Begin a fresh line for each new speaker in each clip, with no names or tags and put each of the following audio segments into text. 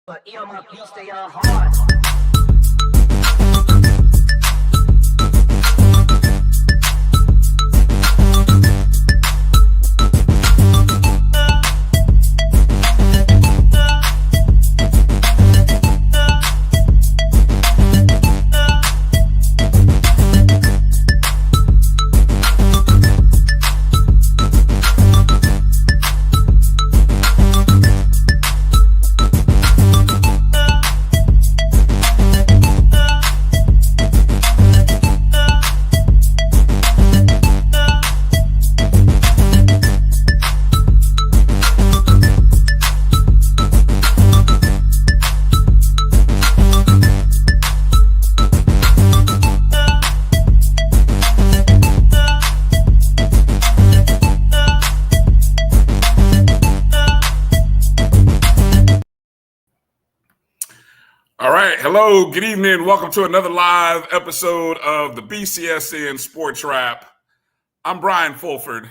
But my beats, they are hard.
Hello, good evening. Welcome to another live episode of the BCSN SportsWrap. I'm Bryan Fulford,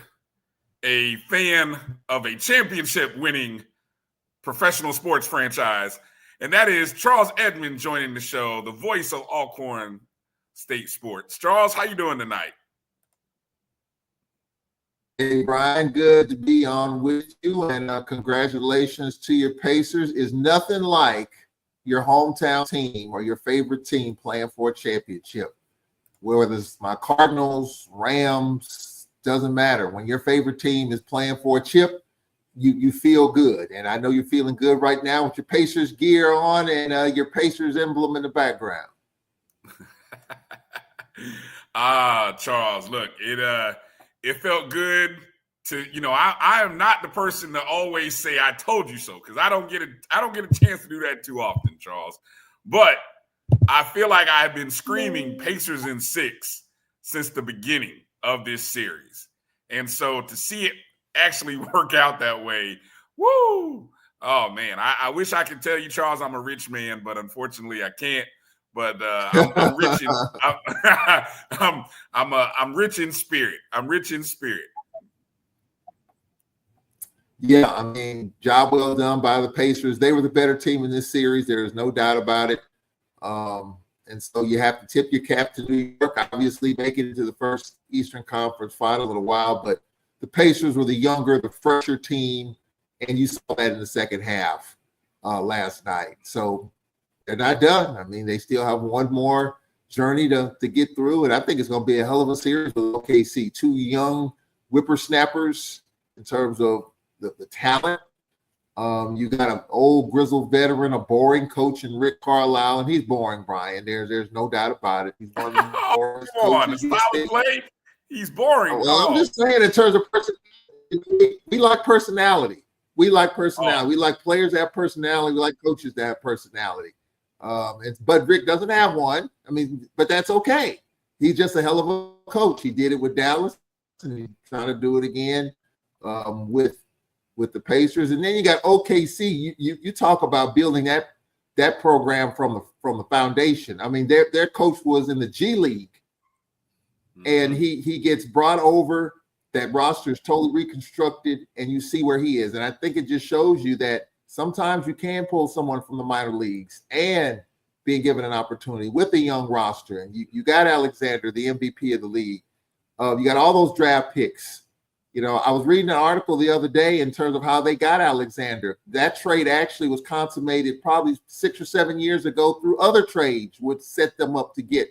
a fan of a championship-winning professional sports franchise, and that is Charles Edmond joining the show, the voice of Allcorn State Sports. Charles, how you doing tonight?
Hey, Bryan, good to be on with you, and congratulations to your Pacers. Is nothing like your hometown team or your favorite team playing for a championship. Whether it's my Cardinals, Rams, doesn't matter. When your favorite team is playing for a chip, you feel good. And I know you're feeling good right now with your Pacers gear on and your Pacers emblem in the background.
Charles, look, it felt good to, I am not the person to always say I told you so, because I don't get a chance to do that too often, Charles. But I feel like I've been screaming Pacers in 6 since the beginning of this series. And so to see it actually work out that way, woo! Oh man, I wish I could tell you, Charles, I'm a rich man, but unfortunately I can't. But I'm rich in I'm rich in spirit. I'm rich in spirit.
Yeah, I mean, job well done by the Pacers. They were the better team in this series. There is no doubt about it. And so you have to tip your cap to New York, obviously making it to the first Eastern Conference final in a while. But the Pacers were the younger, the fresher team, and you saw that in the second half last night. So they're not done. I mean, they still have one more journey to get through, and I think it's going to be a hell of a series with OKC. Two young whippersnappers in terms of the talent. You got an old grizzled veteran, a boring coach in Rick Carlisle, and he's boring, Bryan. There's no doubt about it. He's one of the boring coaches.
He's boring.
Well, I'm just saying in terms of personality, we like personality. We like personality. We like players that have personality. We like coaches that have personality. But Rick doesn't have one. I mean, but that's okay. He's just a hell of a coach. He did it with Dallas, and he's trying to do it again with the Pacers. And then you got OKC. You talk about building that program from the foundation. I mean, their coach was in the G League, and he gets brought over. That roster is totally reconstructed, and you see where he is. And I think it just shows you that sometimes you can pull someone from the minor leagues and being given an opportunity with a young roster. And you got Alexander, the MVP of the league. You got all those draft picks. I was reading an article the other day in terms of how they got Alexander. That trade actually was consummated probably 6 or 7 years ago through other trades, which set them up to get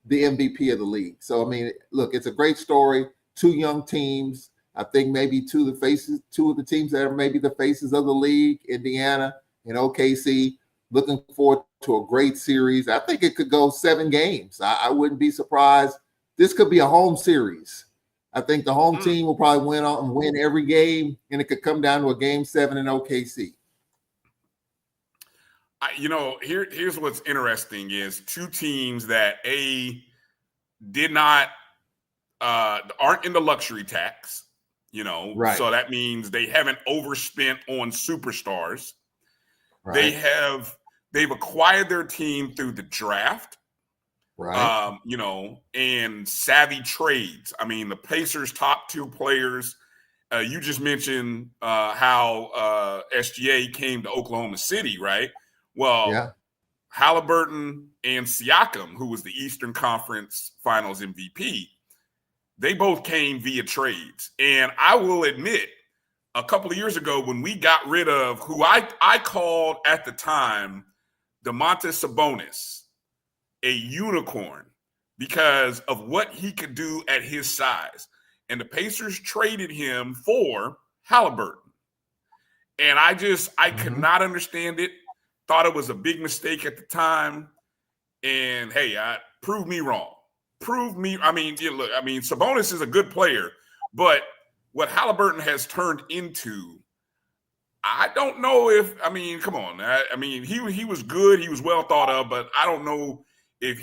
the MVP of the league. So, I mean, look, it's a great story. Two young teams. I think maybe two of the teams that are maybe the faces of the league, Indiana and OKC. Looking forward to a great series. I think it could go 7 games. I wouldn't be surprised. This could be a home series. I think the home team will probably win every game, and it could come down to a game 7 in OKC.
Here's what's interesting is two teams that did not aren't in the luxury tax, right. So that means they haven't overspent on superstars. Right. They've acquired their team through the draft. Right. And savvy trades. I mean, the Pacers' top 2 players, you just mentioned how SGA came to Oklahoma City, right? Well, Halliburton and Siakam, who was the Eastern Conference Finals MVP, they both came via trades. And I will admit, a couple of years ago when we got rid of who I called at the time Domantas Sabonis a unicorn because of what he could do at his size. And the Pacers traded him for Halliburton. And I could not understand it. Thought it was a big mistake at the time. And hey, prove me wrong. Sabonis is a good player, but what Halliburton has turned into, I don't know if, come on. He was good. He was well thought of, but I don't know if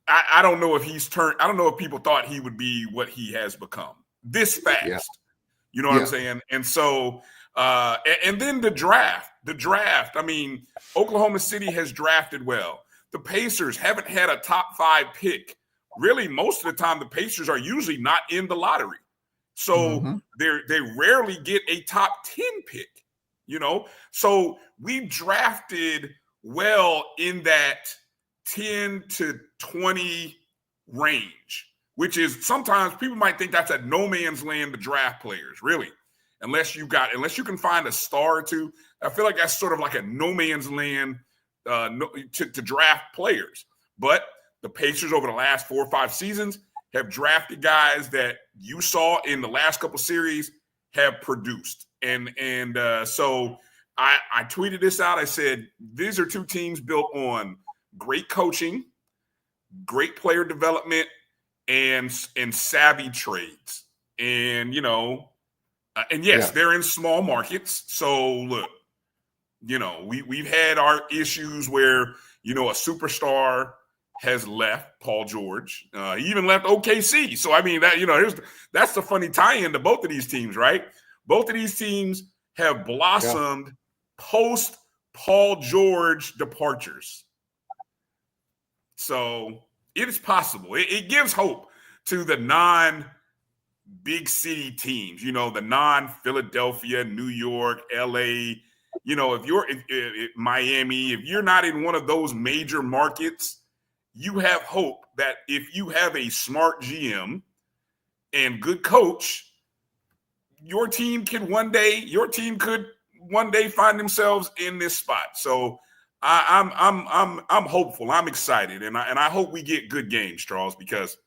I don't know if people thought he would be what he has become this fast. Yeah. You know what I'm saying? And so, and then the draft. Oklahoma City has drafted well. The Pacers haven't had a top 5 pick. Really, most of the time, the Pacers are usually not in the lottery. So they rarely get a top 10 pick, So we drafted well in that 10 to 20 range, which is sometimes people might think that's a no man's land to draft players, really. Unless you can find a star or two. I feel like that's sort of like a no man's land to draft players. But the Pacers over the last 4 or 5 seasons have drafted guys that you saw in the last couple series have produced. And so I tweeted this out. I said, these are 2 teams built on great coaching, great player development, and savvy trades. And, they're in small markets. So look, we've had our issues where, a superstar has left, Paul George. He even left OKC. So, that's the funny tie-in to both of these teams, right? Both of these teams have blossomed post Paul George departures. So it is possible. It gives hope to the non-big city teams, the non-Philadelphia, New York, LA. If you're in Miami, if you're not in one of those major markets, you have hope that if you have a smart GM and good coach, your team could one day find themselves in this spot. So I'm hopeful. I'm excited, and I hope we get good games, Charles, because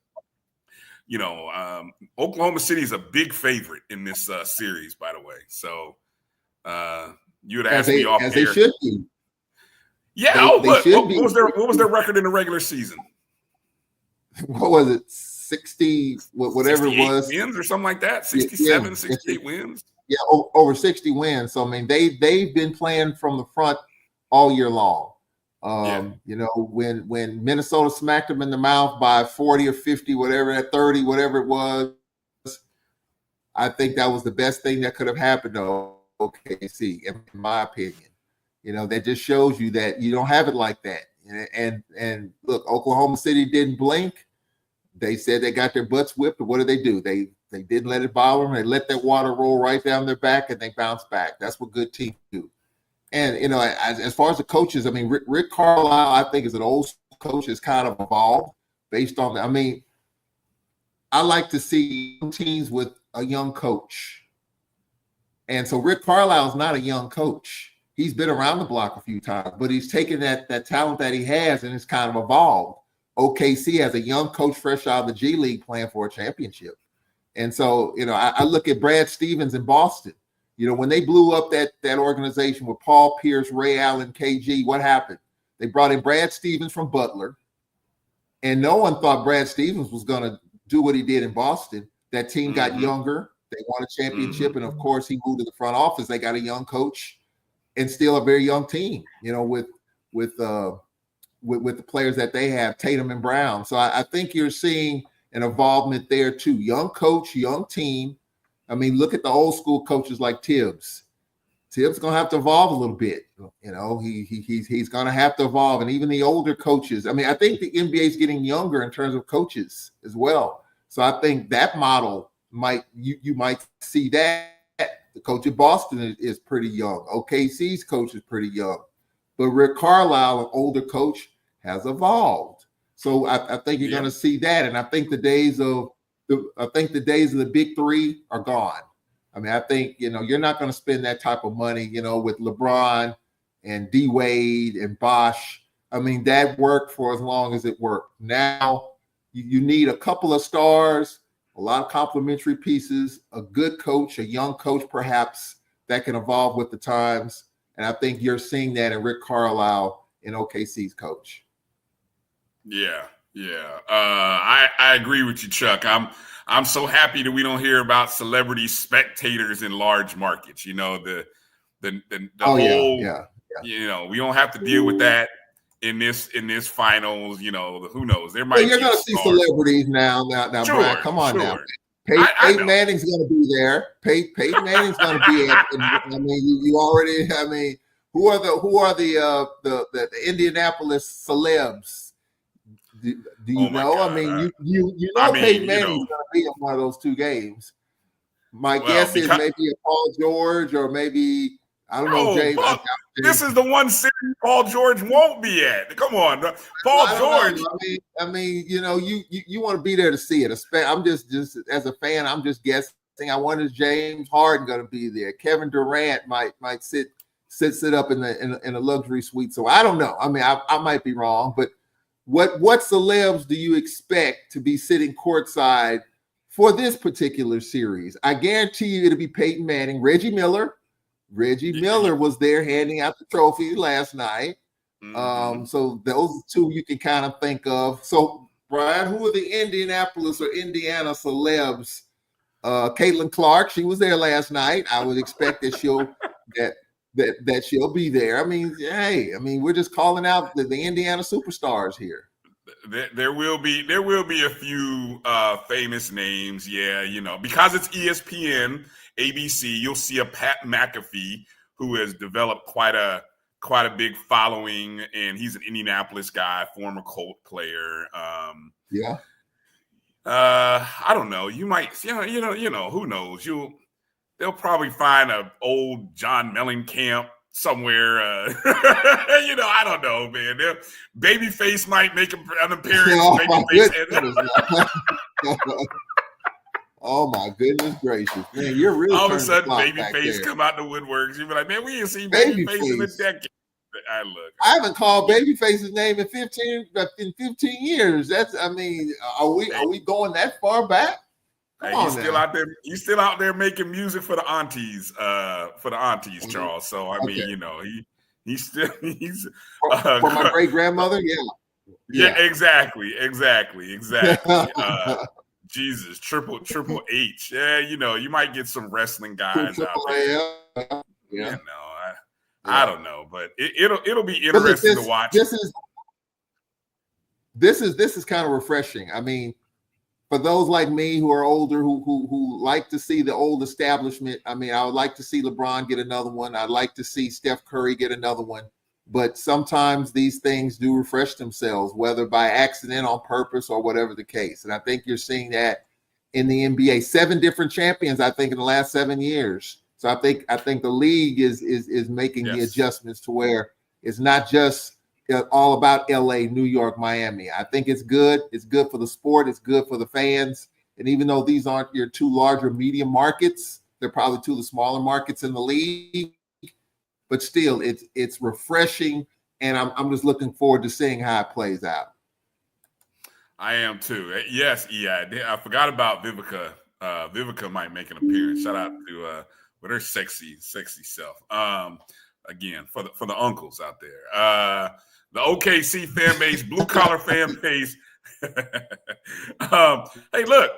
Oklahoma City is a big favorite in this series, by the way. So you would ask me off
as
air.
They should be.
Yeah. What was their record in the regular season?
What was it? 60, whatever it was.
Wins or something like that. 67, 68 wins.
Yeah, over 60 wins. So they've been playing from the front all year long. When Minnesota smacked them in the mouth by 40 or 50, whatever, at 30, whatever it was, I think that was the best thing that could have happened to OKC, in my opinion. That just shows you that you don't have it like that. And look, Oklahoma City didn't blink. They said they got their butts whipped, but what did they do? They didn't let it bother them. They let that water roll right down their back, and they bounced back. That's what good teams do. And, as far as the coaches, Rick Carlisle, I think, is an old coach, has kind of evolved based on that. I like to see teams with a young coach. And so Rick Carlisle is not a young coach. He's been around the block a few times, but he's taken that talent that he has and it's kind of evolved. OKC has a young coach fresh out of the G League playing for a championship. And so, I look at Brad Stevens in Boston. When they blew up that organization with Paul Pierce, Ray Allen, KG, what happened? They brought in Brad Stevens from Butler, and no one thought Brad Stevens was going to do what he did in Boston. That team got younger. They won a championship, and of course, he moved to the front office. They got a young coach and still a very young team, with the players that they have, Tatum and Brown. So I think you're seeing an involvement there too. Young coach, young team. Look at the old school coaches like Tibbs. Tibbs going to have to evolve a little bit. He's going to have to evolve. And even the older coaches. I think the NBA is getting younger in terms of coaches as well. So I think that model you might see that The coach at Boston is pretty young. OKC's coach is pretty young. But Rick Carlisle, an older coach, has evolved. So I think you're going to see that. And I think the days of the big three are gone. I mean, I think, you're not going to spend that type of money, with LeBron and D Wade and Bosh. I mean, that worked for as long as it worked. Now you need a couple of stars, a lot of complementary pieces, a good coach, a young coach perhaps that can evolve with the times. And I think you're seeing that in Rick Carlisle in OKC's coach. Yeah.
I agree with you, Chuck. I'm so happy that we don't hear about celebrity spectators in large markets. We don't have to deal with that in this finals. Who knows? There might.
You're going to see celebrities now. Sure, Bryan, come on now. Peyton Manning's going to be there. Peyton Manning's going to be at. I mean, you already. I mean, who are the Indianapolis celebs? Do you know? God. I mean, you know Peyton Manning's going to be in one of those two games. My guess is maybe a Paul George or maybe I don't know, James.
This is the one city Paul George won't be at. Come on, Paul George.
I mean, you want to be there to see it. I'm just as a fan, I'm just guessing. I wonder is James Harden going to be there? Kevin Durant might sit up in a luxury suite. So I don't know. I mean, I might be wrong, but what celebs do you expect to be sitting courtside for this particular series? I guarantee you it'll be Peyton Manning, Reggie Miller. Reggie Miller was there handing out the trophy last night. Mm-hmm. So those two you can kind of think of. So, Bryan, who are the Indianapolis or Indiana celebs? Caitlin Clark, she was there last night. I would expect that she'll be there. I mean, we're just calling out the Indiana superstars here.
There will be a few famous names, because it's ESPN, ABC. You'll see a Pat McAfee who has developed quite a big following, and he's an Indianapolis guy, former Colt player. I don't know. You might, who knows? They'll probably find an old John Mellencamp somewhere. I don't know, man. Babyface might make an appearance.
Oh my goodness gracious, man! You're really
all of a sudden Babyface come out the woodworks. You'll be like, man, we ain't seen Babyface in a decade. I
haven't called Babyface's name in 15 years. Are we going that far back?
He's still out there making music for the aunties, Charles. So I mean, he's
for my great grandmother.
Yeah, exactly. Jesus, triple H. Yeah, you might get some wrestling guys out there. I don't know, but it'll be interesting to watch.
This is kind of refreshing. I mean, for those like me who are older, who like to see the old establishment, I mean, I would like to see LeBron get another one. I'd like to see Steph Curry get another one. But sometimes these things do refresh themselves, whether by accident, on purpose, or whatever the case. And I think you're seeing that in the NBA. 7 different champions, I think, in the last 7 years. So I think the league is making the adjustments to where it's not just all about LA, New York, Miami. I think it's good. It's good for the sport. It's good for the fans. And even though these aren't your 2 larger medium markets, they're probably 2 of the smaller markets in the league. But still, it's refreshing, and I'm just looking forward to seeing how it plays out.
I am too. Yes, I forgot about Vivica. Vivica might make an appearance. Shout out to with her sexy self. Again, for the uncles out there. The OKC fan base, blue collar fan base. Hey, look,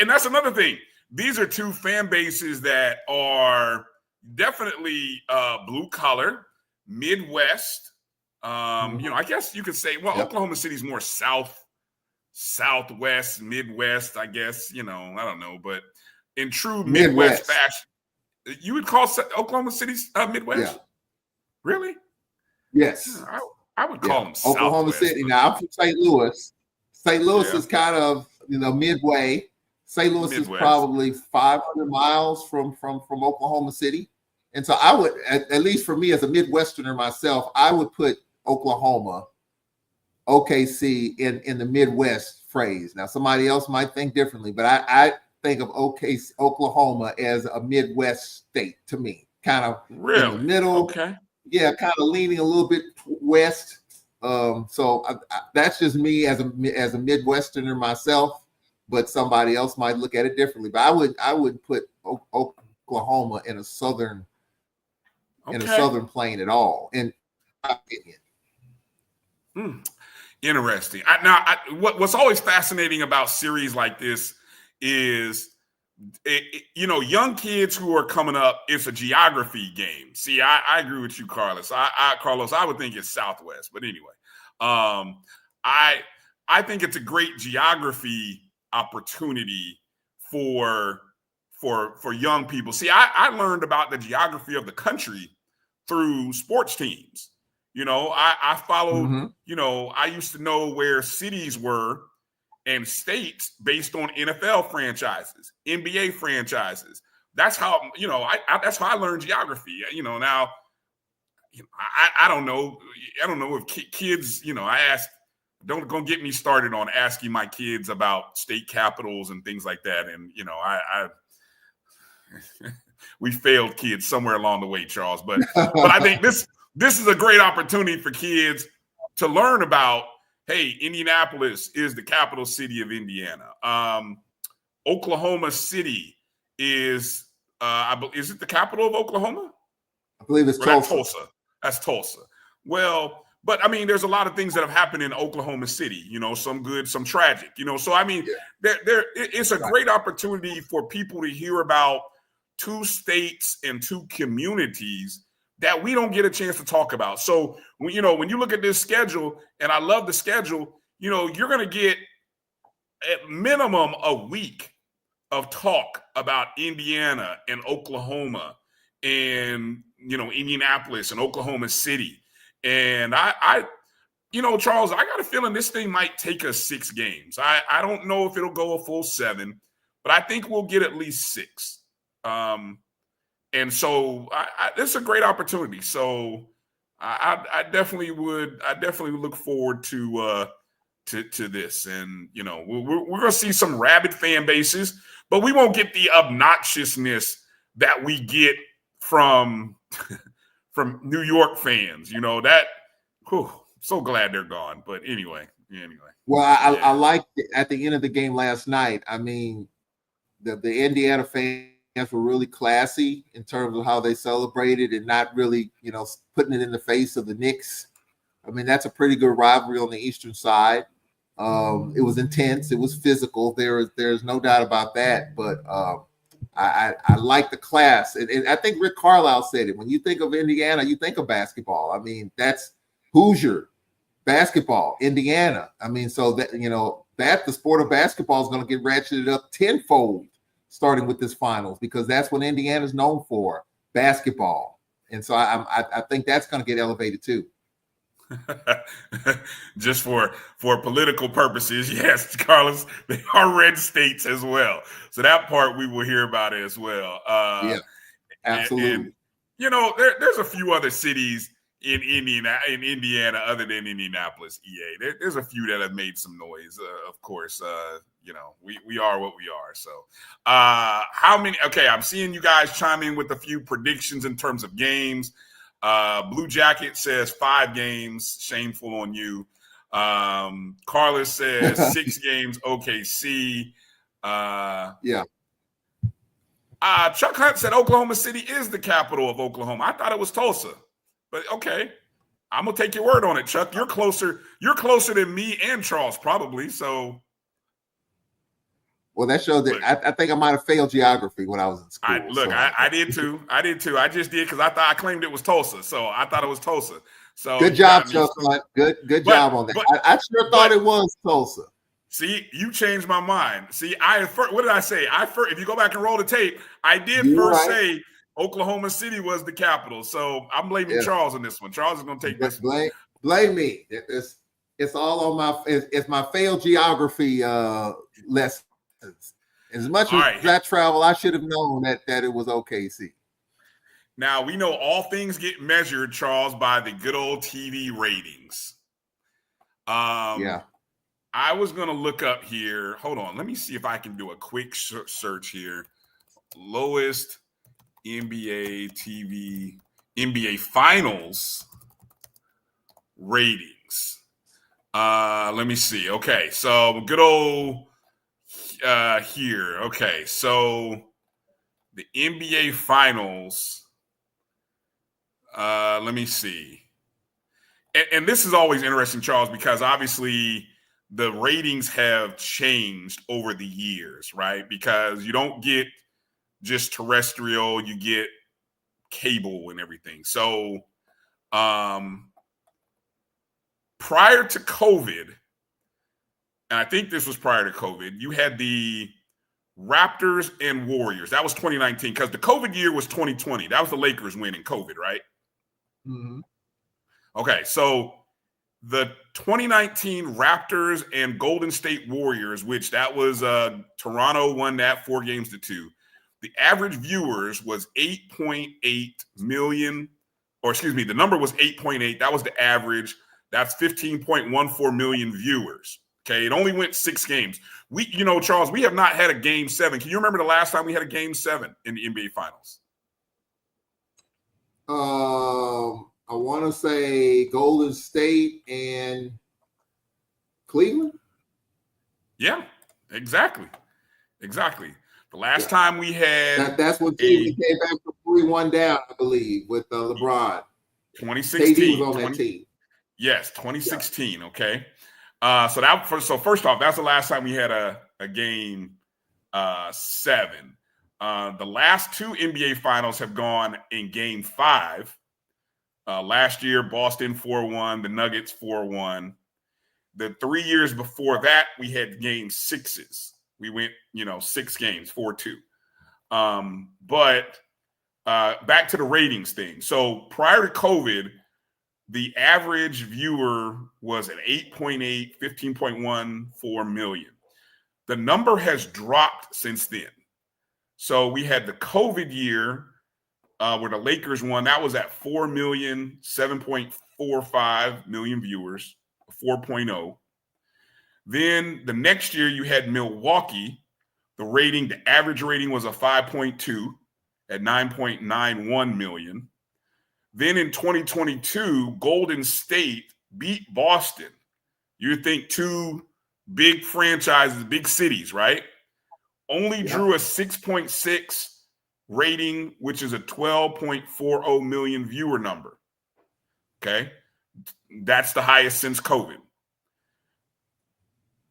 and that's another thing. These are 2 fan bases that are definitely blue collar, Midwest. I guess you could say, Oklahoma City's more southwest, Midwest, I guess, I don't know, but in true Midwest fashion, you would call Oklahoma City Midwest? Yeah. Really?
Yes.
I would call them
Oklahoma
Southwest.
City. Now, I'm from St. Louis. St. Louis is kind of, midway. St. Louis
Midwest.
is probably 500 miles from Oklahoma City. And so I would, at least for me as a Midwesterner myself, I would put Oklahoma, OKC in the Midwest phrase. Now, somebody else might think differently, but I think of OKC, Oklahoma as a Midwest state to me, kind of in the middle.
Okay.
Yeah, kind of leaning a little bit west. So that's just me as a Midwesterner myself, but somebody else might look at it differently. But I would put Oklahoma in a southern plain at all, in my opinion.
Interesting. What's always fascinating about series like this is, young kids who are coming up, it's a geography game. See, I agree with you, Carlos. Carlos, I would think it's Southwest, but anyway, I think it's a great geography opportunity for young people. See, I learned about the geography of the country through sports teams. I followed, I used to know where cities were and states based on NFL franchises, NBA franchises. That's how, that's how I learned geography. Now, I don't know. I don't know if kids, I asked, don't get me started on asking my kids about state capitals and things like that. And, we failed kids somewhere along the way, Charles. But I think this is a great opportunity for kids to learn about, hey, Indianapolis is the capital city of Indiana. Oklahoma City is it the capital of Oklahoma?
I believe it's Tulsa.
That's Tulsa. Well, but I mean, there's a lot of things that have happened in Oklahoma City, some good, some tragic, so I mean, it's a great opportunity for people to hear about two states and two communities that we don't get a chance to talk about. So, when you look at this schedule, and I love the schedule, you're going to get at minimum a week of talk about Indiana and Oklahoma and, Indianapolis and Oklahoma City. And Charles, I got a feeling this thing might take us 6 games. I don't know if it'll go a full 7, but I think we'll get at least 6. And so it's a great opportunity. So I definitely would look forward to this. And, we're going to see some rabid fan bases, but we won't get the obnoxiousness that we get from New York fans, so glad they're gone. But anyway.
Well, I liked it at the end of the game last night. I mean, the Indiana fans were really classy in terms of how they celebrated and not really, putting it in the face of the Knicks. I mean, that's a pretty good rivalry on the Eastern side. It was intense. It was physical. There's no doubt about that. But I like the class. And I think Rick Carlisle said it. When you think of Indiana, you think of basketball. I mean, that's Hoosier basketball, Indiana. I mean, so that, that the sport of basketball is going to get ratcheted up tenfold starting with this finals, because that's what Indiana's known for, basketball. And so I think that's going to get elevated too.
Just for political purposes, yes, Carlos, they are red states as well. So that part we will hear about it as well.
Yeah, absolutely.
And, there's a few other cities in Indiana other than Indianapolis, EA. There's a few that have made some noise, of course. We are what we are. So how many? Okay, I'm seeing you guys chime in with a few predictions in terms of games. Blue Jacket says 5 games. Shameful on you. Carlos says 6 games. OKC.
Yeah.
Chuck Hunt said Oklahoma City is the capital of Oklahoma. I thought it was Tulsa, but okay. I'm gonna take your word on it, Chuck. You're closer than me and Charles, probably. So.
Well, that showed that I think I might have failed geography when I was in school.
I did too. I just did because I claimed it was Tulsa, so I thought it was Tulsa. So
good job, Chuck. Good job on that. I sure thought it was Tulsa.
See, you changed my mind. See, what did I say? If you go back and roll the tape, I did say Oklahoma City was the capital. So I'm blaming Charles on this one. Charles is going to take this.
Blame me. It's all on it's my failed geography lessons. As much
All
as
right.
I travel, I should have known that it was OKC.
Now, we know all things get measured, Charles, by the good old TV ratings.
Yeah.
I was going to look up here. Hold on. Let me see if I can do a quick search here. Lowest NBA TV, NBA Finals ratings. Let me see. Okay. So good old here. Okay. So the NBA Finals. Let me see. And this is always interesting, Charles, because obviously the ratings have changed over the years, right? Because you don't get just terrestrial, you get cable and everything. So prior to COVID, and I think this was prior to COVID, you had the Raptors and Warriors. That was 2019 because the COVID year was 2020. That was the Lakers winning COVID, right?
Mm-hmm.
Okay, so the 2019 Raptors and Golden State Warriors, which that was Toronto won that 4-2. The average viewers was 8.8 million, or excuse me, the number was 8.8. That was the average. That's 15.14 million viewers. Okay, it only went 6 games. Charles, we have not had a game 7. Can you remember the last time we had a game 7 in the NBA Finals?
I want to say Golden State and Cleveland.
Yeah, exactly. The last time we had
that's when Cleveland came back from 3-1 down, I believe, with LeBron.
2016.
KD was on that team.
Yes, 2016. Yeah. Okay. So first off, that's the last time we had a game 7. The last 2 NBA Finals have gone in game 5. Last year, Boston 4-1, the Nuggets 4-1. The 3 years before that, we had game 6s. We went, 6 games, 4-2. But back to the ratings thing. So prior to COVID, the average viewer was at 8.8, 15.14 million. The number has dropped since then. So we had the COVID year where the Lakers won. That was at 4 million, 7.45 million viewers, 4.0. Then the next year you had Milwaukee. The average rating was a 5.2 at 9.91 million. Then in 2022, Golden State beat Boston. You think 2 big franchises, big cities, right? Only drew a 6.6 rating, which is a 12.40 million viewer number. Okay. That's the highest since COVID.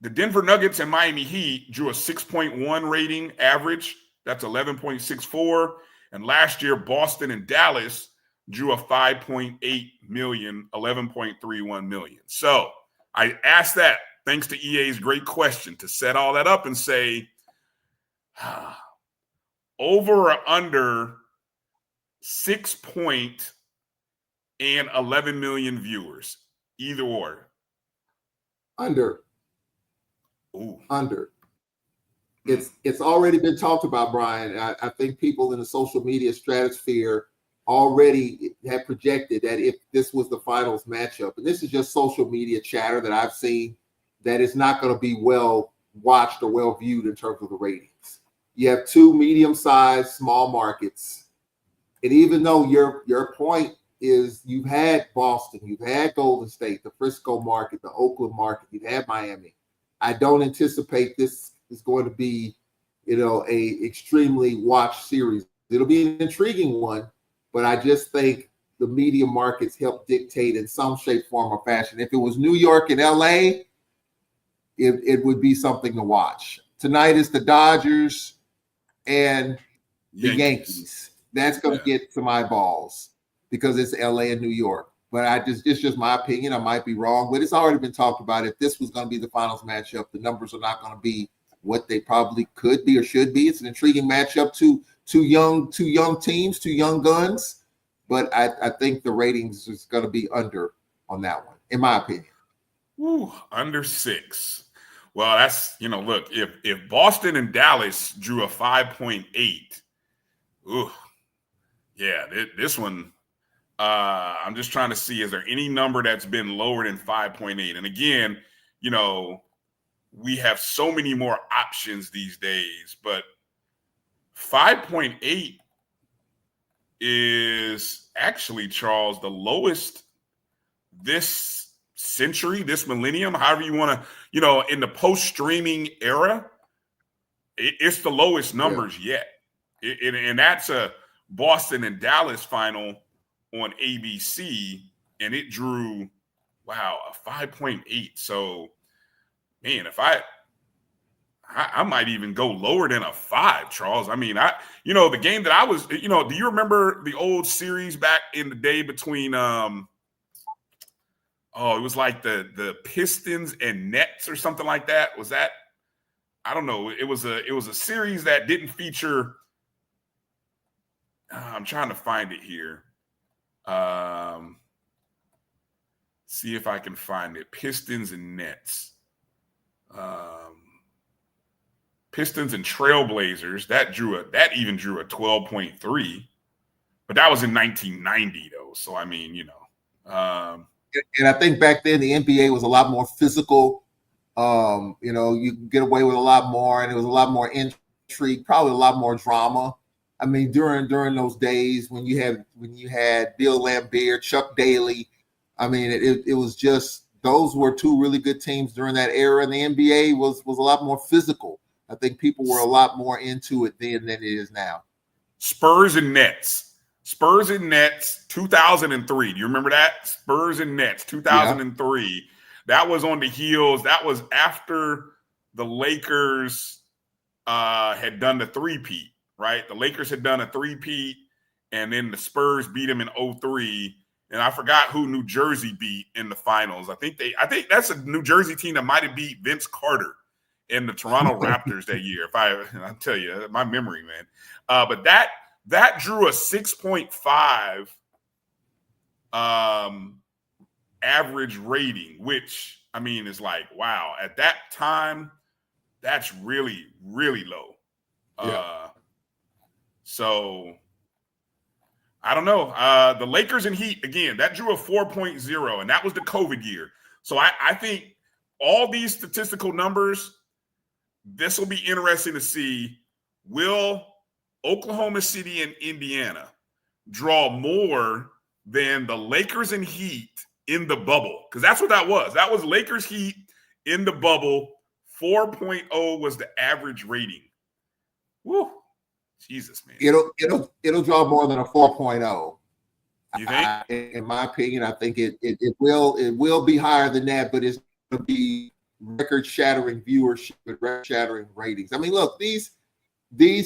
The Denver Nuggets and Miami Heat drew a 6.1 rating average. That's 11.64. And last year, Boston and Dallas drew a 5.8 million, 11.31 million. So I asked that, thanks to EA's great question, to set all that up and say, over or under 6 and 11 million viewers, either or.
Under.
Ooh.
Under. It's already been talked about, Bryan. I think people in the social media stratosphere already have projected that if this was the finals matchup, and this is just social media chatter that I've seen, that it's not going to be well watched or well viewed in terms of the ratings. You have 2 medium-sized small markets. And even though your point is you've had Boston, you've had Golden State, the Frisco market, the Oakland market, you've had Miami, I don't anticipate this is going to be, a extremely watched series. It'll be an intriguing one, but I just think the media markets help dictate in some shape, form, or fashion. If it was New York and LA, it would be something to watch. Tonight is the Dodgers and the Yankees. That's going to get some eyeballs because it's LA and New York. But it's just my opinion. I might be wrong, but it's already been talked about. If this was going to be the finals matchup, the numbers are not going to be what they probably could be or should be. It's an intriguing matchup. Two young teams, 2 young guns. But I think the ratings is going to be under on that one, in my opinion.
Ooh, under 6. Well, that's, look, if Boston and Dallas drew a 5.8, ooh, yeah, this one, I'm just trying to see, is there any number that's been lower than 5.8? And again, we have so many more options these days, but 5.8 is actually, Charles, the lowest this century, this millennium, however you want to, in the post-streaming era, it's the lowest numbers yet. And that's a Boston and Dallas final on ABC, and it drew, a 5.8. So, man, if I might even go lower than a 5, Charles. I mean, the game that I was, do you remember the old series back in the day between, it was like the Pistons and Nets or something like that. Was that? I don't know. It was a series that didn't feature. I'm trying to find it here. See if I can find it. Pistons and Nets. Pistons and Trailblazers. That even drew a 12.3, but that was in 1990 though. So I mean,
and I think back then the NBA was a lot more physical. You could get away with a lot more, and it was a lot more intrigue, probably a lot more drama. I mean, during those days when you had Bill Laimbeer, Chuck Daly, I mean, it was just, those were two really good teams during that era, and the NBA was a lot more physical. I think people were a lot more into it then than it is now.
Spurs and Nets, 2003. Do you remember that? Spurs and Nets, 2003. Yeah. That was on the heels. That was after the Lakers had done the three-peat, right? The Lakers had done a three-peat, and then the Spurs beat them in 2003. And I forgot who New Jersey beat in the finals. I think that's a New Jersey team that might have beat Vince Carter in the Toronto Raptors that year. I'll tell you, my memory, man. But that drew a 6.5 average rating, which, I mean, is like, wow. At that time, that's really, really low. Yeah. So I don't know. The Lakers and Heat, again, that drew a 4.0, and that was the COVID year. So I think all these statistical numbers, this will be interesting to see. Will Oklahoma City and Indiana draw more than the Lakers and Heat in the bubble? Because that's what that was. That was Lakers Heat in the bubble. 4.0 was the average rating. Woo. Jesus, man.
It'll draw more than a 4.0.
You think?
In my opinion, I think it will be higher than that, but it's going to be record-shattering viewership and record-shattering ratings. I mean, look, these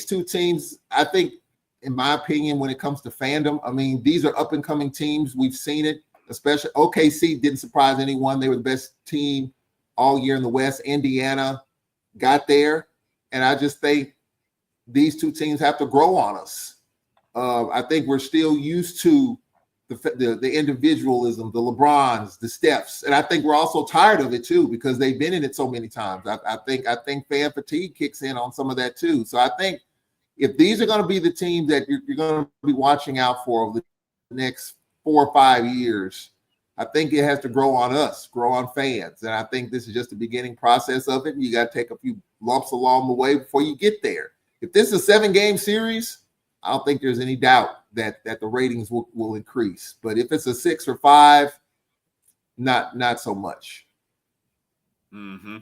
two teams, I think, in my opinion, when it comes to fandom, I mean, these are up-and-coming teams. We've seen it, especially OKC didn't surprise anyone. They were the best team all year in the West. Indiana got there, and I just think these two teams have to grow on us. I think we're still used to the individualism, the LeBrons, the Stephs, and I think we're also tired of it too because they've been in it so many times. I think fan fatigue kicks in on some of that too. So I think if these are going to be the teams that you're going to be watching out for over the next 4 or 5 years, I think it has to grow on us, grow on fans, and I think this is just the beginning process of it. And you got to take a few lumps along the way before you get there. If this is a 7-game series, I don't think there's any doubt that the ratings will increase. But if it's a 6 or 5, not so much.
Mm-hmm.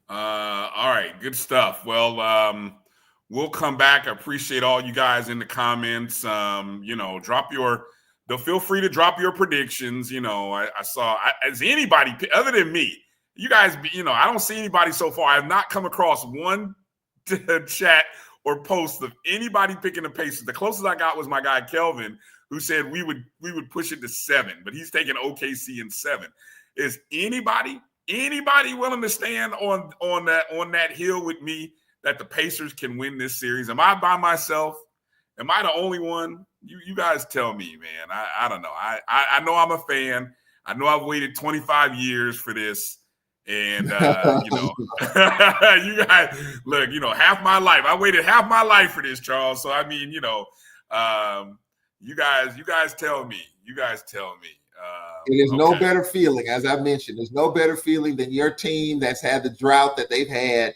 All right, good stuff. Well, we'll come back. I appreciate all you guys in the comments. Feel free to drop your predictions. I saw, as anybody other than me, you guys, I don't see anybody so far. I have not come across one chat or post of anybody picking the Pacers. The closest I got was my guy Kelvin, who said we would push it to 7, but he's taking OKC in 7. Is anybody willing to stand on that hill with me that the Pacers can win this series? Am I by myself? Am I the only one? You guys tell me, man. I don't know. I know I'm a fan. I know I've waited 25 years for this, And, you guys, look, half my life. I waited half my life for this, Charles. So, I mean, you guys tell me. You guys tell me.
It is no better feeling, as I mentioned. There's no better feeling than your team that's had the drought that they've had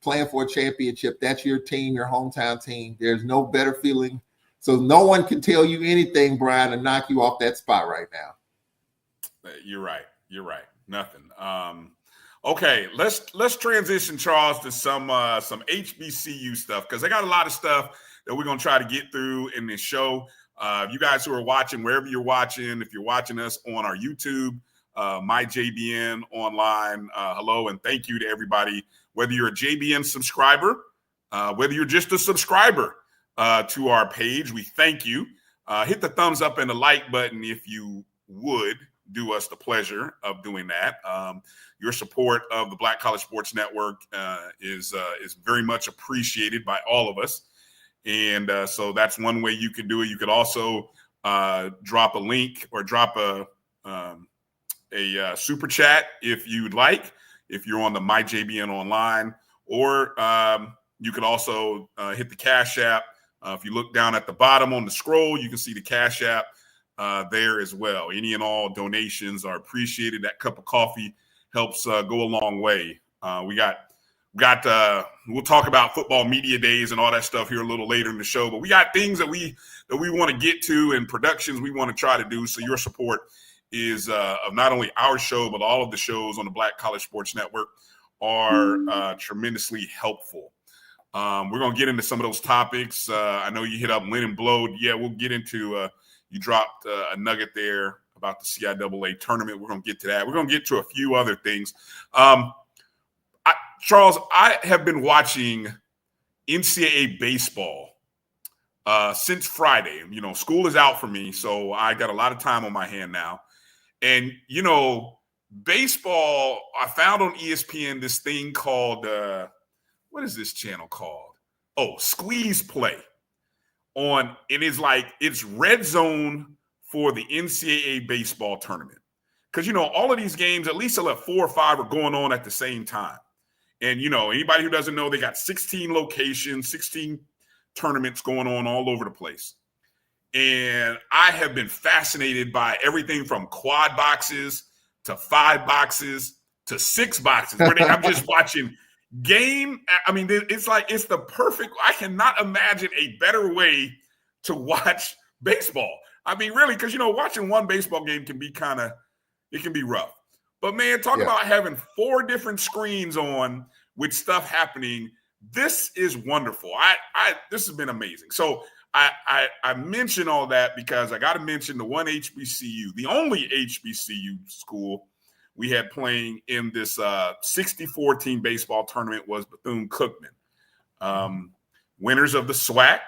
playing for a championship. That's your team, your hometown team. There's no better feeling. So no one can tell you anything, Bryan, and knock you off that spot right now.
You're right. Nothing. Okay, let's transition, Charles, to some HBCU stuff, because I got a lot of stuff that we're gonna try to get through in this show. You guys who are watching, wherever you're watching, if you're watching us on our YouTube, my JBN online, hello and thank you to everybody. Whether you're a JBN subscriber, whether you're just a subscriber to our page, we thank you. Hit the thumbs up and the like button if you would do us the pleasure of doing that. Your support of the Black College Sports Network is very much appreciated by all of us. And so that's one way you can do it. You could also drop a link or drop a super chat if you'd like, if you're on the MyJBN online, or you could also hit the Cash App. If you look down at the bottom on the scroll, you can see the Cash App there as well. Any and all donations are appreciated. That cup of coffee helps go a long way. We'll talk about football media days and all that stuff here a little later in the show, but we got things that we want to get to and productions we want to try to do. So your support is of not only our show, but all of the shows on the Black College Sports Network are tremendously helpful. We're going to get into some of those topics. I know you hit up Lynn and Blode. Yeah, we'll get into you dropped a nugget there about the CIAA tournament. We're going to get to that. We're going to get to a few other things. Charles, I have been watching NCAA baseball since Friday. School is out for me, so I got a lot of time on my hand now. And, baseball, I found on ESPN this thing called, what is this channel called? Oh, Squeeze Play. It's red zone for the NCAA baseball tournament. Because, all of these games, at least 4 or 5 are going on at the same time. And, anybody who doesn't know, they got 16 locations, 16 tournaments going on all over the place. And I have been fascinated by everything from quad boxes to 5 boxes to 6 boxes. I'm just watching game. I mean, it's the perfect. I cannot imagine a better way to watch baseball. I mean, really, because, watching one baseball game can be it can be rough. But, man, talk about having 4 different screens on with stuff happening. This is wonderful. This has been amazing. So I mention all that because I got to mention the one HBCU, the only HBCU school we had playing in this 64-team baseball tournament was Bethune-Cookman. Winners of the SWAC,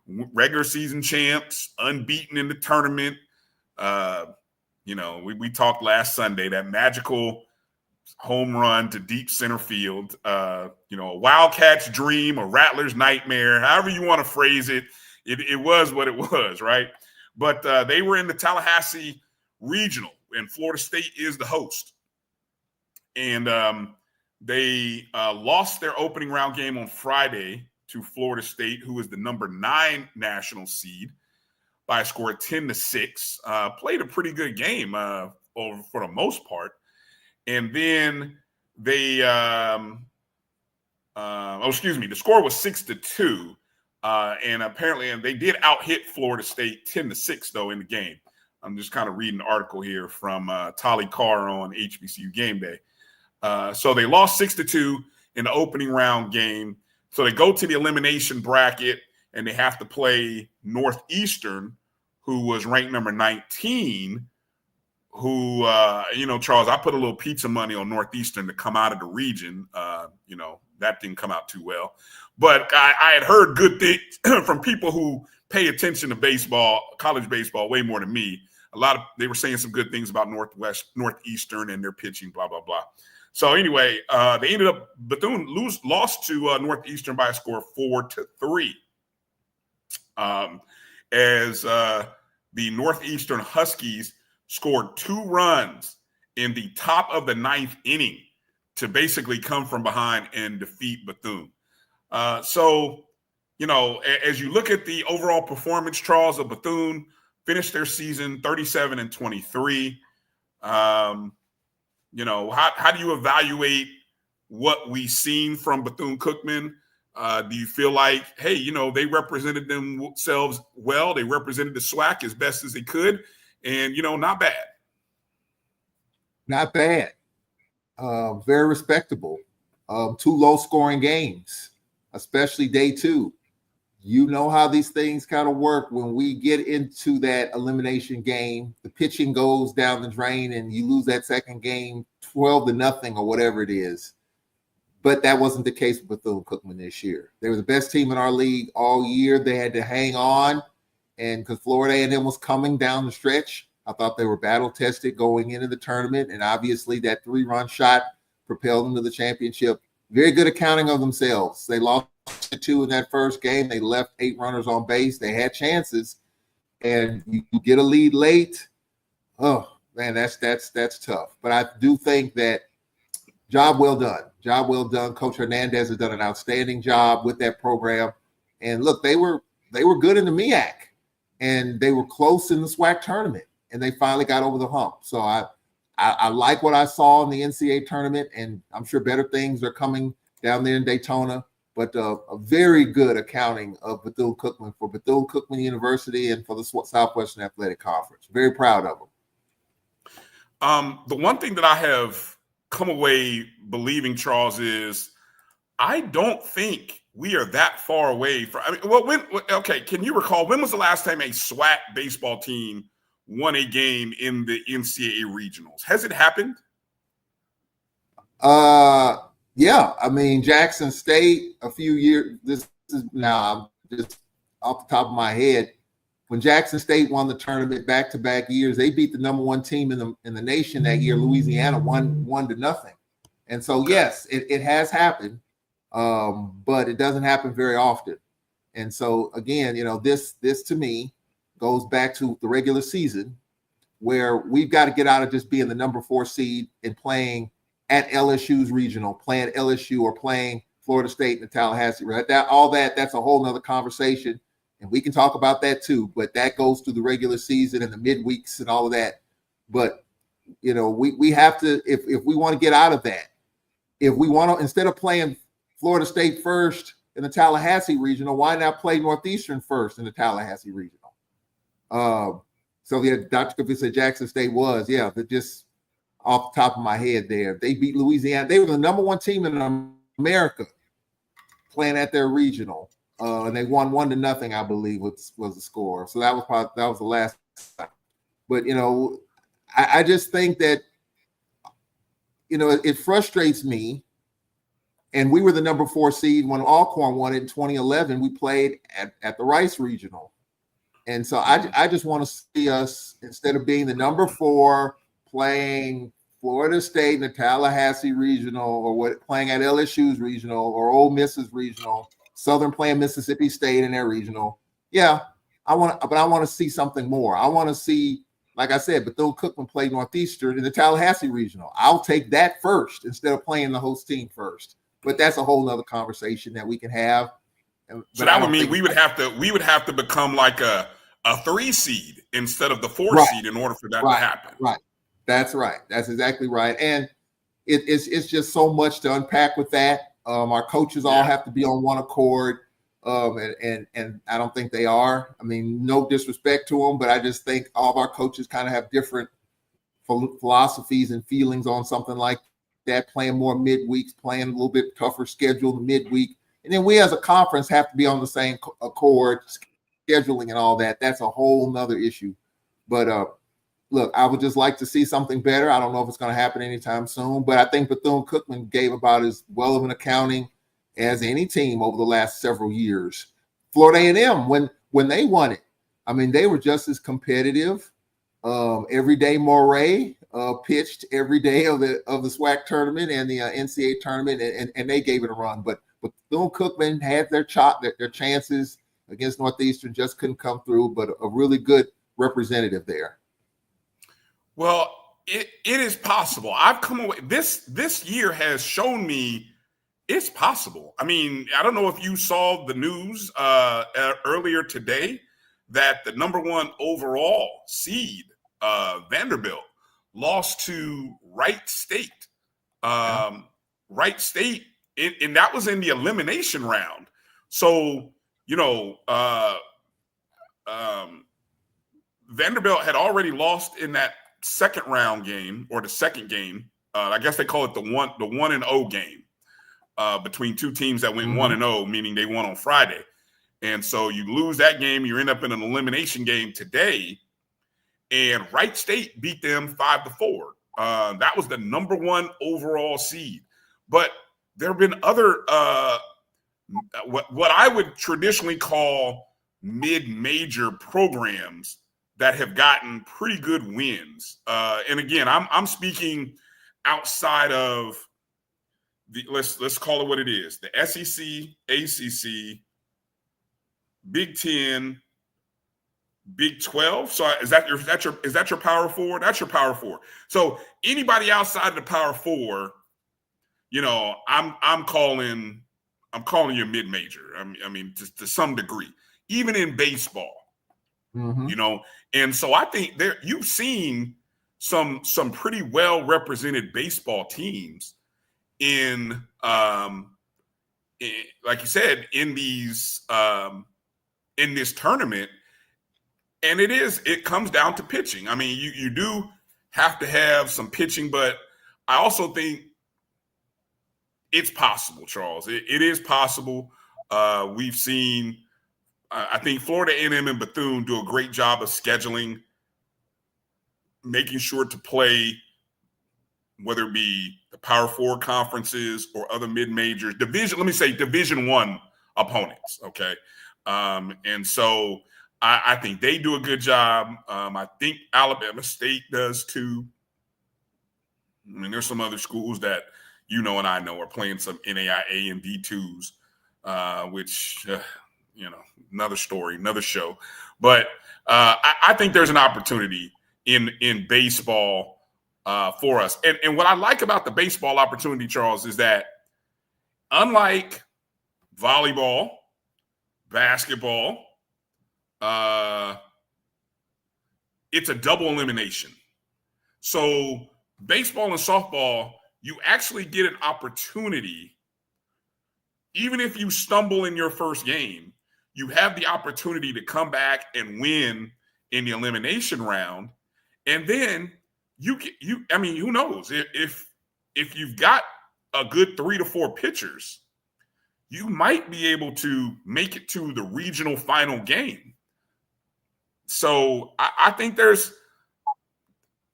regular season champs, unbeaten in the tournament. We talked last Sunday, that magical home run to deep center field, a Wildcats dream, a Rattler's nightmare, however you want to phrase it. It was what it was, right? But they were in the Tallahassee Regional, and Florida State is the host. And they lost their opening round game on Friday to Florida State, who is the number 9 national seed, by a score of 10-6. Played a pretty good game for the most part. And then they, the score was 6-2. And apparently, they did out-hit Florida State 10-6, though, in the game. I'm just kind of reading an article here from Tolly Carr on HBCU Game Day. So they lost 6-2 in the opening round game. So they go to the elimination bracket, and they have to play Northeastern, who was ranked number 19, who, Charles, I put a little pizza money on Northeastern to come out of the region. That didn't come out too well. But I had heard good things from people who pay attention to baseball, college baseball, way more than me. They were saying some good things about Northeastern and their pitching, blah, blah, blah. So anyway, they ended up, Bethune lost to Northeastern by a score of 4-3. As the Northeastern Huskies scored 2 runs in the top of the ninth inning to basically come from behind and defeat Bethune. So, as you look at the overall performance, Charles, of Bethune, finished their season 37-23. How do you evaluate what we've seen from Bethune-Cookman? Do you feel like, hey, they represented themselves well? They represented the SWAC as best as they could, and, not bad.
Not bad. Very respectable. 2 low-scoring games, especially day 2. You know how these things kind of work. When we get into that elimination game, the pitching goes down the drain and you lose that second game 12-0 or whatever it is. But that wasn't the case with Bethune-Cookman this year. They were the best team in our league all year. They had to hang on, and because Florida A&M was coming down the stretch, I thought they were battle-tested going into the tournament, and obviously that 3-run shot propelled them to the championship. Very good accounting of themselves. They lost 2 in that first game. They left 8 runners on base. They had chances, and you get a lead late. Oh man, that's tough. But I do think that job well done. Job well done. Coach Hernandez has done an outstanding job with that program. And look, they were good in the MEAC, and they were close in the SWAC tournament, and they finally got over the hump. So I like what I saw in the NCAA tournament, and I'm sure better things are coming down there in Daytona. But a very good accounting of Bethune-Cookman for Bethune-Cookman University and for the Southwestern Athletic Conference. Very proud of them.
The one thing that I have come away believing, Charles, is I don't think we are that far away from. Can you recall when was the last time a SWAC baseball team won a game in the NCAA regionals? Has it happened?
Yeah. I mean, Jackson State a few years. This is now just off the top of my head. When Jackson State won the tournament back-to-back years, they beat the number 1 team in the nation that year, Louisiana, 1-0. And so, yes, it has happened, but it doesn't happen very often. And so, again, this to me goes back to the regular season, where we've got to get out of just being the number 4 seed and playing at LSU's regional, playing LSU or playing Florida State and Tallahassee. Right? That's a whole nother conversation. And we can talk about that too, but that goes through the regular season and the midweeks and all of that. But, we have to, if we want to get out of that, if we want to, instead of playing Florida State first in the Tallahassee regional, why not play Northeastern first in the Tallahassee regional? So yeah, Dr. Coffey said Jackson State was, but just off the top of my head there, they beat Louisiana. They were the number 1 team in America playing at their regional. And they won 1-0, I believe, was the score. So that was the last time. But I just think that it frustrates me. And we were the number 4 seed when Allcorn won it in 2011. We played at the Rice Regional, and so I just want to see us, instead of being the number 4, playing Florida State in the Tallahassee Regional, or playing at LSU's regional or Ole Miss's regional. Southern playing Mississippi State in their regional. Yeah, I want to see something more. I want to see, like I said, Bethune-Cookman played Northeastern in the Tallahassee regional. I'll take that first instead of playing the host team first. But that's a whole nother conversation that we can have.
So that would mean we would have to become like a 3 seed instead of the 4 seed in order for that to happen. Right.
That's right. That's exactly right. And it's just so much to unpack with that. Our coaches all have to be on one accord, and I don't think they are. I mean, no disrespect to them, but I just think all of our coaches kind of have different philosophies and feelings on something like that, playing more midweeks, playing a little bit tougher schedule the midweek. And then we as a conference have to be on the same accord, scheduling and all that. That's a whole nother issue. But look, I would just like to see something better. I don't know if it's going to happen anytime soon, but I think Bethune-Cookman gave about as well of an accounting as any team over the last several years. Florida A&M, when they won it, I mean, they were just as competitive. Every day Moray pitched every day of the SWAC tournament and the NCAA tournament, and they gave it a run. But Bethune-Cookman had their chances against Northeastern, just couldn't come through, but a really good representative there.
Well, It is possible. I've come away. This year has shown me it's possible. I mean, I don't know if you saw the news earlier today that the number 1 overall seed, Vanderbilt, lost to Wright State. Wright State, and that was in the elimination round. So, Vanderbilt had already lost in that second round game, or the second game. I guess they call it the 1-0 game between two teams that went 1-0, meaning they won on Friday. And so you lose that game, you end up in an elimination game today, and Wright State beat them 5-4. That was the number 1 overall seed. But there have been other what I would traditionally call mid-major programs that have gotten pretty good wins. And again, I'm speaking outside of the let's call it what it is: the SEC, ACC, Big 10, Big 12. So is that your Power 4? That's your Power 4. So anybody outside of the Power 4, I'm calling you mid-major. I mean, to some degree, even in baseball, And so I think you've seen some pretty well represented baseball teams in like you said, in these in this tournament. And it comes down to pitching. I mean, you do have to have some pitching, but I also think it's possible, Charles. It is possible. We've seen, I think Florida A&M and Bethune do a great job of scheduling, making sure to play, whether it be the Power 4 conferences or other mid-majors, Division I opponents, okay? And so I think they do a good job. I think Alabama State does too. I mean, there's some other schools that and I know are playing some NAIA and D2s, which, another story, another show. But I think there's an opportunity in baseball for us. And what I like about the baseball opportunity, Charles, is that unlike volleyball, basketball, it's a double elimination. So baseball and softball, you actually get an opportunity. Even if you stumble in your first game, you have the opportunity to come back and win in the elimination round. And then who knows, if you've got a good 3 to 4 pitchers, you might be able to make it to the regional final game. So I think there's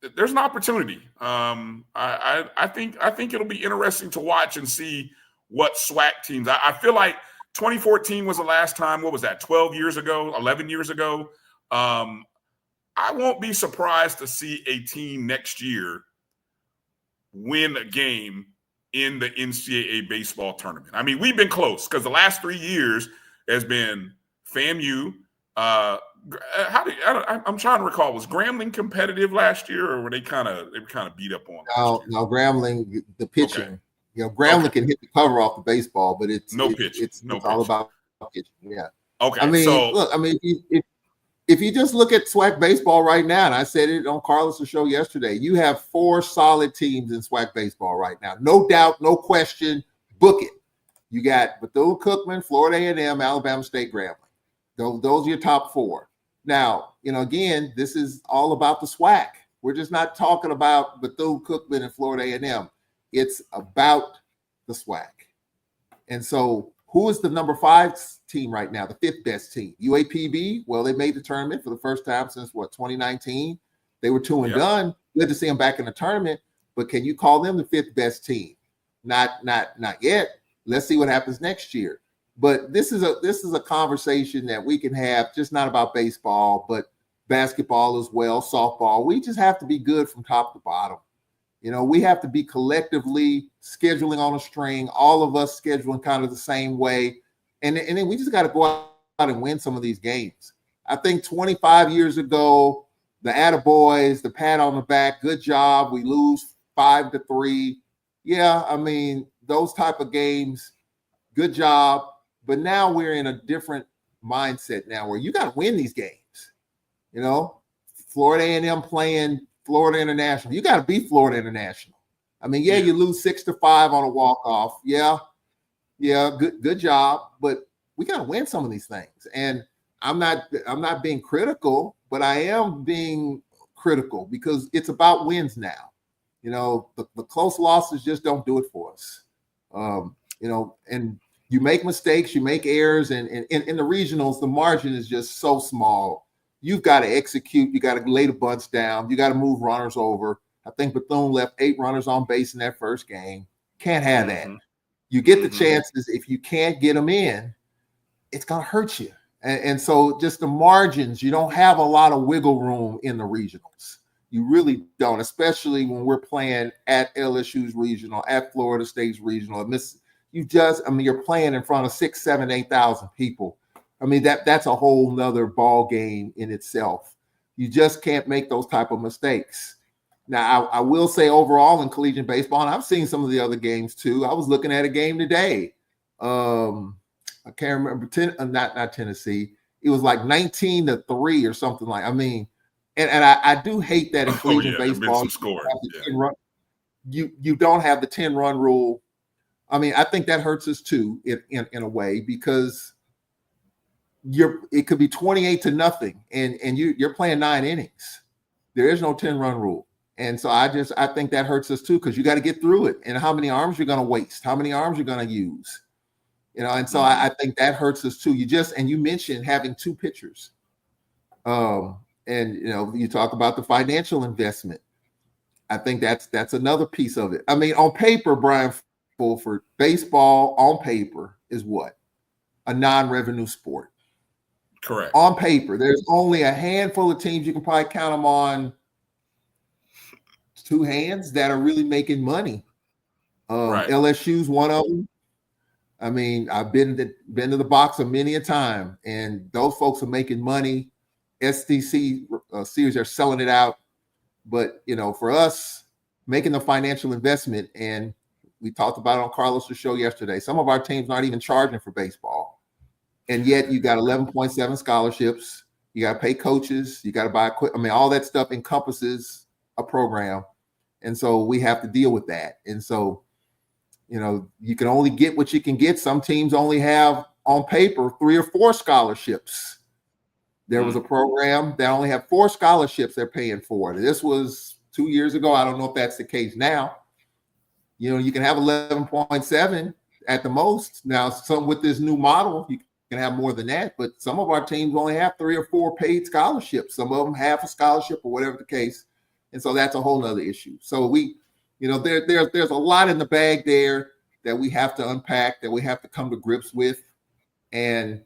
an opportunity. I think it'll be interesting to watch and see what SWAC teams. I feel like 2014 was the last time. What was that? 12 years ago, 11 years ago. I won't be surprised to see a team next year win a game in the NCAA baseball tournament. I mean, we've been close because the last 3 years has been FAMU. I'm trying to recall, was Grambling competitive last year, or were they kind of beat up on?
No, Grambling, the pitching. Okay. Grambling can hit the cover off the baseball, but it's all about pitching. Yeah.
Okay.
I mean, if you just look at SWAC baseball right now, and I said it on Carlos's show yesterday, you have 4 solid teams in SWAC baseball right now. No doubt, no question. Book it. You got Bethune-Cookman, Florida A&M, Alabama State, Grambling. Those are your top 4. Now, again, this is all about the SWAC. We're just not talking about Bethune-Cookman and Florida A&M. It's about the SWAC. And so who is the number 5 team right now, the 5th best team? UAPB, well, they made the tournament for the first time since, 2019? They were 2 and done. Good to see them back in the tournament, but can you call them the 5th best team? Not yet. Let's see what happens next year. But this is a conversation that we can have, just not about baseball, but basketball as well, softball. We just have to be good from top to bottom. We have to be collectively scheduling on a string, all of us scheduling kind of the same way. And then we just got to go out and win some of these games. I think 25 years ago, the attaboys, the pat on the back, good job. We lose 5-3. Yeah, I mean, those type of games, good job. But now we're in a different mindset now where you got to win these games. You know, Florida A&M playing Florida International. You got to beat Florida International. I mean, yeah, you lose 6-5 on a walk-off. Yeah, good job. But we got to win some of these things. And I'm not being critical, but I am being critical because it's about wins now. You know, the close losses just don't do it for us. You know, and you make mistakes, you make errors, and in the regionals, the margin is just so small. You've got to execute. You got to lay the bunts down. You got to move runners over. I think Bethune left 8 runners on base in that first game. Can't have that. You get the chances. If you can't get them in, it's going to hurt you. And so just the margins, you don't have a lot of wiggle room in the regionals. You really don't, especially when we're playing at LSU's regional, at Florida State's regional. You're playing in front of 6,000, 7,000, 8,000 people. I mean, that's a whole nother ball game in itself. You just can't make those type of mistakes. Now, I will say overall in collegiate baseball, and I've seen some of the other games too. I was looking at a game today. I can't remember, not Tennessee. It was like 19-3 or something like. I mean, and I do hate that in collegiate baseball. You don't have the 10-run rule. I mean, I think that hurts us too in a way because it could be 28-0 and you're playing 9 innings. There is no 10-run rule. And so I think that hurts us too because you got to get through it. And how many arms you're going to waste? How many arms you're going to use? You know, and so I think that hurts us too. You mentioned having 2 pitchers. And you know, you talk about the financial investment. I think that's another piece of it. I mean, on paper, Bryan, for baseball on paper is what? A non-revenue sport.
Correct.
On paper, there's only a handful of teams, you can probably count them on 2 hands that are really making money. Right. LSU's one of them. I mean, I've been to the boxer many a time, and those folks are making money. SDC series are selling it out. But, you know, for us, making the financial investment, and we talked about it on Carlos's show yesterday, some of our teams aren't even charging for baseball. And yet you got 11.7 scholarships. You got to pay coaches. You got to buy equipment. I mean, all that stuff encompasses a program. And so we have to deal with that. And so, you know, you can only get what you can get. Some teams only have on paper 3 or 4 scholarships. There was a program that only had 4 scholarships they're paying for. This was 2 years ago. I don't know if that's the case now. You know, you can have 11.7 at the most. Now, some with this new model, you can have more than that. But some of our teams only have 3 or 4 paid scholarships. Some of them half a scholarship or whatever the case. And so that's a whole nother issue. So we, you know, there's a lot in the bag there that we have to unpack, that we have to come to grips with. And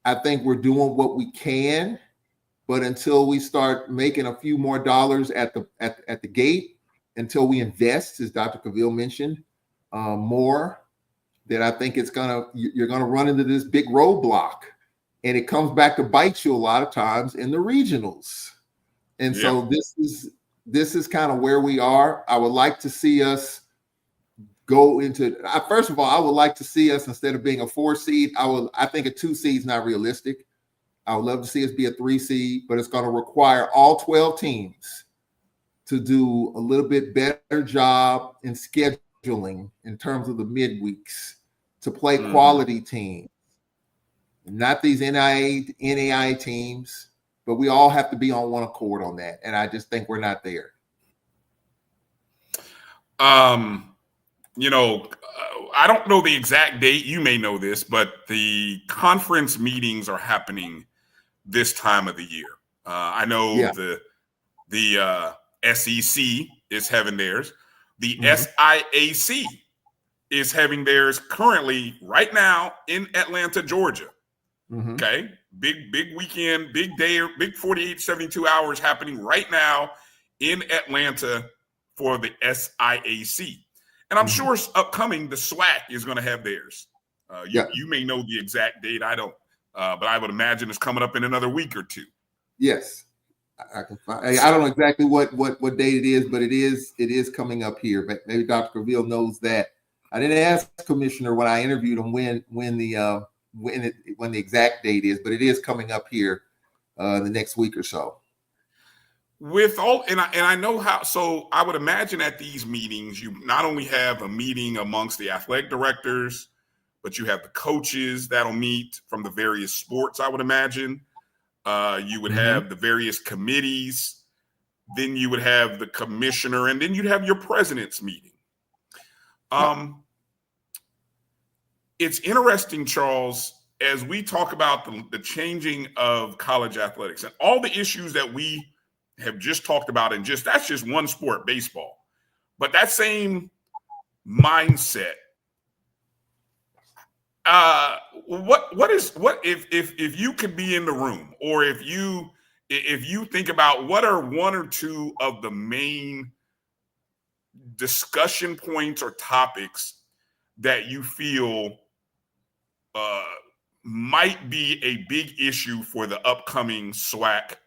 I think we're doing what we can, but until we start making a few more dollars at the gate, until we invest, as Dr. Cavill mentioned, more, then I think you're gonna run into this big roadblock, and it comes back to bite you a lot of times in the regionals. And so this is kind of where we are. I would like to see us go into. First of all, I would like to see us, instead of being a 4 seed, I think a 2 seed is not realistic. I would love to see us be a 3 seed, but it's going to require all 12 teams to do a little bit better job in scheduling in terms of the midweeks, to play quality teams, not these NAIA teams, but we all have to be on one accord on that. And I just think we're not there.
You know, I don't know the exact date. You may know this, but the conference meetings are happening this time of the year. I know the SEC is having theirs. The SIAC is having theirs currently right now in Atlanta, Georgia. Okay. Big weekend, big day, big 48, 72 hours happening right now in Atlanta for the SIAC. And I'm sure upcoming, the SWAC is going to have theirs. You may know the exact date. I don't. But I would imagine it's coming up in another week or 2.
Yes. I can find. I don't know exactly what date it is, but it is coming up here. But maybe Dr. Cavil knows that. I didn't ask the commissioner when I interviewed him when the exact date is, but it is coming up here the next week or so.
With all and I know how. So I would imagine at these meetings, you not only have a meeting amongst the athletic directors, but you have the coaches that'll meet from the various sports. I would imagine you would have the various committees. Then you would have the commissioner, and then you'd have your president's meeting. It's interesting, Charles, as we talk about the changing of college athletics and all the issues that we have just talked about, and that's just one sport, baseball. But that same mindset, what if you could be in the room, or if you think about what are one or two of the main discussion points or topics that you feel might be a big issue for the upcoming SWAC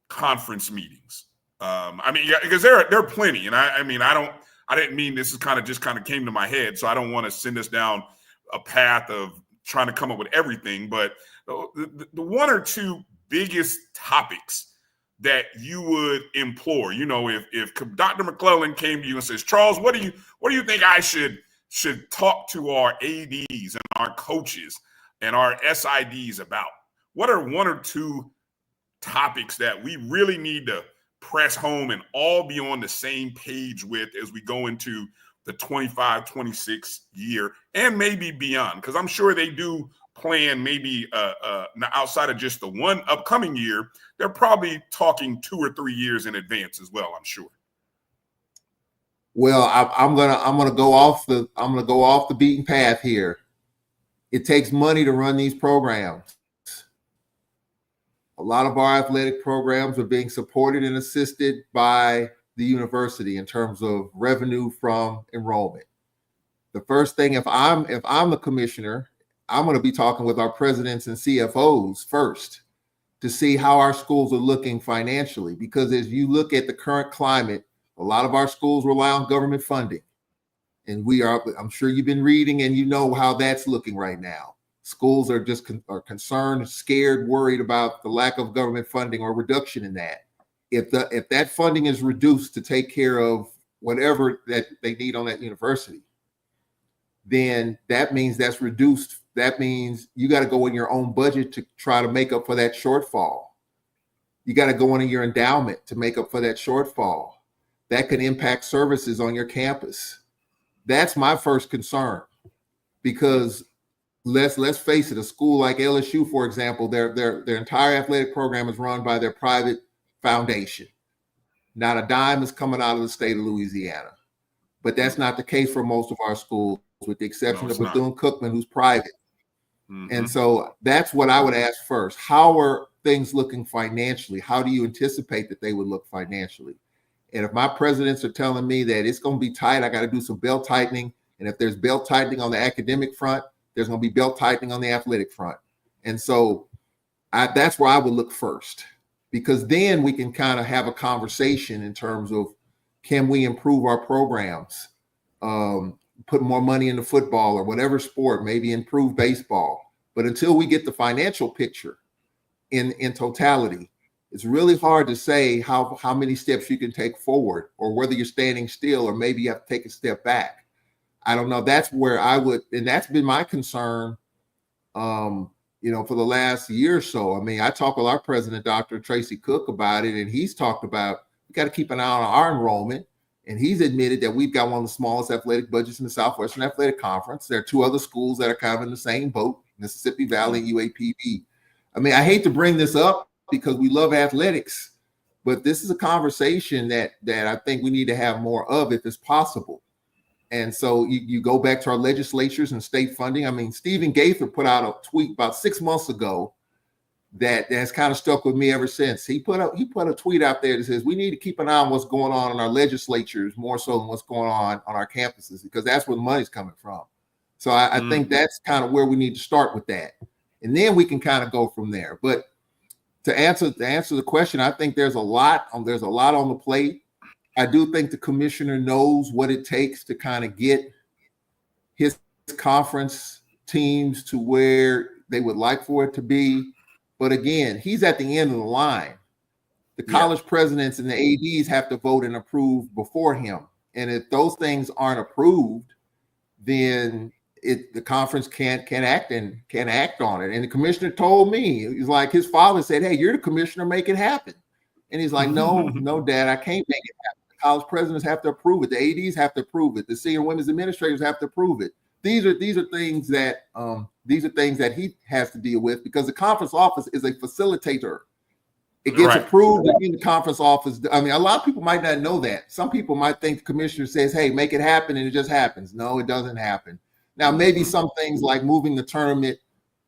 conference meetings. I mean, because there are plenty, and I didn't mean this is kind of came to my head, so I don't want to send us down a path of trying to come up with everything, but the one or two biggest topics that you would implore, if Dr. McClellan came to you and says, Charles, what do you think I should talk to our ADs and our coaches and our SIDs about? What are one or two topics that we really need to press home and all be on the same page with as we go into the 25-26 year and maybe beyond? Because I'm sure they do plan maybe outside of just the one upcoming year, they're probably talking 2 or 3 years in advance as well, I'm sure.
Well, I'm gonna go off the beaten path here. It takes money to run these programs. A lot of our athletic programs are being supported and assisted by the university in terms of revenue from enrollment. The first thing, if I'm the commissioner, I'm going to be talking with our presidents and CFOs first to see how our schools are looking financially, because as you look at the current climate, a lot of our schools rely on government funding. And I'm sure you've been reading and you know how that's looking right now. Schools are just are concerned, scared, worried about the lack of government funding or reduction in that. If that funding is reduced to take care of whatever that they need on that university, then that means that's reduced. That means you got to go in your own budget to try to make up for that shortfall. You got to go into your endowment to make up for that shortfall. That could impact services on your campus. That's my first concern, because let's face it, a school like LSU, for example, their entire athletic program is run by their private foundation. Not a dime is coming out of the state of Louisiana. But that's not the case for most of our schools, with the exception of Bethune-Cookman, who's private. And so that's what I would ask first. How are things looking financially? How do you anticipate that they would look financially? And if my presidents are telling me that it's going to be tight, I got to do some belt tightening. And if there's belt tightening on the academic front, there's going to be belt tightening on the athletic front. And so that's where I would look first, because then we can kind of have a conversation in terms of, can we improve our programs, put more money into football or whatever sport, maybe improve baseball. But until we get the financial picture in totality, it's really hard to say how many steps you can take forward, or whether you're standing still or maybe you have to take a step back. I don't know. That's where I would, and that's been my concern, for the last year or so. I mean, I talked with our president, Dr. Tracy Cook, about it, and he's talked about, we got to keep an eye on our enrollment. And he's admitted that we've got one of the smallest athletic budgets in the Southwestern Athletic Conference. There are 2 other schools that are kind of in the same boat, Mississippi Valley and UAPB. I mean, I hate to bring this up because we love athletics, but this is a conversation that I think we need to have more of if it's possible. And so you go back to our legislatures and state funding. I mean, Stephen Gaither put out a tweet about 6 months ago that has kind of stuck with me ever since. He put a tweet out there that says we need to keep an eye on what's going on in our legislatures more so than what's going on our campuses, because that's where the money's coming from. So I think that's kind of where we need to start with that. And then we can kind of go from there. But to answer the question, I think there's a lot on the plate. I do think the commissioner knows what it takes to kind of get his conference teams to where they would like for it to be. But again, he's at the end of the line. The college presidents and the ADs have to vote and approve before him. And if those things aren't approved, then the conference can't act on it. And the commissioner told me, he's like, his father said, "Hey, you're the commissioner, make it happen." And he's like, no, Dad, I can't make it happen. The college presidents have to approve it. The ADs have to approve it. The senior women's administrators have to approve it. These are things that he has to deal with, because the conference office is a facilitator. It gets approved in the conference office. I mean, a lot of people might not know that. Some people might think the commissioner says, "Hey, make it happen," and it just happens. No, it doesn't happen. Now, maybe some things like moving the tournament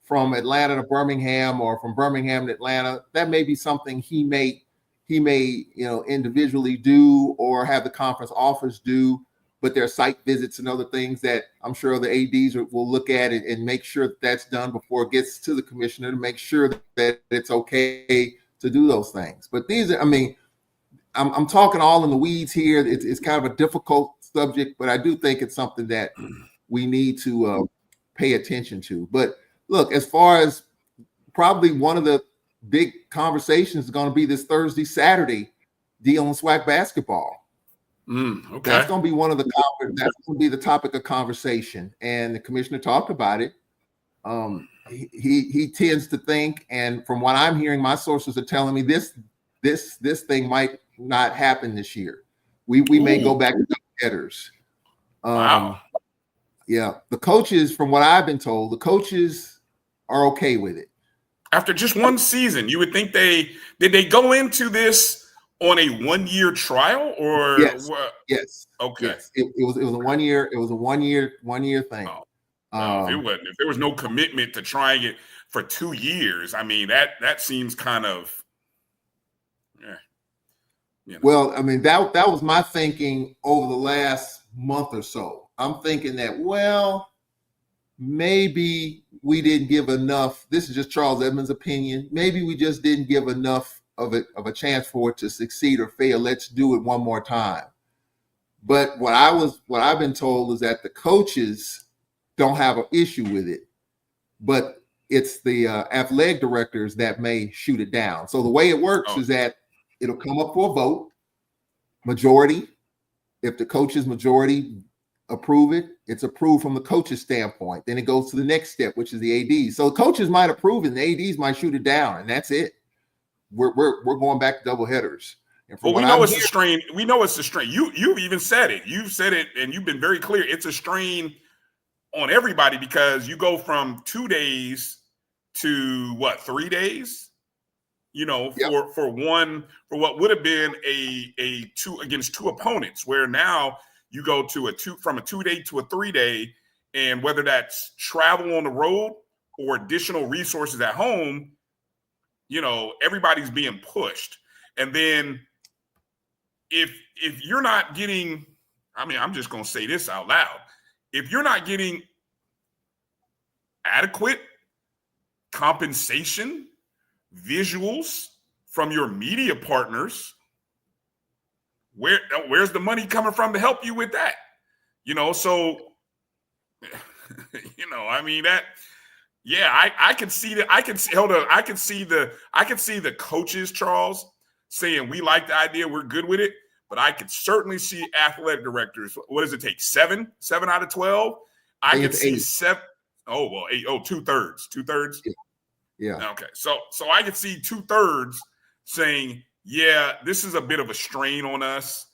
from Atlanta to Birmingham or from Birmingham to Atlanta, that may be something he may individually do or have the conference office do. But there are site visits and other things that I'm sure the ADs will look at it and make sure that that's done before it gets to the commissioner to make sure that it's okay to do those things. But these are, I mean, I'm talking all in the weeds here. It's kind of a difficult subject, but I do think it's something that we need to pay attention to. But look, as far as probably one of the big conversations is going to be this Thursday, Saturday deal on SWAC basketball.
Okay.
That's going to be that's going to be the topic of conversation. And the commissioner talked about it. He tends to think, and from what I'm hearing, my sources are telling me this thing might not happen this year. We may go back to double headers.
Wow.
Yeah, the coaches, from what I've been told, the coaches are okay with it.
After just one season, you would think did they go into this on a 1-year trial or
yes.
what?
Yes.
Okay.
Yes. It was a 1 year. It was a one year thing.
Oh. If there was no commitment to trying it for 2 years, I mean that seems kind of
Well, I mean that was my thinking over the last month or so. I'm thinking that, well, maybe we didn't give enough. This is just Charles Edmond's opinion. Maybe we just didn't give enough of a chance for it to succeed or fail. Let's do it one more time. But what I've been told is that the coaches don't have an issue with it, but it's the athletic directors that may shoot it down. So the way it works is that it'll come up for a vote, majority. If the coaches majority approve it, it's approved from the coach's standpoint. Then it goes to the next step, which is the ADs. So the coaches might approve it, and the ADs might shoot it down, and that's it. We're going back to double headers.
Well, we know it's a strain. We know it's a strain. You've even said it. You've said it, and you've been very clear. It's a strain on everybody because you go from 2 days to 3 days. For what would have been a 2 against 2 opponents, where now you go to from a 2 day to a 3 day, and whether that's travel on the road or additional resources at home, everybody's being pushed. And then if you're not getting, I mean, I'm just going to say this out loud. If you're not getting adequate compensation, visuals from your media partners, where's the money coming from to help you with that? So, I mean that. Yeah, I can see that. I can see the coaches, Charles, saying we like the idea, we're good with it. But I could certainly see athletic directors. What does it take? 7 out of 12. I could see 8. 7. Oh well, 8. Oh, 2/3. 2/3.
Yeah.
Okay. So I could see 2/3 saying, yeah, this is a bit of a strain on us,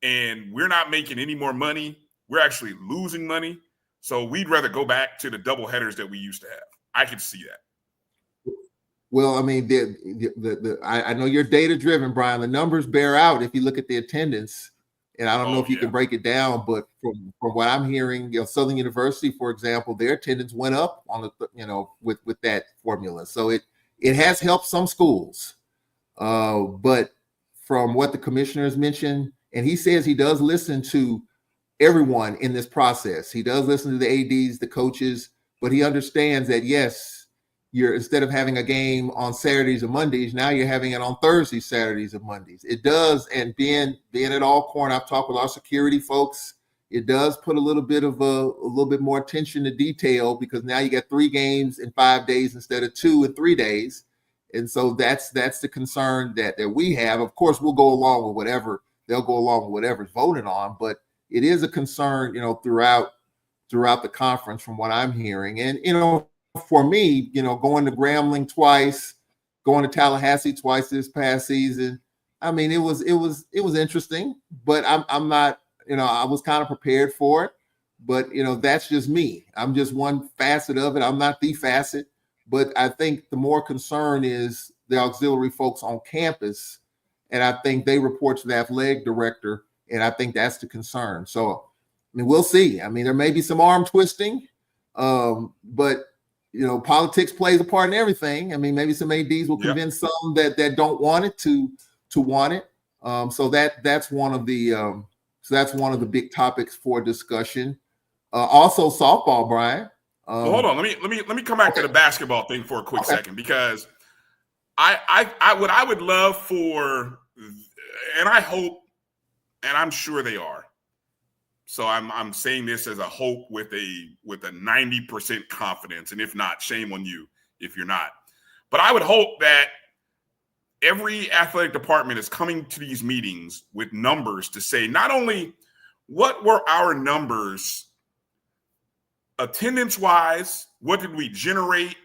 and we're not making any more money. We're actually losing money. So we'd rather go back to the double headers that we used to have. I could see that.
Well, I mean, I know you're data driven, Bryan. The numbers bear out if you look at the attendance, and I don't know if you can break it down, but from what I'm hearing, Southern University, for example, their attendance went up on with that formula. So it has helped some schools, but from what the commissioner has mentioned, and he says he does listen to everyone in this process. He does listen to the ADs, the coaches, but he understands that, yes, you're instead of having a game on Saturdays and Mondays, now you're having it on Thursdays, Saturdays, and Mondays. It does, and being at Allcorn, I've talked with our security folks. It does put a little bit more attention to detail, because now you got 3 games in 5 days instead of 2 in 3 days. And so that's the concern that we have. Of course, we'll go along with whatever they'll go along with whatever's voted on, but it is a concern, throughout the conference from what I'm hearing. And, for me, going to Grambling twice, going to Tallahassee twice this past season, I mean, it was interesting, but I'm not, I was kind of prepared for it, but, that's just me. I'm just one facet of it. I'm not the facet, but I think the more concern is the auxiliary folks on campus. And I think they report to the athletic director. And I think that's the concern. So, I mean, we'll see. I mean, there may be some arm twisting, but, politics plays a part in everything. I mean, maybe some ADs will convince some that don't want it to want it. So that's one of the big topics for discussion. Also, softball, Bryan.
Well, hold on. Let me come back to the basketball thing for a quick second, because what I would love for, and I hope, and I'm sure they are. So I'm saying this as a hope with a 90% confidence, and if not, shame on you if you're not. But I would hope that every athletic department is coming to these meetings with numbers to say not only what were our numbers attendance-wise, what did we generate,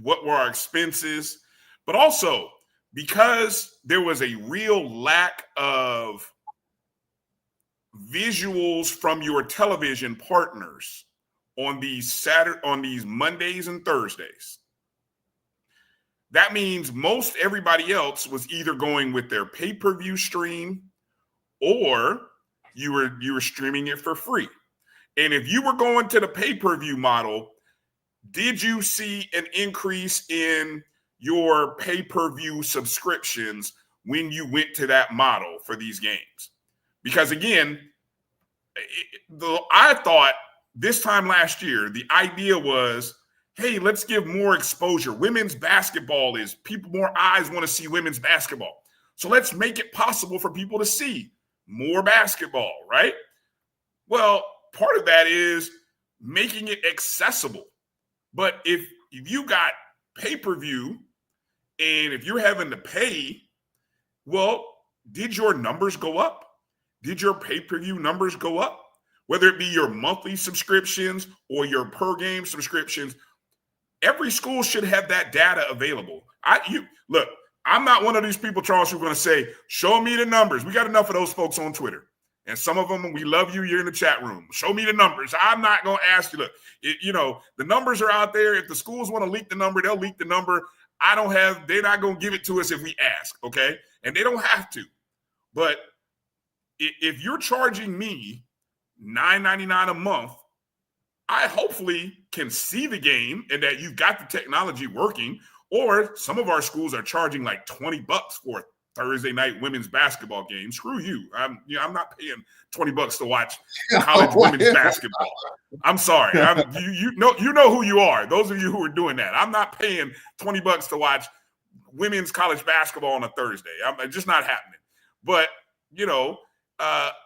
what were our expenses, but also because there was a real lack of visuals from your television partners on these Mondays and Thursdays. That means most everybody else was either going with their pay-per-view stream, or you were streaming it for free. And if you were going to the pay-per-view model, did you see an increase in your pay-per-view subscriptions when you went to that model for these games? Because again, I thought this time last year, the idea was, hey, let's give more exposure. Women's basketball more eyes want to see women's basketball. So let's make it possible for people to see more basketball, right? Well, part of that is making it accessible. But if you got pay-per-view and if you're having to pay, well, did your numbers go up? Did your pay-per-view numbers go up? Whether it be your monthly subscriptions or your per-game subscriptions, every school should have that data available. Look, I'm not one of these people, Charles, who are going to say, show me the numbers. We got enough of those folks on Twitter. And some of them, we love you. You're in the chat room. Show me the numbers. I'm not going to ask you. Look, the numbers are out there. If the schools want to leak the number, they'll leak the number. They're not going to give it to us if we ask, okay? And they don't have to. But if you're charging me $9.99 a month, I hopefully can see the game and that you've got the technology working. Or some of our schools are charging like $20 for a Thursday night women's basketball game. Screw you. I'm not paying $20 to watch college women's basketball. I'm sorry. You know who you are. Those of you who are doing that. I'm not paying $20 to watch women's college basketball on a Thursday. I'm just not happening. But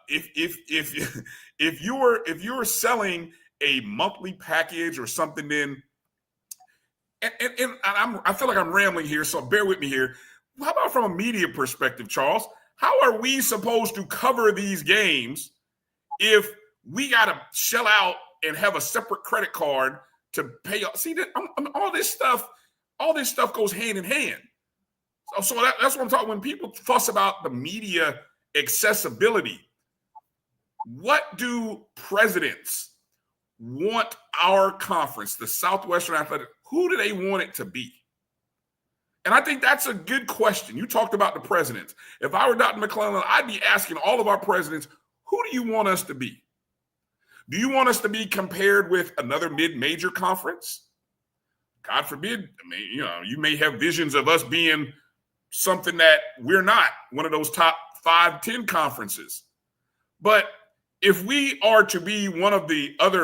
if you're selling a monthly package or something, then and I feel like I'm rambling here, so bear with me here. How about from a media perspective, Charles? How are we supposed to cover these games if we got to shell out and have a separate credit card to pay? See, all this stuff goes hand in hand. So that's what I'm talking. When people fuss about the media accessibility, what do presidents want our conference, the Southwestern Athletic, who do they want it to be? And I think that's a good question. You talked about the presidents. If I were Dr. McClellan, I'd be asking all of our presidents, who do you want us to be? Do you want us to be compared with another mid-major conference? God forbid. I mean, you may have visions of us being something that we're not, one of those top 5-10 conferences. But if we are to be one of the other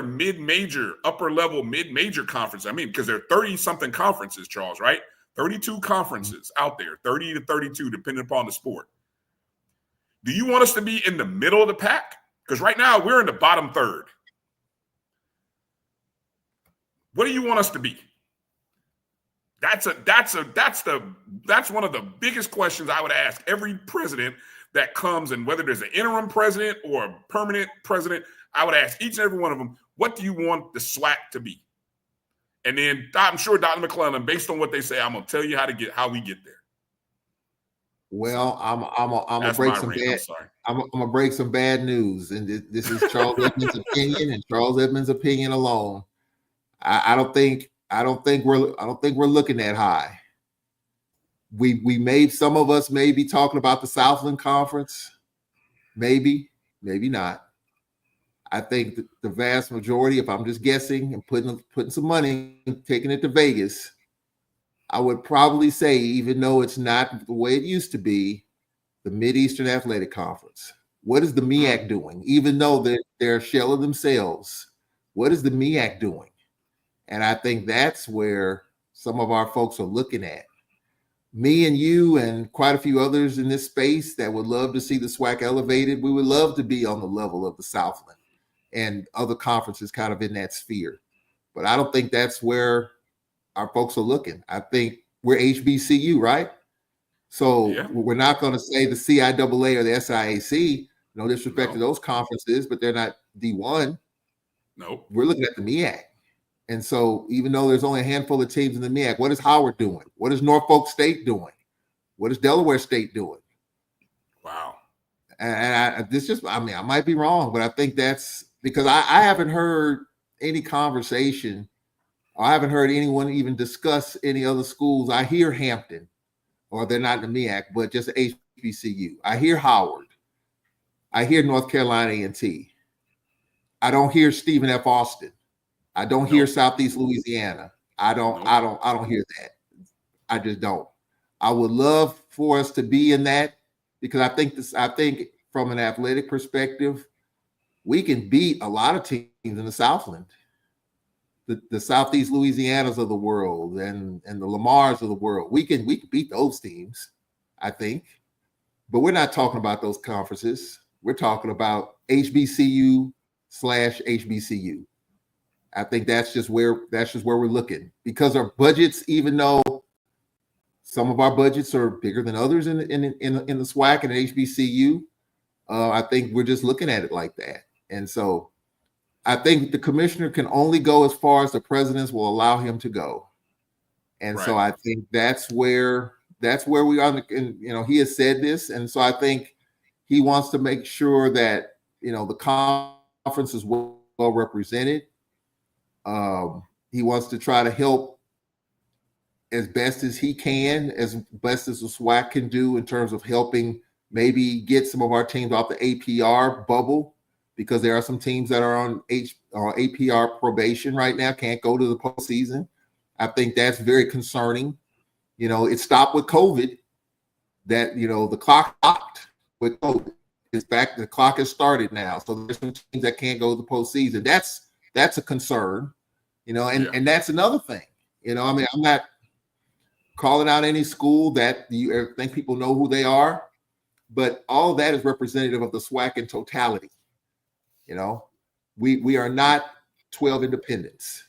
upper level mid-major conferences, I mean, because there are 30-something conferences, Charles, right? 32 conferences out there, 30 to 32, depending upon the sport. Do you want us to be in the middle of the pack? Because right now we're in the bottom third. What do you want us to be? That's one of the biggest questions I would ask every president that comes, and whether there's an interim president or a permanent president, I would ask each and every one of them, what do you want the SWAC to be? And then I'm sure Dr. McClellan, based on what they say, I'm gonna tell you how we get there.
Well, I'm gonna break some bad. I'm gonna break some bad news, and this is Charles Edmond's opinion, and Charles Edmond's opinion alone. I don't think we're looking that high. Some of us may be talking about the Southland Conference, maybe not. I think the vast majority, if I'm just guessing and putting some money, taking it to Vegas, I would probably say, even though it's not the way it used to be, the Mid-Eastern Athletic Conference. What is the MEAC doing? Even though they're a shell of themselves, what is the MEAC doing? And I think that's where some of our folks are looking at. Me and you and quite a few others in this space that would love to see the SWAC elevated. We would love to be on the level of the Southland and other conferences kind of in that sphere. But I don't think that's where our folks are looking. I think we're HBCU, right? So We're not going to say the CIAA or the SIAC, no disrespect to those conferences, but they're not D1.
Nope.
We're looking at the MEAC. And so even though there's only a handful of teams in the MEAC, what is Howard doing? What is Norfolk State doing? What is Delaware State doing?
Wow.
And I might be wrong, but I think that's because I haven't heard any conversation. I haven't heard anyone even discuss any other schools. I hear Hampton, or they're not in the MEAC, but just HBCU. I hear Howard. I hear North Carolina A&T. I don't hear Stephen F. Austin. I don't hear Southeast Louisiana. I don't hear that. I just don't. I would love for us to be in that, because I think from an athletic perspective, we can beat a lot of teams in the Southland. The Southeast Louisianas of the world and the Lamars of the world. We can beat those teams, I think. But we're not talking about those conferences. We're talking about HBCU/HBCU. I think that's just where we're looking, because our budgets, even though some of our budgets are bigger than others in the SWAC and HBCU, I think we're just looking at it like that. And so I think the commissioner can only go as far as the presidents will allow him to go. And so I think that's where we are. And, he has said this. And so I think he wants to make sure that, the conference is well represented. He wants to try to help as best as he can, as best as the SWAC can do in terms of helping maybe get some of our teams off the APR bubble, because there are some teams that are on APR probation right now, can't go to the postseason. I think that's very concerning. It stopped with COVID. That the clock stopped with COVID. It's back. The clock has started now. So there's some teams that can't go to the postseason. That's a concern, and that's another thing. I'm not calling out any school that you think people know who they are, but all of that is representative of the SWAC in totality. We are not 12 independents.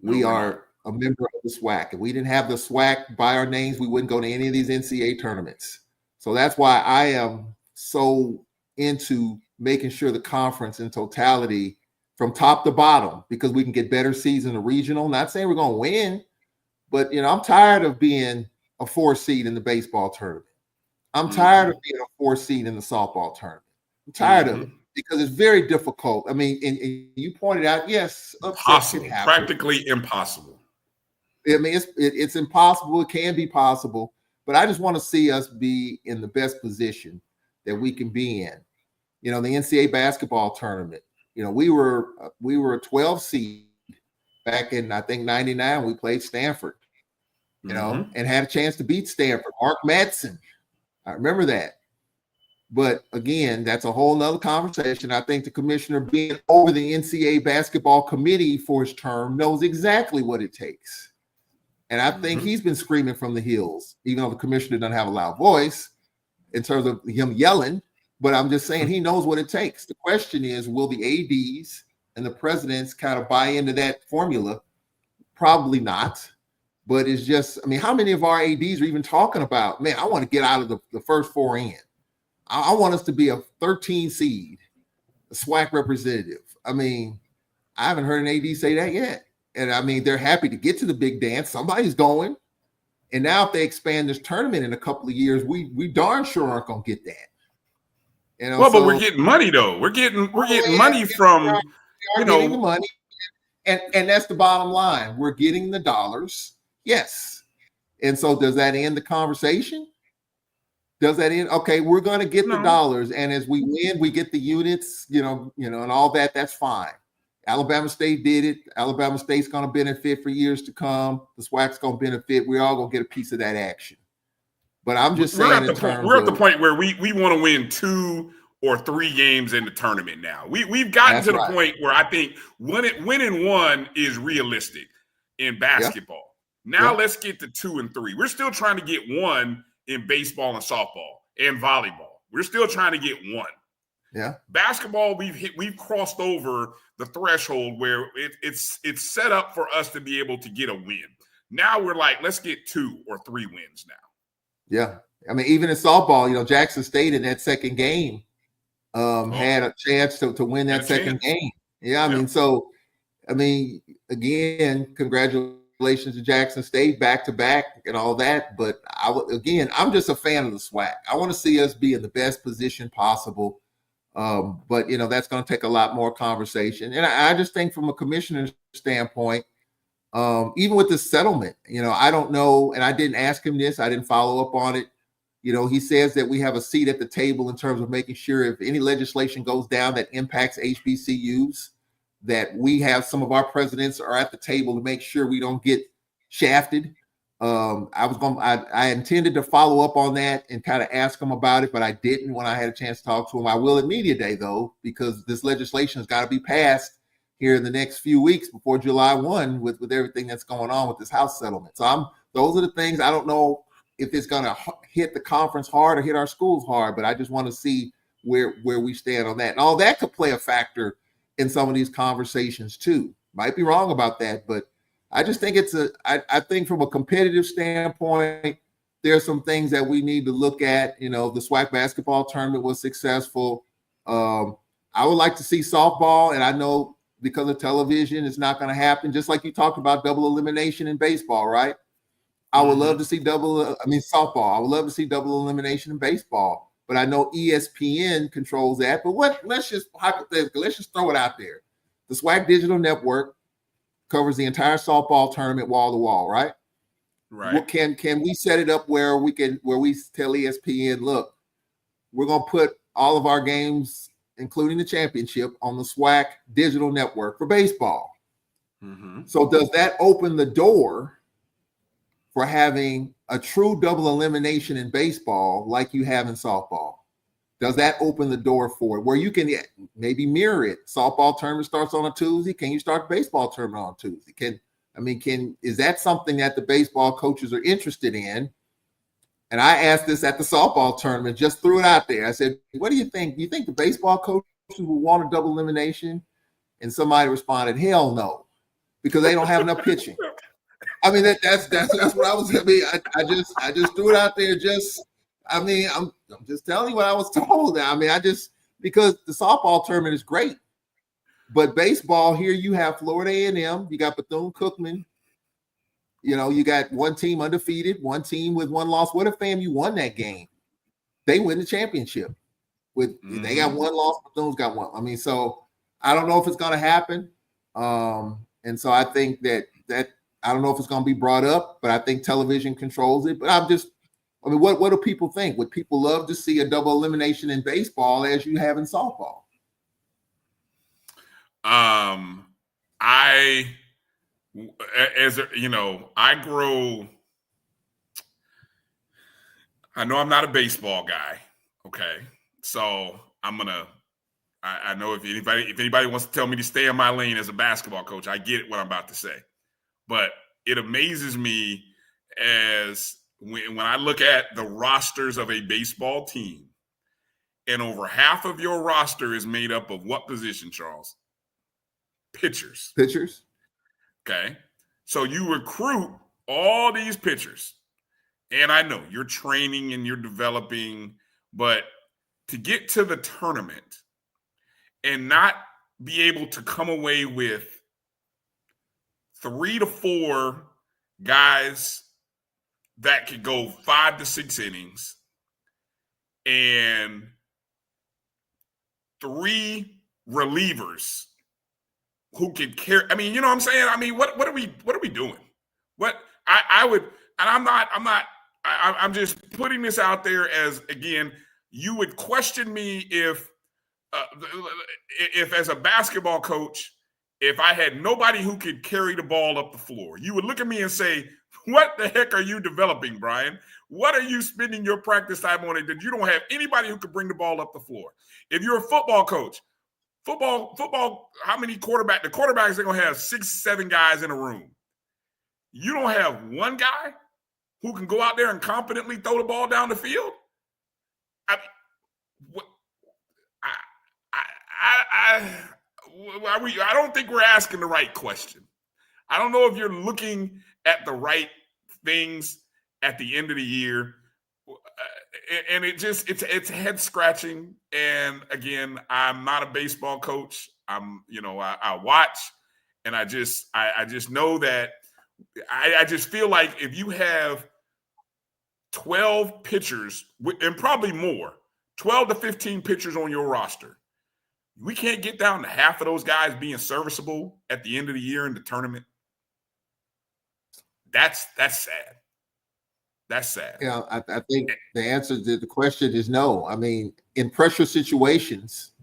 We are a member of the SWAC. If we didn't have the SWAC by our names, we wouldn't go to any of these NCAA tournaments. So that's why I am so into making sure the conference in totality, from top to bottom, because we can get better seeds in the regional. Not saying we're going to win, but I'm tired of being a 4 seed in the baseball tournament. I'm tired of being a 4 seed in the softball tournament. I'm tired of it, because it's very difficult. I mean, and you pointed out, yes,
impossible, practically impossible.
I mean, it's impossible. It can be possible, but I just want to see us be in the best position that we can be in. The NCAA basketball tournament. We were a 12 seed back in, I think, 99. We played Stanford, and had a chance to beat Stanford. Mark Madsen, I remember that. But again, that's a whole nother conversation. I think the commissioner being over the NCAA basketball committee for his term knows exactly what it takes. And I think he's been screaming from the hills, even though the commissioner doesn't have a loud voice in terms of him yelling. But I'm just saying he knows what it takes. The question is, will the ADs and the presidents kind of buy into that formula? Probably not. But it's just, I mean, how many of our ADs are even talking about, man, I want to get out of the first four in. I want us to be a 13 seed, a SWAC representative. I mean, I haven't heard an AD say that yet. And I mean, they're happy to get to the big dance. Somebody's going. And now if they expand this tournament in a couple of years, we darn sure aren't going to get that. You know,
but we're getting money though. We're getting money from,
getting the money. And that's the bottom line. We're getting the dollars. Yes. And so does that end the conversation? Does that end? Okay, we're going to get the dollars. And as we win, we get the units, you know, and all that. That's fine. Alabama State did it. Alabama State's going to benefit for years to come. The SWAC's going to benefit. We're all going to get a piece of that action. But I'm just saying,
we're at the point where we want to win 2 or 3 games in the tournament now. We've gotten to the point where I think winning 1 is realistic in basketball. Now let's get to 2 and 3. We're still trying to get 1 in baseball and softball and volleyball. We're still trying to get 1.
Yeah.
Basketball, we've crossed over the threshold where it's set up for us to be able to get a win. Now we're like, let's get 2 or 3 wins now.
Yeah. I mean, even in softball, you know, Jackson State in that second game had a chance to win that second game. Yeah. I mean, so, I mean, again, congratulations to Jackson State back to back and all that. But I'm just a fan of the SWAC. I want to see us be in the best position possible. But, you know, that's going to take a lot more conversation. And I just think from a commissioner's standpoint, even with the settlement, you know, I don't know. And I didn't ask him this. I didn't follow up on it. You know, he says that we have a seat at the table in terms of making sure if any legislation goes down that impacts HBCUs, that we have some of our presidents are at the table to make sure we don't get shafted. I intended to follow up on that and kind of ask him about it, but I didn't when I had a chance to talk to him. I will at Media Day, though, because this legislation has got to be passed here in the next few weeks before July 1 with everything that's going on with this House settlement. So those are the things. I don't know if it's going to hit the conference hard or hit our schools hard, but I just want to see where we stand on that. And all that could play a factor in some of these conversations too. Might be wrong about that, but I just think I think from a competitive standpoint, there are some things that we need to look at. You know, the SWAC basketball tournament was successful. I would like to see softball, and I know because of television, it's not going to happen. Just like you talked about double elimination in baseball, right? I would love to see softball. I would love to see double elimination in baseball, but I know ESPN controls that. But let's just throw it out there. The SWAC Digital Network covers the entire softball tournament wall to wall, right?
Right.
Well, can we set it up where we tell ESPN, look, we're going to put all of our games, including the championship, on the SWAC Digital Network for baseball. So does that open the door for having a true double elimination in baseball like you have in softball? Does that open the door for it where you can maybe mirror it? Softball tournament starts on a Tuesday. Can you start baseball tournament on Tuesday? Is that something that the baseball coaches are interested in? And I asked this at the softball tournament, just threw it out there. I said, what do you think? Do you think the baseball coaches will want a double elimination? And somebody responded, hell no, because they don't have enough pitching. I mean, that's what I was. I mean, I just threw it out there. I'm just telling you what I was told. I mean, because the softball tournament is great, but baseball here you have Florida A&M, you got Bethune-Cookman, you know, you got one team undefeated, one team with one loss. What if FAMU won that game? They win the championship. They got one loss, Bethune's got one. I mean, so I don't know if it's going to happen, and so I think that I don't know if it's going to be brought up, but I think television controls it. But what do people think? Would people love to see a double elimination in baseball as you have in softball?
I know I'm not a baseball guy. Okay. So I know if anybody wants to tell me to stay in my lane as a basketball coach, I get what I'm about to say. But it amazes me as when I look at the rosters of a baseball team, and over half of your roster is made up of what position, Charles? Pitchers.
Pitchers.
Okay. So you recruit all these pitchers. And I know you're training and you're developing, but to get to the tournament and not be able to come away with 3 to 4 guys that could go 5 to 6 innings and 3 relievers who can carry. I mean, you know what I'm saying? I mean, what are we doing? What I would, and I'm just putting this out there as, again, you would question me if as a basketball coach, if I had nobody who could carry the ball up the floor. You would look at me and say, what the heck are you developing, Bryan? What are you spending your practice time on it that you don't have anybody who could bring the ball up the floor? If you're a football coach, football, how many quarterbacks? The quarterbacks are going to have 6, 7 guys in a room. You don't have one guy who can go out there and competently throw the ball down the field? I don't think we're asking the right question. I don't know if you're looking at the right things at the end of the year. And it's head scratching. And again, I'm not a baseball coach. I watch, and I just know that I just feel like if you have 12 pitchers, and probably more, 12 to 15 pitchers on your roster, we can't get down to half of those guys being serviceable at the end of the year in the tournament. That's sad. That's sad.
Yeah, I think the answer to the question is no. I mean, in pressure situations,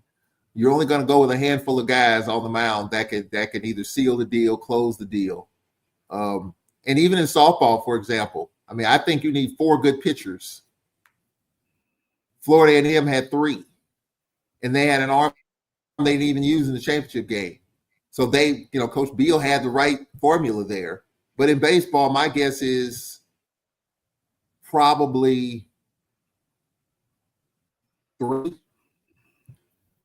you're only going to go with a handful of guys on the mound that can either seal the deal, close the deal. And even in softball, for example, I mean, I think you need 4 good pitchers. Florida A&M had 3, and they had an arm they didn't even use in the championship game. So they, Coach Beal had the right formula there. But in baseball, my guess is probably 3.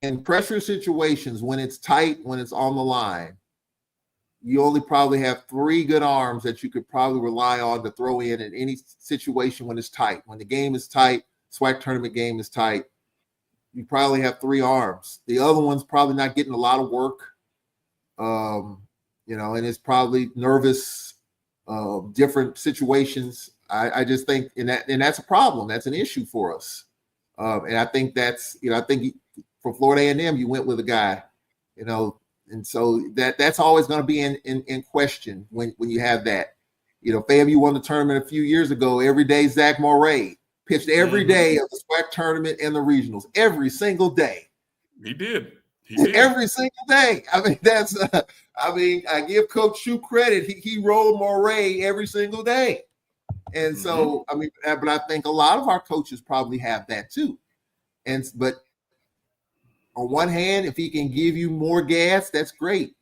In pressure situations, when it's tight, when it's on the line, you only probably have 3 good arms that you could probably rely on to throw in any situation when it's tight. When the game is tight, SWAC tournament game is tight, you probably have 3 arms. The other one's probably not getting a lot of work, and it's probably nervous, different situations. I just think, and that's a problem. That's an issue for us. And I think that's, I think for Florida A&M, you went with a guy, and so that's always going to be in question when you have that. FAMU won the tournament a few years ago. Every day, Zach Moray pitched every day of the SWAC tournament and the regionals, every single day.
He did.
Every single day. I mean, I give Coach Shu credit. He rolled Moray every single day. And so, but I think a lot of our coaches probably have that too. But on one hand, if he can give you more gas, that's great.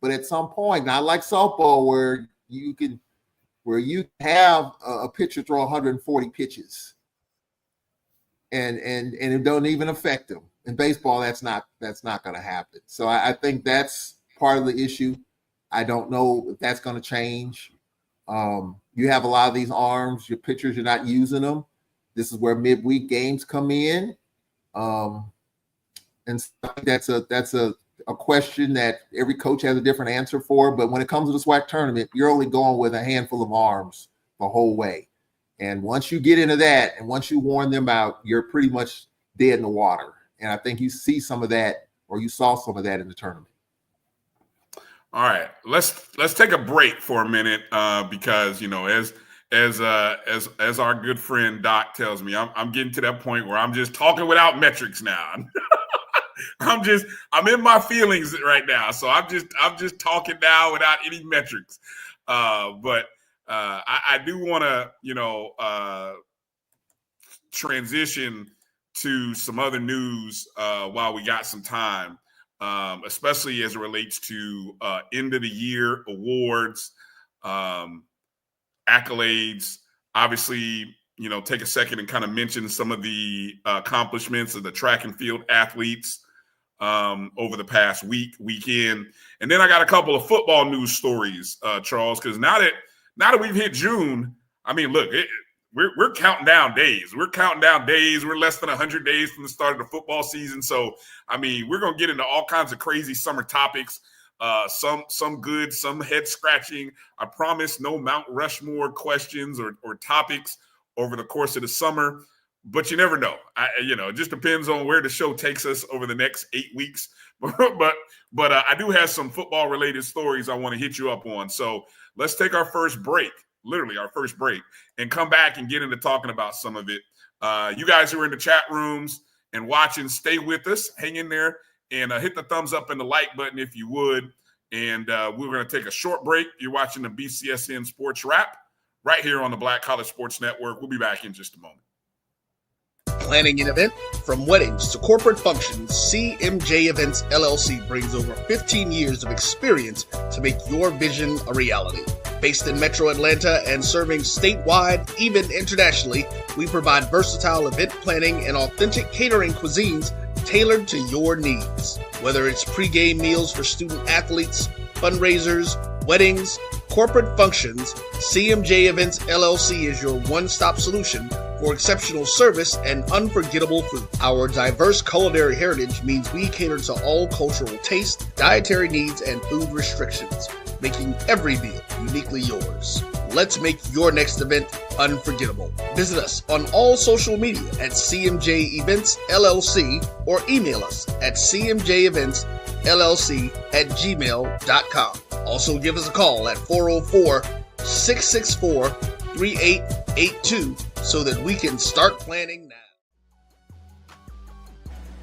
But at some point, not like softball where you have a pitcher throw 140 pitches and it don't even affect him. In baseball, that's not going to happen. So I think that's part of the issue. I don't know if that's going to change. You have a lot of these arms, your pitchers, you're not using them. This is where midweek games come in. And so that's a question that every coach has a different answer for. But when it comes to the SWAC tournament, you're only going with a handful of arms the whole way. And once you get into that, and once you warn them out, you're pretty much dead in the water. And I think you see some of that, or you saw some of that in the tournament.
All right, let's take a break for a minute because as our good friend Doc tells me, I'm getting to that point where I'm just talking without metrics now. I'm in my feelings right now, so I'm just talking now without any metrics. But I do want to transition to some other news while we got some time, especially as it relates to end of the year awards, accolades. Obviously, take a second and kind of mention some of the accomplishments of the track and field athletes over the past weekend. And then I got a couple of football news stories, Charles, because now that we've hit June, I mean, look, we're counting down days. We're less than 100 days from the start of the football season. So, I mean, we're going to get into all kinds of crazy summer topics, some good, some head scratching. I promise no Mount Rushmore questions or topics over the course of the summer, but you never know. It just depends on where the show takes us over the next 8 weeks. But I do have some football related stories I want to hit you up on. So let's take our first break. Literally our first break, and come back and get into talking about some of it. You guys who are in the chat rooms and watching, stay with us, hang in there, and hit the thumbs up and the like button if you would. And we're going to take a short break. You're watching the BCSN Sports Wrap right here on the Black College Sports Network. We'll be back in just a moment.
Planning an event? From weddings to corporate functions, CMJ Events LLC brings over 15 years of experience to make your vision a reality. Based in Metro Atlanta and serving statewide, even internationally, we provide versatile event planning and authentic catering cuisines tailored to your needs. Whether it's pre-game meals for student athletes, fundraisers, weddings, corporate functions, CMJ Events LLC is your one-stop solution for exceptional service and unforgettable food. Our diverse culinary heritage means we cater to all cultural tastes, dietary needs, and food restrictions, making every meal uniquely yours. Let's make your next event unforgettable. Visit us on all social media at CMJ Events LLC or email us at cmjeventsllc@gmail.com. Also give us a call at 404-664-3882 so that we can start planning now.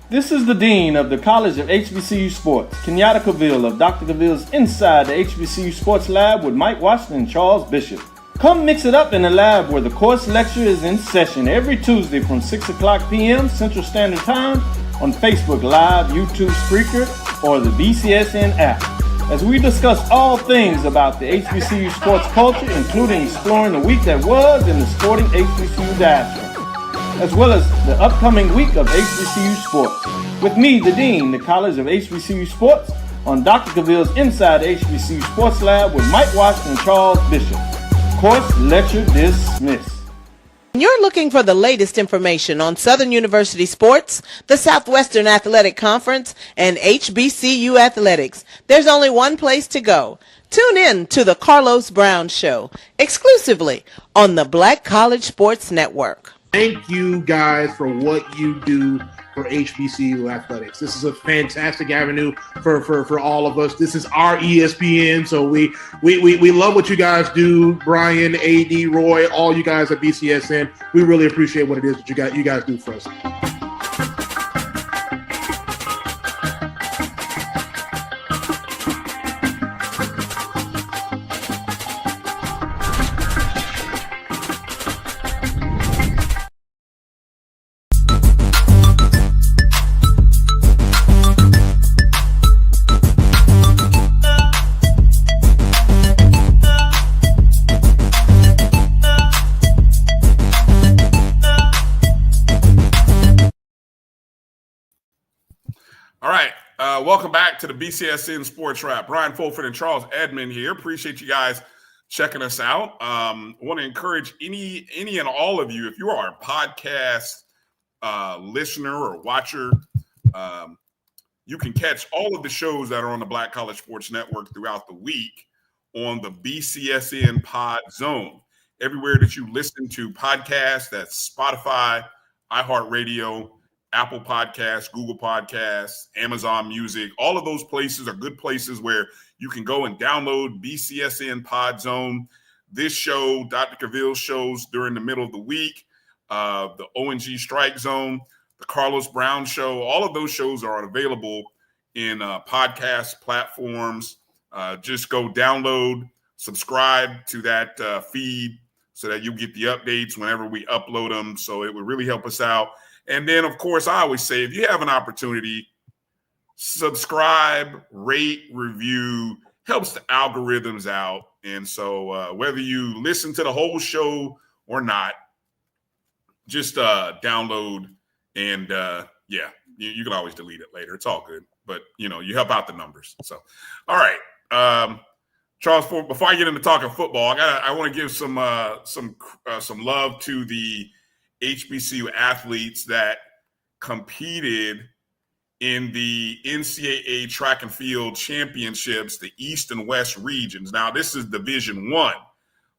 This is the Dean of the College of HBCU Sports, Kenyatta Cavill of Dr. Cavill's Inside the HBCU Sports Lab with Mike Washington and Charles Bishop. Come mix it up in the lab where the course lecture is in session every Tuesday from 6 o'clock p.m. Central Standard Time on Facebook Live, YouTube Spreaker, or the BCSN app, as we discuss all things about the HBCU sports culture, including exploring the week that was in the sporting HBCU diaspora, as well as the upcoming week of HBCU Sports. With me, the Dean, the College of HBCU Sports, on Dr. Cavill's Inside the HBCU Sports Lab with Mike Washington and Charles Bishop. Course lecture dismissed.
You're looking for the latest information on Southern University sports, the Southwestern Athletic Conference, and HBCU athletics. There's only one place to go. Tune in to the Carlos Brown Show, exclusively on the Black College Sports Network.
Thank you guys for what you do for HBCU athletics. This is a fantastic avenue for all of us. This is our ESPN, so we love what you guys do. Bryan, AD, Roy, all you guys at BCSN. We really appreciate what it is that you guys do for us.
Welcome back to the BCSN Sports Wrap. Bryan Fulford and Charles Edmond here. Appreciate you guys checking us out. I want to encourage any and all of you, if you are a podcast listener or watcher, you can catch all of the shows that are on the Black College Sports Network throughout the week on the BCSN Pod Zone. Everywhere that you listen to podcasts, that's Spotify, iHeartRadio, Apple Podcasts, Google Podcasts, Amazon Music, all of those places are good places where you can go and download BCSN Pod Zone. This show, Dr. Cavill's shows during the middle of the week, the ONG Strike Zone, the Carlos Brown Show, all of those shows are available in podcast platforms. Just go download, subscribe to that feed so that you get the updates whenever we upload them. So it would really help us out. And then, of course, I always say, if you have an opportunity, subscribe, rate, review, helps the algorithms out. And so whether you listen to the whole show or not, just download and you can always delete it later. It's all good. But, you help out the numbers. So, all right. Charles, before I get into talking football, I want to give some love to the HBCU athletes that competed in the NCAA track and field championships, the East and West regions. Now, this is Division I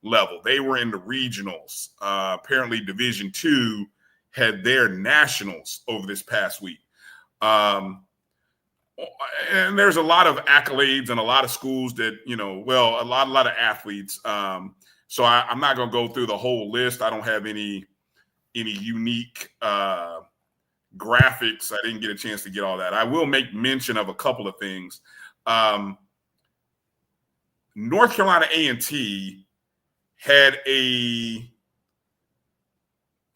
level. They were in the regionals. Apparently, Division II had their nationals over this past week. And there's a lot of accolades and a lot of schools that, a lot of athletes. So I'm not going to go through the whole list. I don't have any unique graphics. I didn't get a chance to get all that. I will make mention of a couple of things. North Carolina A&T had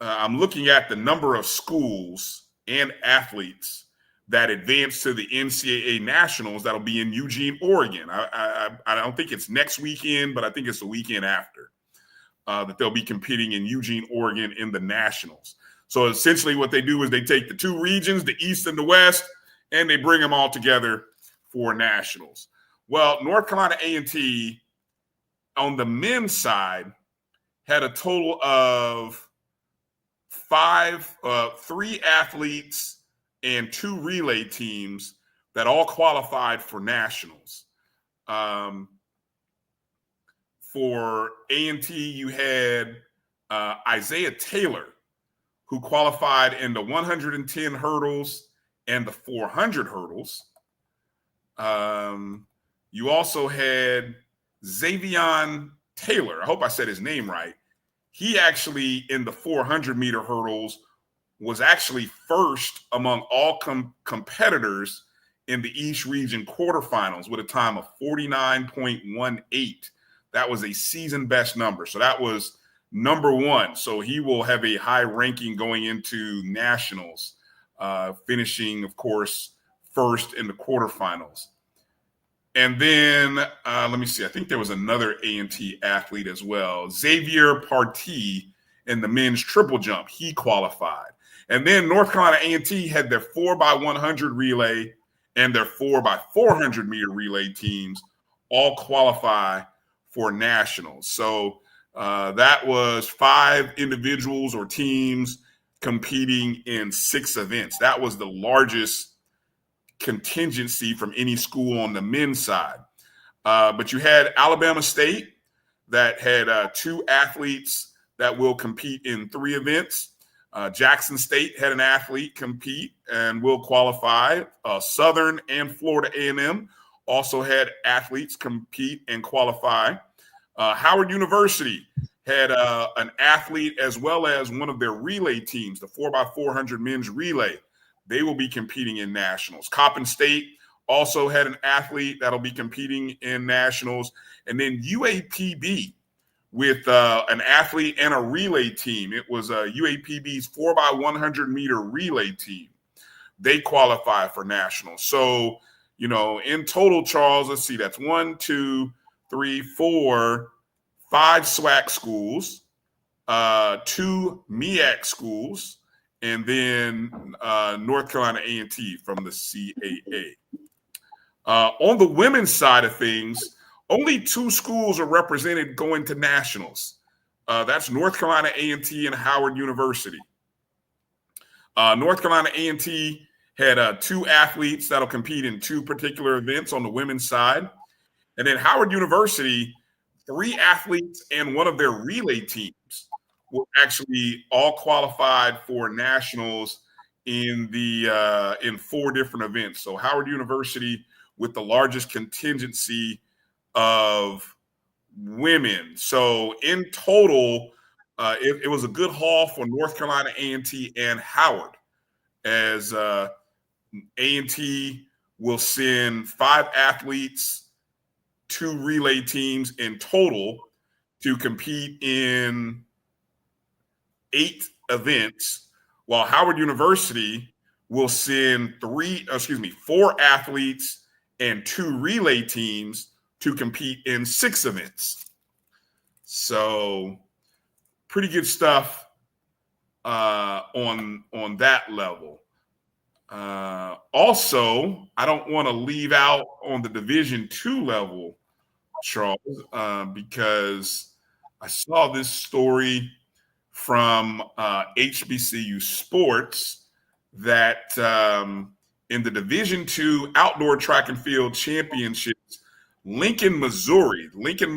I'm looking at the number of schools and athletes that advanced to the NCAA Nationals that'll be in Eugene, Oregon. I don't think it's next weekend, but I think it's the weekend after that they'll be competing in Eugene, Oregon in the Nationals. So essentially what they do is they take the two regions, the East and the West, and they bring them all together for Nationals. Well, North Carolina A&T on the men's side had a total of three athletes and two relay teams that all qualified for Nationals. For A&T, you had Isaiah Taylor, who qualified in the 110 hurdles and the 400 hurdles. You also had Xavion Taylor. I hope I said his name right. He actually, in the 400-meter hurdles, was actually first among all competitors in the East Region quarterfinals with a time of 49.18. That was a season best number. So that was number one. So he will have a high ranking going into Nationals, finishing, of course, first in the quarterfinals. And then, let me see, I think there was another A&T athlete as well, Xavier Partee, in the men's triple jump. He qualified. And then North Carolina A&T had their 4x100 relay and their 4x400 meter relay teams all qualify for Nationals. So that was 5 individuals or teams competing in 6 events. That was the largest contingency from any school on the men's side. But you had Alabama State that had 2 athletes that will compete in 3 events. Jackson State had an athlete compete and will qualify. Southern and Florida A&M also had athletes compete and qualify. Howard University had an athlete as well as one of their relay teams, the 4x400 men's relay. They will be competing in Nationals. Coppin State also had an athlete that'll be competing in Nationals. And then UAPB with an athlete and a relay team. It was UAPB's 4x100 meter relay team. They qualify for Nationals. So, in total, Charles, let's see, that's 1, 2, 3, 4, 5 SWAC schools, 2 MEAC schools, and then North Carolina A&T from the CAA. On the women's side of things, only 2 schools are represented going to Nationals. That's North Carolina A&T and Howard University. North Carolina A&T had 2 athletes that'll compete in 2 particular events on the women's side. And then Howard University, 3 athletes and one of their relay teams were actually all qualified for Nationals in 4 different events. So Howard University with the largest contingency of women. So in total, it was a good haul for North Carolina A&T and Howard, as A&T will send 5 athletes, 2 relay teams in total to compete in 8 events, while Howard University will send 4 athletes and 2 relay teams to compete in 6 events. So pretty good stuff on that level. Also, I don't want to leave out on the Division II level, Charles, because I saw this story from HBCU Sports that in the Division II Outdoor Track and Field Championships, Lincoln, Missouri, the Lincoln,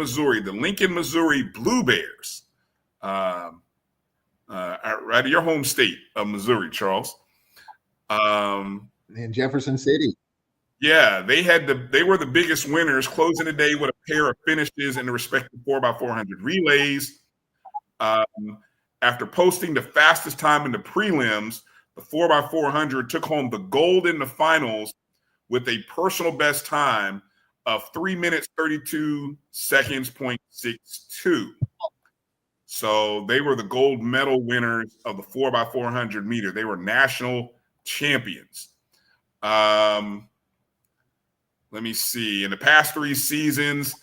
Missouri Blue Bears, right at your home state of Missouri, Charles.
In Jefferson City.
Yeah, they were the biggest winners, closing the day with a pair of finishes in the respective 4x400 relays. After posting the fastest time in the prelims, the 4x400 took home the gold in the finals with a personal best time of 3 minutes 32 seconds .62. So they were the gold medal winners of the 4x400 meter. They were national champions. Let me see. In the past 3 seasons,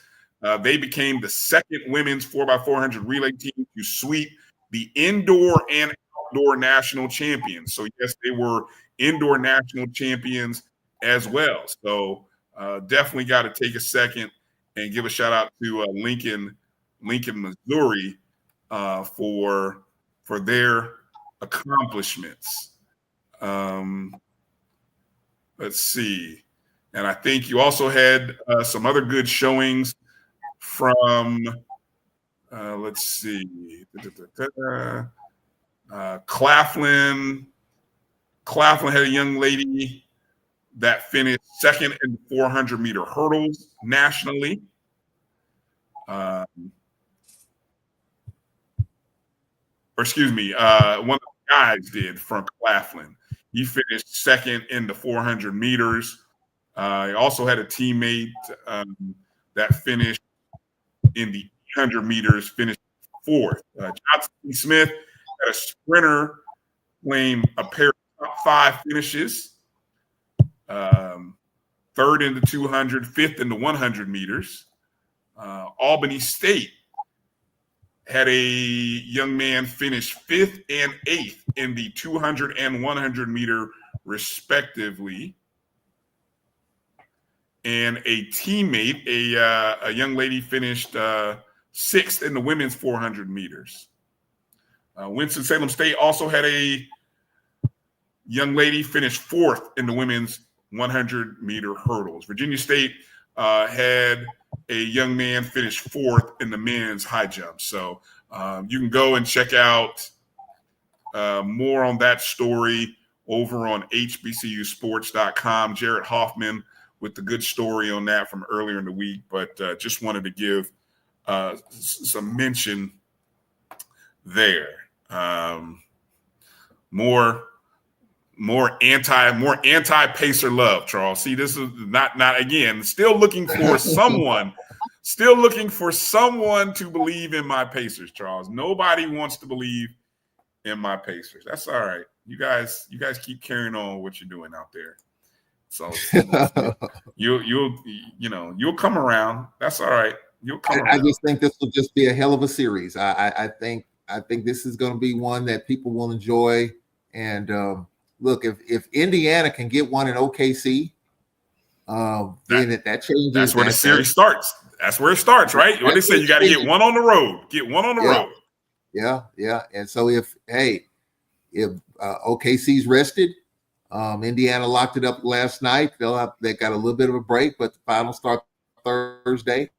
they became the second women's 4x400 relay team to sweep the indoor and outdoor national champions. So yes, they were indoor national champions as well. So definitely got to take a second and give a shout out to Lincoln, Missouri, for their accomplishments. Let's see. And I think you also had some other good showings from, let's see, Claflin. Claflin had a young lady that finished second in the 400-meter hurdles nationally. One of the guys did from Claflin. He finished second in the 400 meters. He also had a teammate that finished in the 800 meters, finished 4th. Johnson Smith had a sprinter claim a pair of top 5 finishes. 3rd in the 200, 5th in the 100 meters. Albany State had a young man finish 5th and 8th in the 200 and 100 meter respectively. And a teammate, a young lady, finished 6th in the women's 400 meters. Winston-Salem State also had a young lady finish 4th in the women's 100-meter hurdles. Virginia State had a young man finish 4th in the men's high jump. So you can go and check out more on that story over on HBCUsports.com. Jared Hoffman with the good story on that from earlier in the week, but just wanted to give some mention there. More anti-Pacer love, Charles. See, this is not again, still looking for someone to believe in my Pacers, Charles. Nobody wants to believe in my Pacers. That's all right. You guys keep carrying on what you're doing out there. So you'll come around. That's all right. You'll come around.
I just think this will just be a hell of a series. I think this is going to be one that people will enjoy. And look, if Indiana can get one in OKC, then that changes.
That's where the series starts. That's where it starts, right? What they say, you got to get one on the road. Get one on the road.
Yeah. And so if OKC's rested, Indiana locked it up last night. They got a little bit of a break, but the final start Thursday.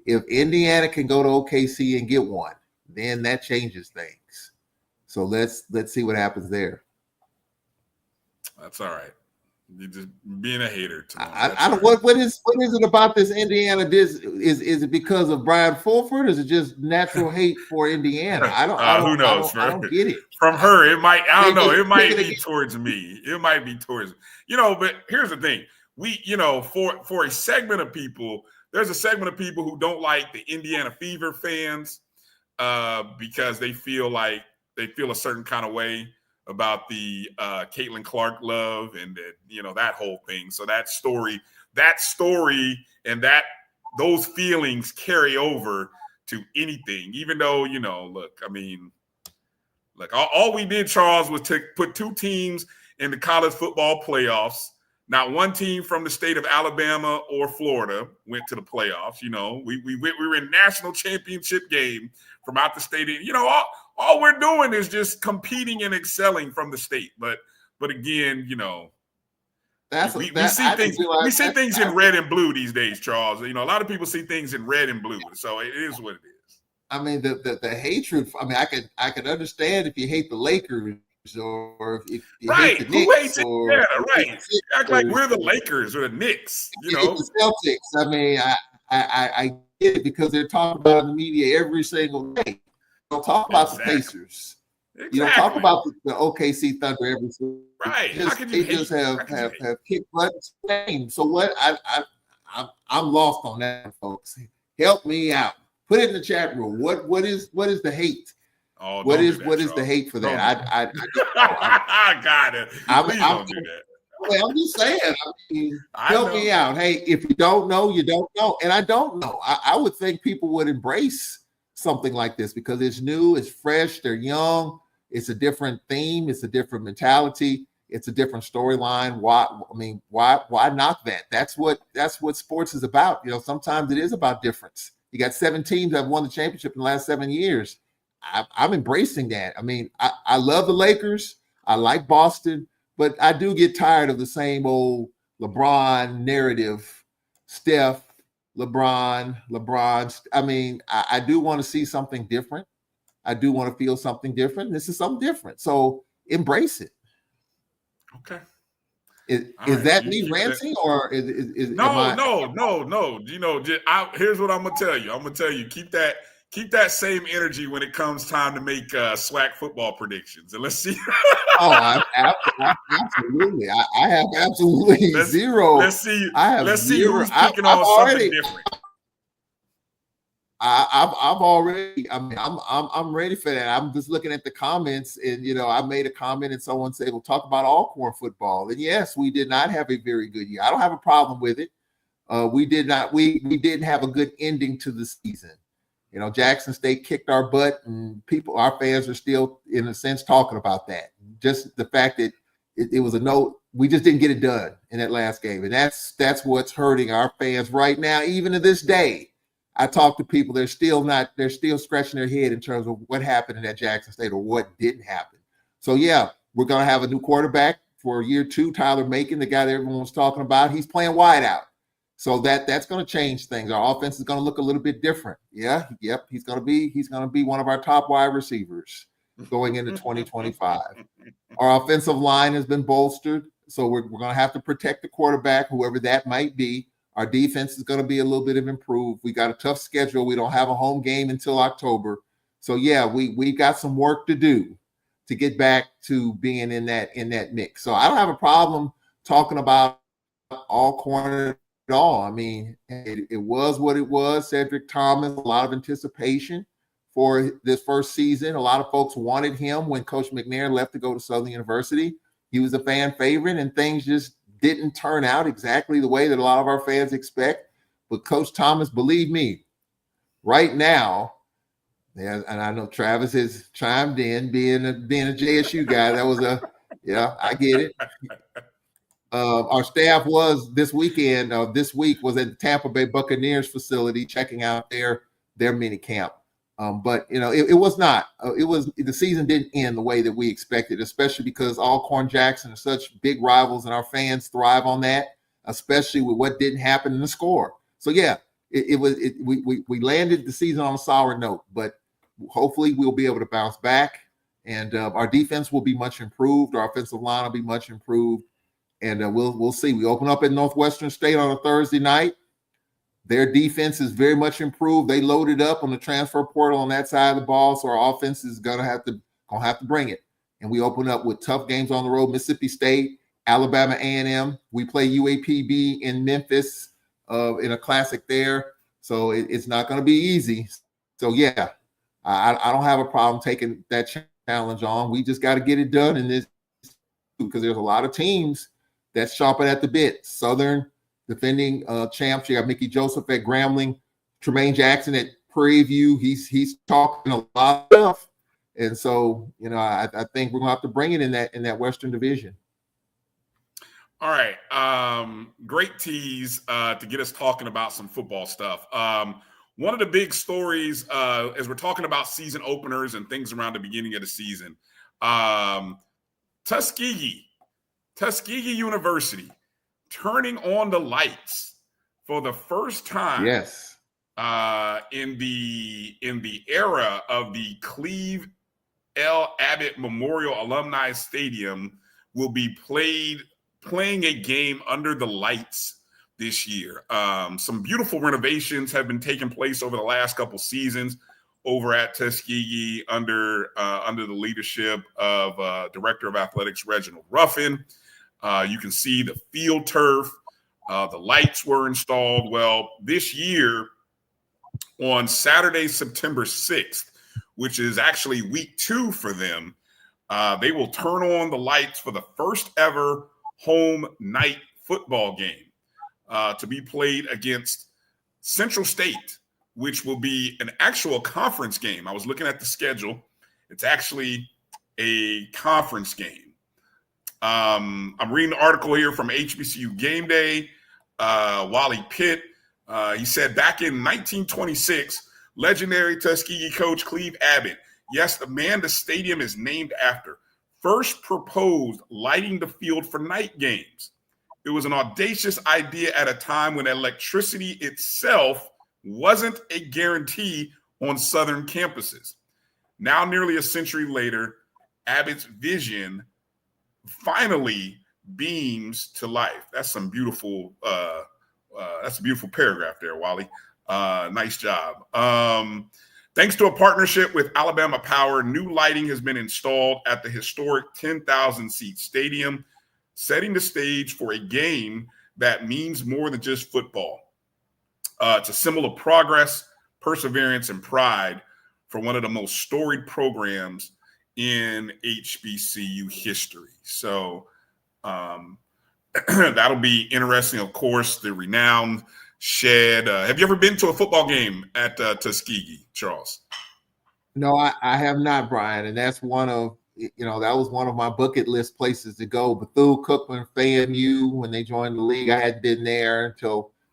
If Indiana can go to OKC and get one, then that changes things. So let's see what happens there.
That's all right. You're just being a hater tonight.
I don't. Right. What is it about this Indiana? Is it because of Bryan Fulford? Or is it just natural hate for Indiana? I don't.
Who knows?
I don't get it.
From her, it might. I don't know. It might be towards me. It might be towards But here's the thing. We, for a segment of people, there's a segment of people who don't like the Indiana Fever fans because they feel a certain kind of way about the Caitlin Clark love and that whole thing. So that story and those feelings carry over to anything, even though, look, all we did, Charles, was to put two teams in the college football playoffs. Not one team from the state of Alabama or Florida went to the playoffs. We were in national championship game from out the state. All we're doing is just competing and excelling from the state. But again, we see things in red and blue these days, Charles. A lot of people see things in red and blue. So it is what it is.
I mean, the hatred. I mean, I could understand if you hate the Lakers or if you hate the Knicks.
Who hates it? Yeah, right. Act like we're the Lakers or the Knicks.
The Celtics. I mean, I get it because they're talking about it in the media every single day. You don't talk about the Pacers. Exactly. You don't talk about the OKC Thunder every single day.
Right.
They just have kicked butt and so what? I'm lost on that, folks. Help me out. Put it in the chat room. What is the hate?
Oh,
what is the hate for that?
I got it. Please don't do that.
I'm just saying. Help me out. Hey, if you don't know, you don't know, and I don't know. I would think people would embrace something like this because it's new, it's fresh, they're young, it's a different theme, it's a different mentality, it's a different storyline. Why knock that? That's what sports is about. Sometimes it is about difference. You got 7 teams that have won the championship in the last 7 years. I'm embracing that. I mean, I love the Lakers. I like Boston, but I do get tired of the same old LeBron narrative. Steph, LeBron. I mean, I do want to see something different. I do want to feel something different. This is something different. So embrace it.
Okay.
Is that me ranting or is
no? Here's what I'm gonna tell you. Keep that same energy when it comes time to make SWAC football predictions, and let's see.
Absolutely. I have absolutely zero.
Let's see who's picking on something different.
I'm ready for that. I'm just looking at the comments, and I made a comment, and someone said, "We'll talk about Allcorn football." And yes, we did not have a very good year. I don't have a problem with it. We did not. We didn't have a good ending to the season. Jackson State kicked our butt, and our fans are still, in a sense, talking about that. Just the fact that it was we just didn't get it done in that last game, and that's what's hurting our fans right now, even to this day. I talk to people; they're still scratching their head in terms of what happened in that Jackson State or what didn't happen. So yeah, we're gonna have a new quarterback for year 2, Tyler Macon, the guy that everyone was talking about. He's playing wide out. So that's going to change things. Our offense is going to look a little bit different. Yeah, yep. He's going to be one of our top wide receivers going into 2025. Our offensive line has been bolstered, so we're going to have to protect the quarterback, whoever that might be. Our defense is going to be a little bit improved. We got a tough schedule. We don't have a home game until October. So yeah, we got some work to do to get back to being in that mix. So I don't have a problem talking about Allcorn at all. I mean, it was what it was. Cedric Thomas, a lot of anticipation for this first season. A lot of folks wanted him when Coach McNair left to go to Southern University. He was a fan favorite, and things just didn't turn out exactly the way that a lot of our fans expect. But Coach Thomas, believe me, right now, and I know Travis has chimed in, being a JSU guy. That was I get it. Our staff was this week was at the Tampa Bay Buccaneers facility checking out their mini camp. But it was not. The season didn't end the way that we expected, especially because Allcorn Jackson are such big rivals, and our fans thrive on that, especially with what didn't happen in the score. So yeah, we landed the season on a sour note, but hopefully we'll be able to bounce back, and our defense will be much improved. Our offensive line will be much improved. And we'll see. We open up at Northwestern State on a Thursday night. Their defense is very much improved. They loaded up on the transfer portal on that side of the ball, so our offense is gonna have to bring it. And we open up with tough games on the road: Mississippi State, Alabama A&M. We play UAPB in Memphis in a classic there, so it's not going to be easy. So yeah, I don't have a problem taking that chance challenge on. We just got to get it done in this, because there's a lot of teams that's chomping at the bit. Southern defending champs. You got Mickey Joseph at Grambling, Tremaine Jackson at Prairie View. He's talking a lot of stuff. And so, I think we're gonna have to bring it in that Western Division.
All right. Great tease to get us talking about some football stuff. One of the big stories as we're talking about season openers and things around the beginning of the season, Tuskegee University turning on the lights for the first time.
Yes.
In the era of the Cleve L. Abbott Memorial Alumni Stadium will be playing a game under the lights this year. Some beautiful renovations have been taking place over the last couple seasons over at Tuskegee under the leadership of Director of Athletics Reginald Ruffin. You can see the field turf. The lights were installed. Well, this year on Saturday, September 6th, which is actually week 2 for them, they will turn on the lights for the first ever home night football game to be played against Central State, which will be an actual conference game. I was looking at the schedule. It's actually a conference game. I'm reading an article here from HBCU Game Day. Wally Pitt, he said back in 1926, legendary Tuskegee coach Cleve Abbott, yes, the man the stadium is named after, first proposed lighting the field for night games. It was an audacious idea at a time when electricity itself wasn't a guarantee on Southern campuses. Now, nearly a century later, Abbott's vision finally beams to life. That's some beautiful, that's a beautiful paragraph there, Wally. Nice job. Thanks to a partnership with Alabama Power, new lighting has been installed at the historic 10,000-seat stadium, setting the stage for a game that means more than just football. It's a symbol of progress, perseverance, and pride for one of the most storied programs in HBCU history. So that'll be interesting. Of course, the renowned Shed. Have you ever been to a football game at Tuskegee, Charles?
No, I have not, Brian. And that's one of, that was one of my bucket list places to go. Bethune-Cookman, FAMU, when they joined the league, I hadn't been there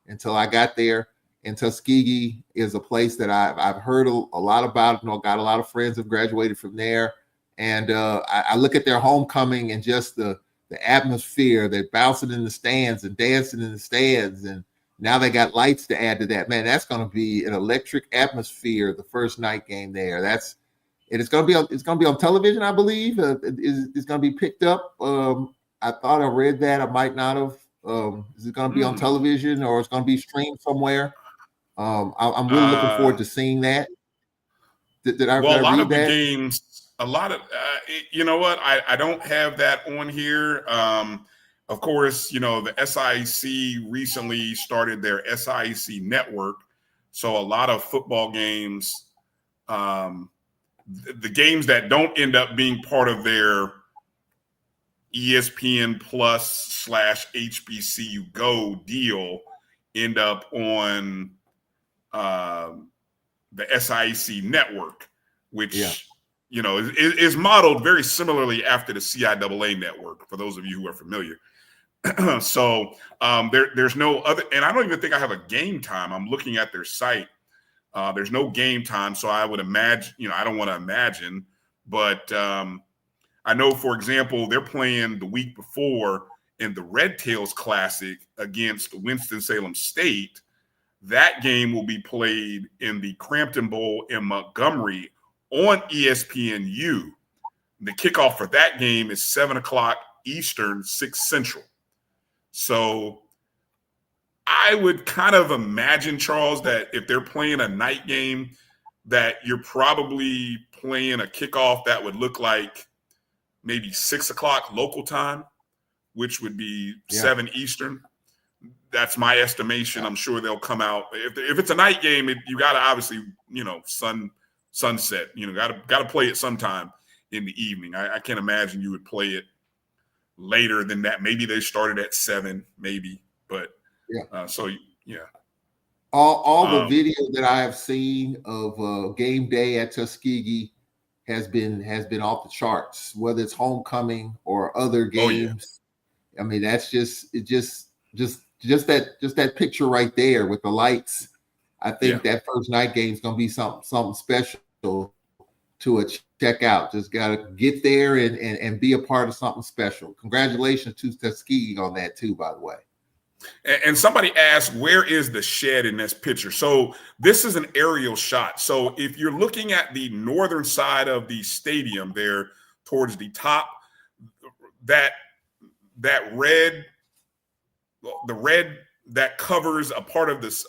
until I got there. And Tuskegee is a place that I've heard a lot about. Got a lot of friends have graduated from there. And I look at their homecoming and just the atmosphere. They're bouncing in the stands and dancing in the stands. And now they got lights to add to that. Man, that's going to be an electric atmosphere the first night game there. It's going to be on television, I believe. It's going to be picked up. I thought I read that. I might not have. Is it going to be on television or it's going to be streamed somewhere? I'm really looking forward to seeing that. Did I read that?
A lot of you know what? I don't have that on here. Of course, the SIC recently started their SIC network. So a lot of football games, the games that don't end up being part of their ESPN Plus / HBCU Go deal end up on the SIC network, which is modeled very similarly after the CIAA network, for those of you who are familiar. So there's no other, and I don't even think I have a game time. I'm looking at their site. There's no game time, so I would imagine, I don't want to imagine, but I know, for example, they're playing the week before in the Red Tails Classic against Winston-Salem State. That game will be played in the Crampton Bowl in Montgomery on ESPNU. The kickoff for that game is 7 o'clock Eastern, 6 Central. So I would kind of imagine, Charles, that if they're playing a night game, that you're probably playing a kickoff that would look like maybe 6 o'clock local time, which would be 7 Eastern. That's my estimation. I'm sure they'll come out. If it's a night game, you got to obviously, sunset. Got to play it sometime in the evening. I can't imagine you would play it later than that. Maybe they started at 7, maybe, but so yeah.
All the video that I have seen of game day at Tuskegee has been off the charts, whether it's homecoming or other games. Oh, yeah. I mean, that's just that picture right there with the lights. I think that first night game is going to be something special to check out. Just got to get there and be a part of something special. Congratulations to Tuskegee on that too, by the way.
And somebody asked, where is the shed in this picture? So this is an aerial shot. So if you're looking at the northern side of the stadium there towards the top, the red that covers a part of this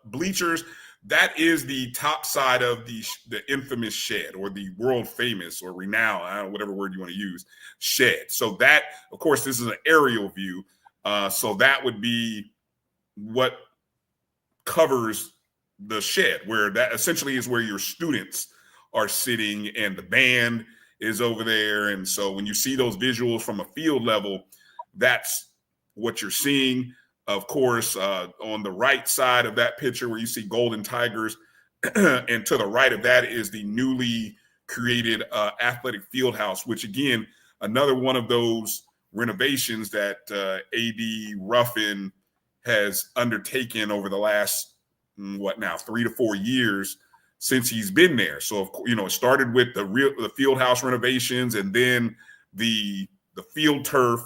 bleachers, that is the top side of the infamous shed, or the world famous or renowned, whatever word you want to use, shed. So that, of course, this is an aerial view. So that would be what covers the shed, where that essentially is where your students are sitting and the band is over there. And so when you see those visuals from a field level, that's what you're seeing. Of course, on the right side of that picture where you see Golden Tigers, and to the right of that is the newly created athletic field house, which again, another one of those renovations that AD Ruffin has undertaken over the last 3 to 4 years since he's been there. So it started with the field house renovations, and then the field turf.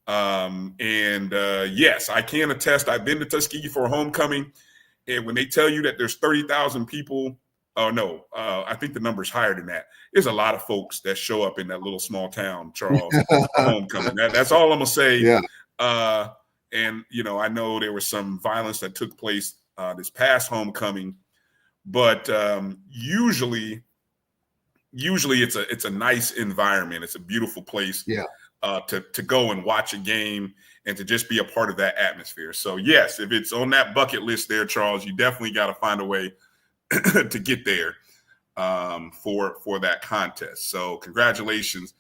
Yes, I can attest. I've been to Tuskegee for a homecoming, and when they tell you that there's 30,000 people, I think the number's higher than that. There's a lot of folks that show up in that little small town, Charles, for homecoming. That's all I'm gonna say. Yeah. And I know there was some violence that took place this past homecoming, but usually it's a nice environment. It's a beautiful place. Yeah. To go and watch a game and to just be a part of that atmosphere. So yes, if it's on that bucket list there, Charles, you definitely got to find a way to get there for that contest. So congratulations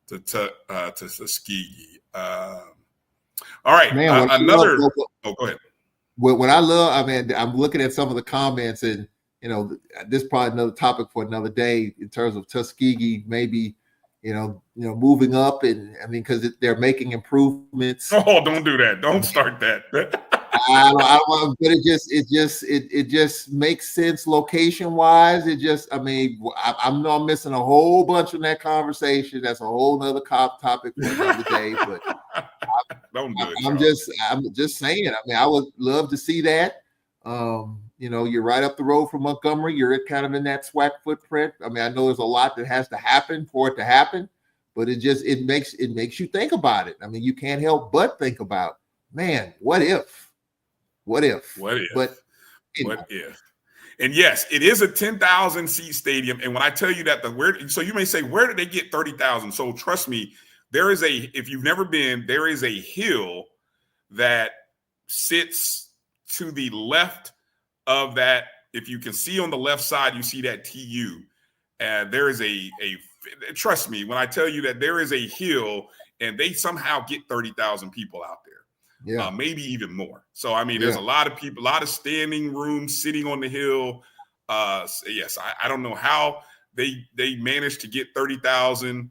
to Tuskegee. All right,
man,
go ahead.
What I love, I mean, I'm looking at some of the comments, and this is probably another topic for another day in terms of Tuskegee, maybe. Moving up, and I mean, because they're making improvements.
Oh, don't do that! Don't start that.
I don't, but it just makes sense location wise. I'm not missing a whole bunch in that conversation. That's a whole nother topic for another day. But
don't do it.
I'm just saying. I mean, I would love to see that. You're right up the road from Montgomery. You're kind of in that SWAC footprint. I mean, I know there's a lot that has to happen for it to happen, but it makes you think about it. I mean, you can't help but think about, man, what if? But
what if? And yes, it is a 10,000 seat stadium. And when I tell you that so you may say, where did they get 30,000? So trust me, if you've never been, there is a hill that sits to the left of that. If you can see on the left side, you see that TU. There is trust me when I tell you that there is a hill, and they somehow get 30,000 people out there. Yeah, maybe even more. So I mean, there's a lot of people, a lot of standing room sitting on the hill. Yes, I don't know how they managed to get 30,000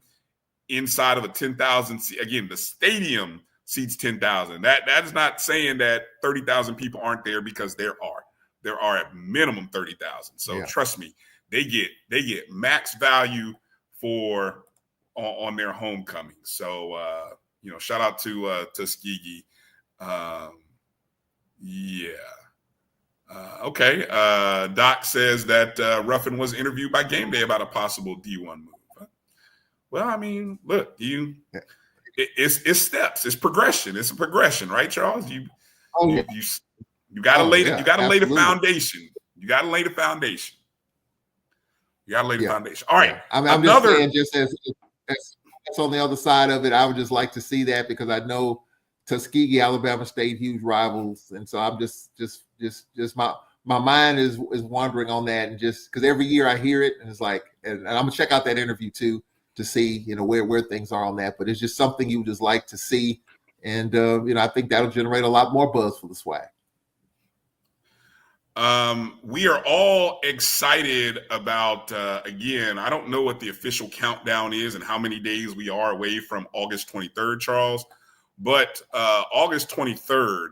inside of a 10,000. Again, the stadium seats 10,000. That is not saying that 30,000 people aren't there, because there are at minimum 30,000. So trust me, they get max value on their homecoming. So shout out to Tuskegee. Okay. Doc says that Ruffin was interviewed by Game Day about a possible D1 move. Well, I mean, look, it's steps, it's progression. It's a progression, right, Charles? You got to lay the foundation. You got to lay the foundation. All right.
I'm just saying, just as on the other side of it, I would just like to see that, because I know Tuskegee, Alabama State, huge rivals, and so I'm just my mind is wandering on that, and just because every year I hear it, and it's like, and I'm gonna check out that interview too, to see, where things are on that. But it's just something you would just like to see. And, I think that'll generate a lot more buzz for the SWAC.
We are all excited about, again, I don't know what the official countdown is and how many days we are away from August 23rd, Charles, but August 23rd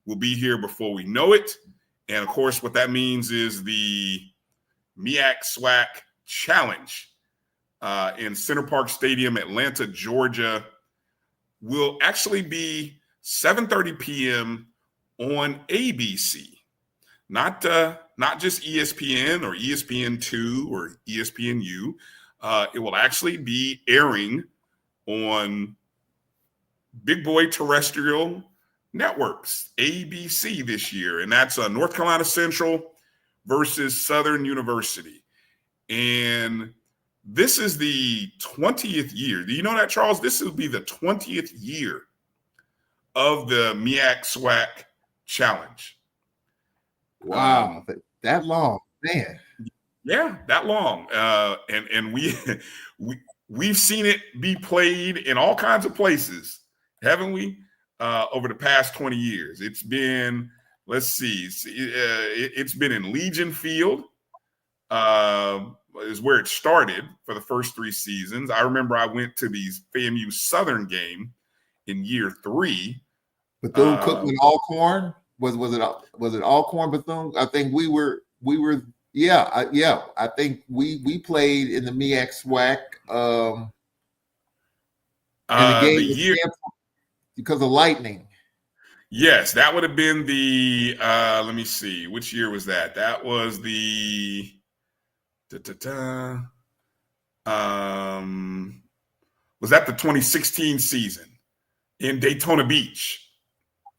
will be here before we know it. And of course, what that means is the MEAC SWAC Challenge in Center Parc Stadium, Atlanta, Georgia, will actually be 7:30 p.m. on ABC. Not just ESPN or ESPN2 or ESPNU. It will actually be airing on big boy terrestrial networks, ABC this year. And that's North Carolina Central versus Southern University. And this is the 20th year. Do you know that, Charles? This will be the 20th year of the MEAC SWAC Challenge.
Wow, that long, man.
Yeah, that long. And we've seen it be played in all kinds of places, haven't we? Over the past 20 years. It's been, it's been in Legion Field, is where it started for the first 3 seasons. I remember I went to the FAMU Southern game in year 3.
Bethune-Cookman Allcorn. Was it Allcorn Bethune? I think we were. I think we played in the MEAC SWAC. And the game was canceled because of lightning.
Yes, that would have been the. Let me see, which year was that? That was the. Was that the 2016 season in Daytona Beach?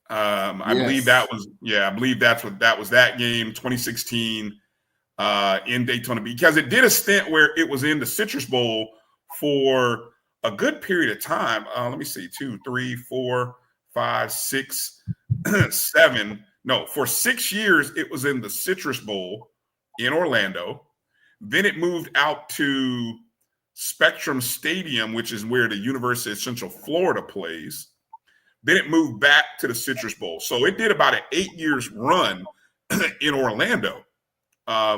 I believe that was, I believe that was that game, 2016 in Daytona Beach, because it did a stint where it was in the Citrus Bowl for a good period of time. Let me see, 2, 3, 4, 5, 6, 7. No, for 6 years, it was in the Citrus Bowl in Orlando. Then it moved out to Spectrum Stadium, which is where the University of Central Florida plays. Then it moved back to the Citrus Bowl. So it did about an 8 years run in Orlando,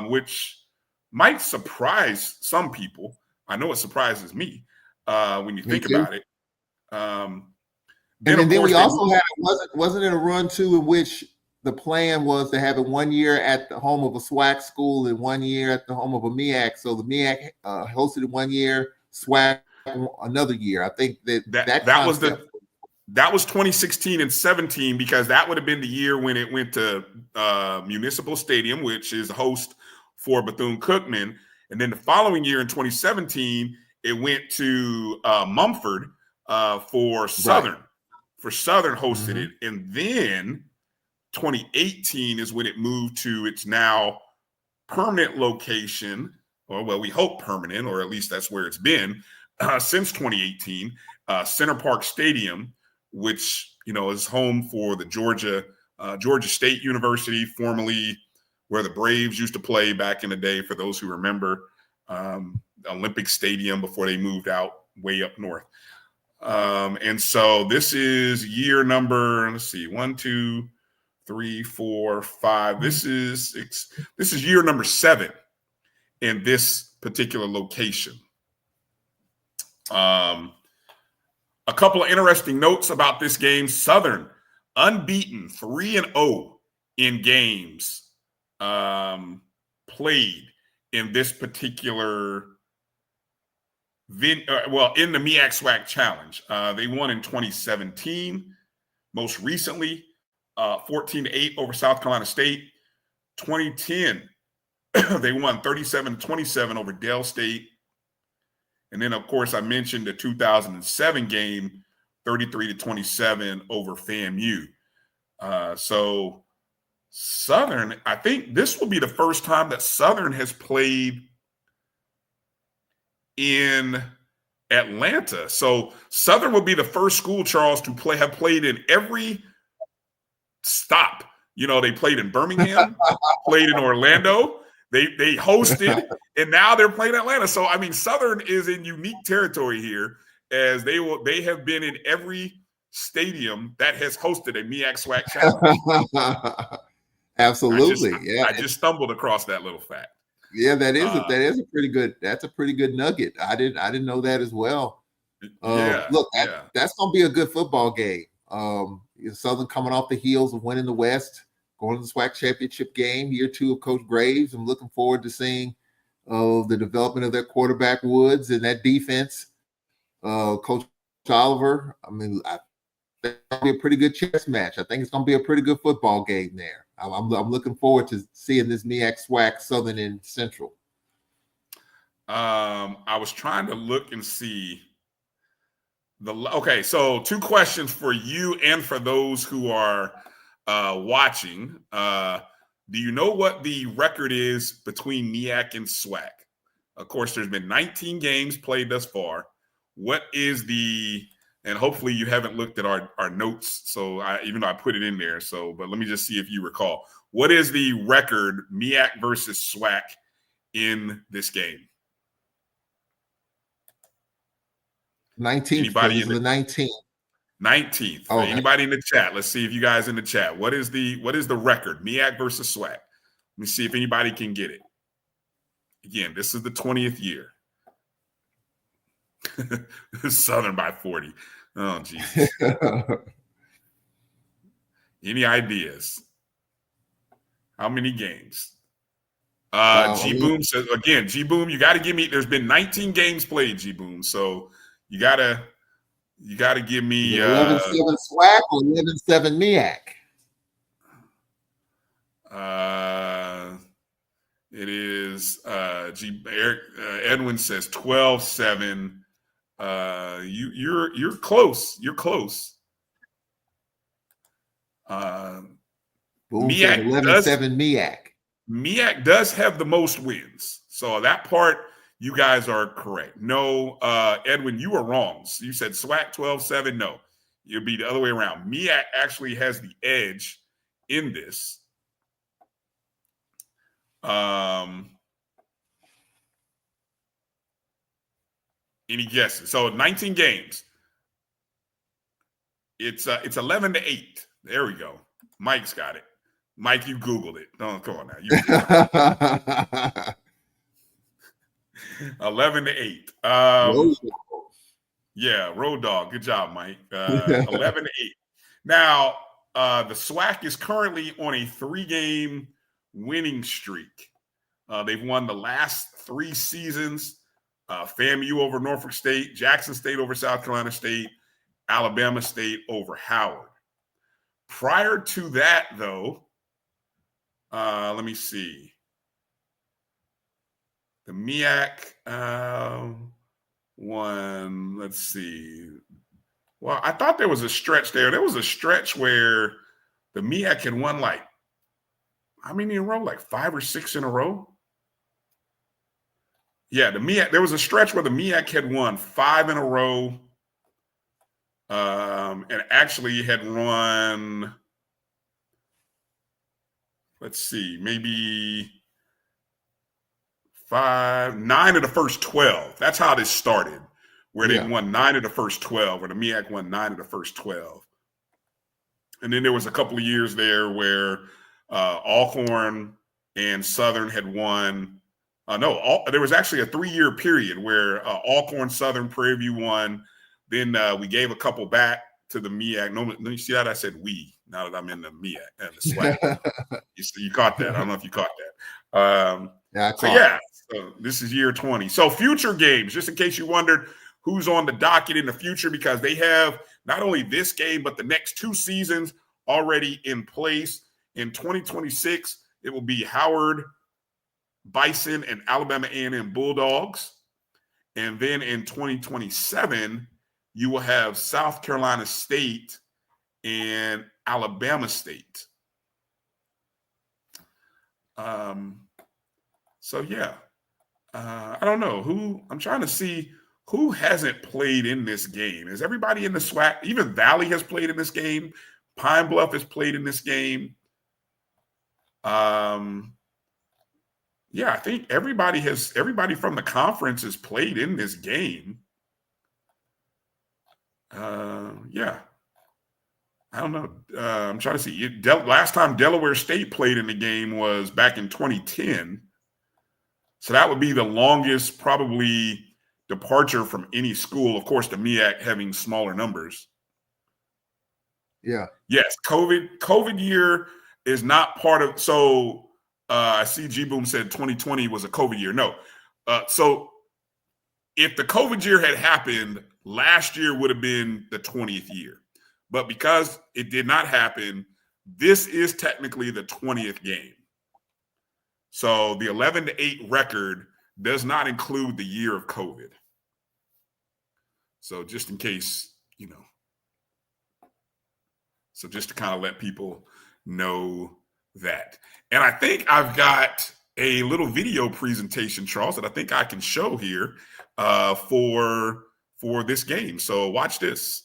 which might surprise some people. I know it surprises me when you think about it.
And then we also had, wasn't it a run too in which the plan was to have it 1 year at the home of a SWAC school and 1 year at the home of a MEAC. So the MEAC hosted it 1 year, SWAC another year. I think that was 2016 and 17, because that would have been the year when it went to Municipal Stadium, which is host for Bethune-Cookman. And then the following year in 2017, it went to Mumford for Southern. Right. For Southern hosted it. And then 2018 is when it moved to its now permanent location, or well, we hope permanent, or at least that's where it's been since 2018, Center Parc Stadium, which, is home for the Georgia State University, formerly where the Braves used to play back in the day, for those who remember, Olympic Stadium before they moved out way up north. And so this is year number, 1, 2, 3, 4, 5. This is year number 7 in this particular location. A couple of interesting notes about this game. Southern unbeaten, 3-0 in games played in this particular in the MEAC SWAC Challenge. They won in 2017. Most recently, 14-8 over South Carolina State. 2010, they won 37-27 over Dale State. And then, of course, I mentioned the 2007 game, 33-27 over FAMU. So Southern, I think this will be the first time that Southern has played in Atlanta. So Southern will be the first school, Charles, to have played in every stop. They played in Birmingham, played in Orlando,
They hosted, and now they're playing Atlanta. So I mean, Southern is in unique territory here, as they have been in every stadium that has hosted a MEAC SWAC championship.
Absolutely.
I just stumbled across that little fact.
Yeah, that is a pretty good nugget. I didn't know that as well. Look, that's gonna be a good football game. Southern coming off the heels of winning the West, going to the SWAC championship game, year 2 of Coach Graves. I'm looking forward to seeing the development of their quarterback Woods and that defense. Coach Oliver, I mean, I think it's gonna be a pretty good chess match. I think it's gonna be a pretty good football game there. I'm looking forward to seeing this MEAC SWAC Southern and Central.
I was trying to look and see so 2 questions for you and for those who are watching. Do you know what the record is between MEAC and SWAC? Of course, there's been 19 games played thus far. What is and hopefully you haven't looked at our notes, so even though I put it in there, but let me just see if you recall. What is the record, MEAC versus SWAC, in this game?
19th.
Anybody in
the 19th?
19th.
Okay.
Anybody in the chat? Let's see if you guys in the chat. What is the record? MEAC versus SWAC. Let me see if anybody can get it. Again, this is the 20th year. Southern by 40. Oh, Jesus. Any ideas? How many games? G-Boom says, again, G-Boom, you got to give me, there's been 19 games played, G-Boom. So you gotta give me
11-7 SWAC or 11-7 MEAC.
It is Eric Edwin says 12-7. You're close. You're close.
Boom,
MEAC
11-7 MEAC.
MEAC does have the most wins. So that part, you guys are correct. No, Edwin, you were wrong. So you said SWAC 12-7. No, it'll be the other way around. MEAC actually has the edge in this. Any guesses? So 19 games. It's 11-8. There we go. Mike's got it. Mike, you Googled it. Oh, come on now. 11-8. Yeah, Road Dog. Good job, Mike. 11-8. Now, the SWAC is currently on a 3-game winning streak. They've won the last 3 seasons. FAMU over Norfolk State, Jackson State over South Carolina State, Alabama State over Howard. Prior to that, though, let me see. The MEAC won, let's see. Well, I thought there was a stretch there. There was a stretch where the MEAC had won how many in a row? 5 or 6 in a row? Yeah, the MEAC, there was a stretch where the MEAC had won 5 in a row. And actually had won, let's see, maybe 9 of the first 12. That's how this started, where they won 9 of the first 12, where the MEAC won 9 of the first 12. And then there was a couple of years there where Allcorn and Southern had won. There was actually a 3-year period where Allcorn, Southern, Prairie View won. Then we gave a couple back to the MEAC. No, you see that? I said we, now that I'm in the MEAC and the SWAC. You caught that. I don't know if you caught that. So this is year 20. So future games, just in case you wondered who's on the docket in the future, because they have not only this game, but the next 2 seasons already in place. In 2026, it will be Howard Bison and Alabama A&M Bulldogs. And then in 2027, you will have South Carolina State and Alabama State. I don't know I'm trying to see who hasn't played in this game. Is everybody in the SWAC? Even Valley has played in this game. Pine Bluff has played in this game. Yeah, I think everybody from the conference has played in this game. Yeah. I don't know. I'm trying to see. Last time Delaware State played in the game was back in 2010. So that would be the longest probably departure from any school. Of course, the MEAC having smaller numbers.
Yeah.
Yes, COVID year is not part of. So I see G Boom said 2020 was a COVID year. No. So if the COVID year had happened, last year would have been the 20th year. But because it did not happen, this is technically the 20th game. So the 11-8 record does not include the year of COVID. So just in case, so just to kind of let people know that. And I think I've got a little video presentation, Charles, that I think I can show here for this game. So watch this.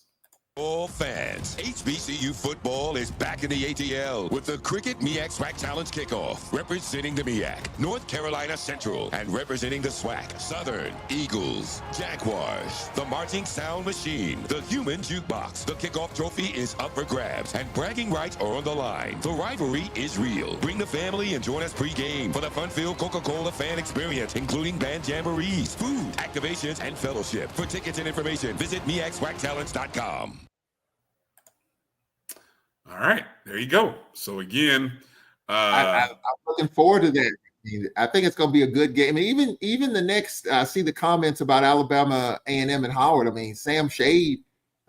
All fans, HBCU football is back in the ATL with the Cricket MEAC SWAC Challenge Kickoff. Representing the MEAC, North Carolina Central, and representing the SWAC, Southern Eagles, Jaguars, the Marching Sound Machine, the Human Jukebox. The kickoff trophy is up for grabs, and bragging rights are on the line. The rivalry is real. Bring the family and join us pre-game for the fun-filled Coca-Cola fan experience, including band jamborees, food, activations, and fellowship. For tickets and information, visit MEACSWACTalents.com.
All right, there you go. So again,
I'm looking forward to that. I think it's going to be a good game. I mean, even the next, I see the comments about Alabama A&M and Howard. I mean, Sam Shade.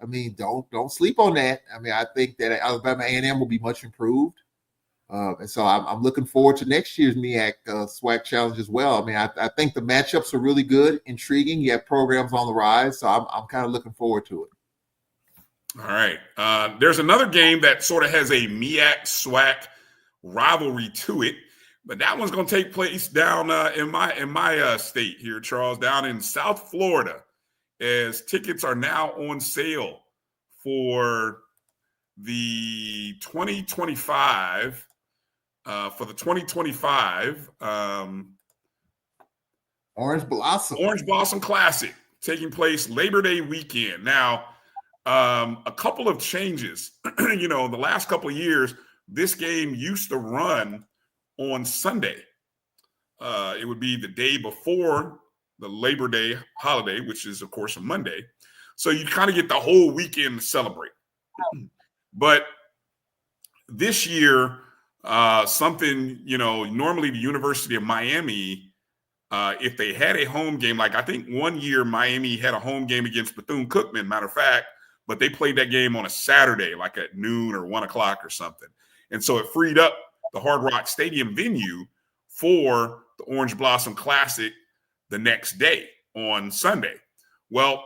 I mean, don't sleep on that. I mean, I think that Alabama A&M will be much improved, and so I'm looking forward to next year's MEAC SWAC Challenge as well. I mean, I think the matchups are really good, intriguing. You have programs on the rise, so I'm kind of looking forward to it.
All right. There's another game that sort of has a MEAC SWAC rivalry to it, but that one's going to take place down in my state here, Charles, down in South Florida, as tickets are now on sale for the 2025
Orange
Blossom Classic taking place Labor Day weekend. Now, a couple of changes. The last couple of years, this game used to run on Sunday. It would be the day before the Labor Day holiday, which is, of course, a Monday. So you kind of get the whole weekend to celebrate. But this year, normally the University of Miami, if they had a home game, like I think one year Miami had a home game against Bethune-Cookman, matter of fact, but they played that game on a Saturday, like at noon or 1 o'clock or something. And so it freed up the Hard Rock Stadium venue for the Orange Blossom Classic the next day on Sunday. Well,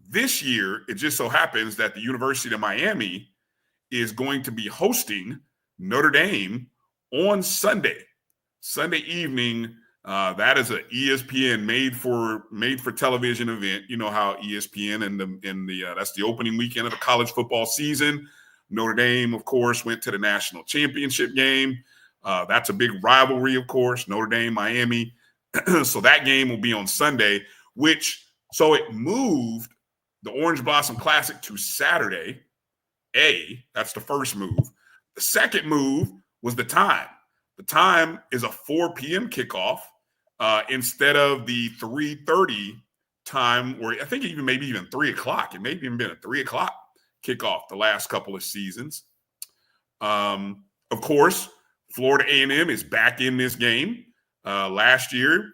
this year, it just so happens that the University of Miami is going to be hosting Notre Dame on Sunday evening. That is an ESPN made for television event. You know how ESPN and that's the opening weekend of the college football season. Notre Dame, of course, went to the national championship game. That's a big rivalry, of course, Notre Dame, Miami. So that game will be on Sunday, so it moved the Orange Blossom Classic to Saturday. That's the first move. The second move was the time. The time is a 4 p.m. kickoff instead of the 3:30 time, or I think maybe even 3 o'clock. It may have even been a 3 o'clock kickoff the last couple of seasons. Of course, Florida A&M is back in this game. Last year,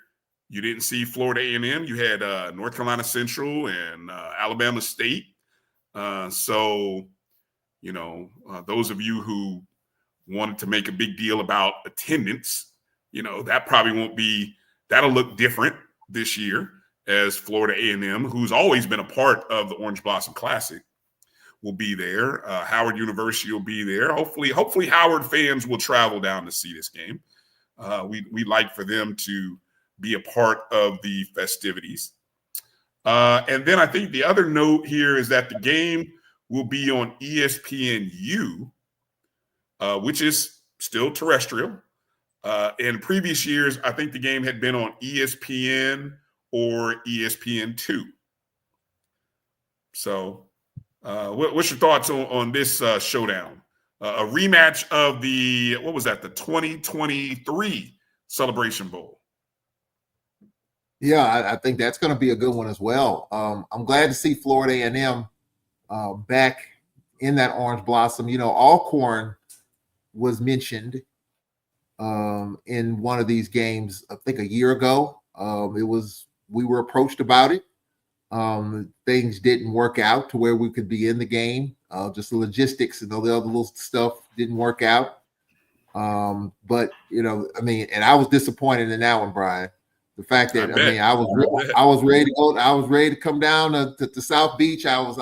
you didn't see Florida A&M. You had North Carolina Central and Alabama State. So, those of you who wanted to make a big deal about attendance, that probably won't be, that'll look different this year, as Florida A&M, who's always been a part of the Orange Blossom Classic, will be there. Howard University will be there. Hopefully Howard fans will travel down to see this game. We'd like for them to be a part of the festivities. And then I think the other note here is that the game will be on ESPNU, which is still terrestrial. In previous years, I think the game had been on ESPN or ESPN2. So what's your thoughts on this showdown? A rematch of the 2023 Celebration Bowl.
Yeah, I think that's going to be a good one as well. I'm glad to see Florida A&M back in that orange blossom. You know, Allcorn was mentioned in one of these games, I think a year ago. We were approached about it. Things didn't work out to where we could be in the game. Just the logistics and all the other little stuff didn't work out. But you know, I mean, and I was disappointed in that one, Brian. The fact that I was ready to go. I was ready to come down to South Beach. I was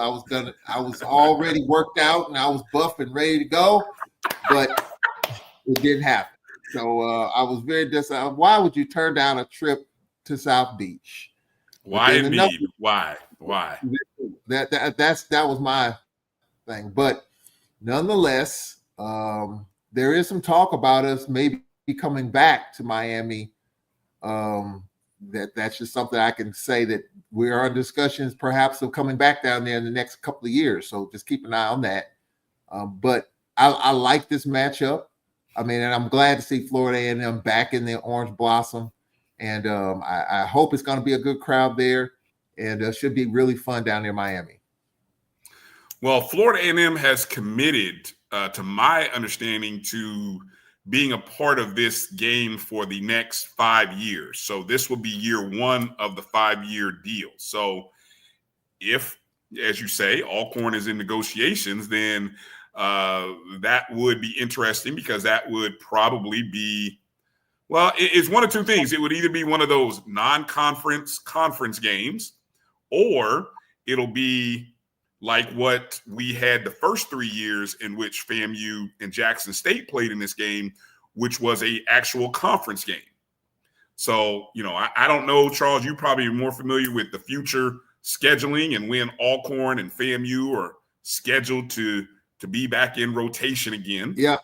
already worked out and I was buff and ready to go, but it didn't happen. So I was very disappointed. Why would you turn down a trip to South Beach?
Why indeed? Why?
That was my thing. But nonetheless, there is some talk about us maybe coming back to Miami. That's just something I can say that we are in discussions perhaps of coming back down there in the next couple of years. So just keep an eye on that. But I like this matchup. I mean, and I'm glad to see Florida A&M back in the orange blossom. And I hope it's going to be a good crowd there, and it should be really fun down near Miami.
Well, Florida A&M has committed, to my understanding, to being a part of this game for the next 5 years. So this will be year one of the 5-year deal. So if, as you say, Allcorn is in negotiations, then that would be interesting because that would probably be, well, it's one of two things. It would either be one of those non-conference conference games, or it'll be like what we had the first 3 years in which FAMU and Jackson State played in this game, which was a actual conference game. So, you know, I don't know, Charles, you probably are more familiar with the future scheduling and when Allcorn and FAMU are scheduled to be back in rotation again.
Yeah.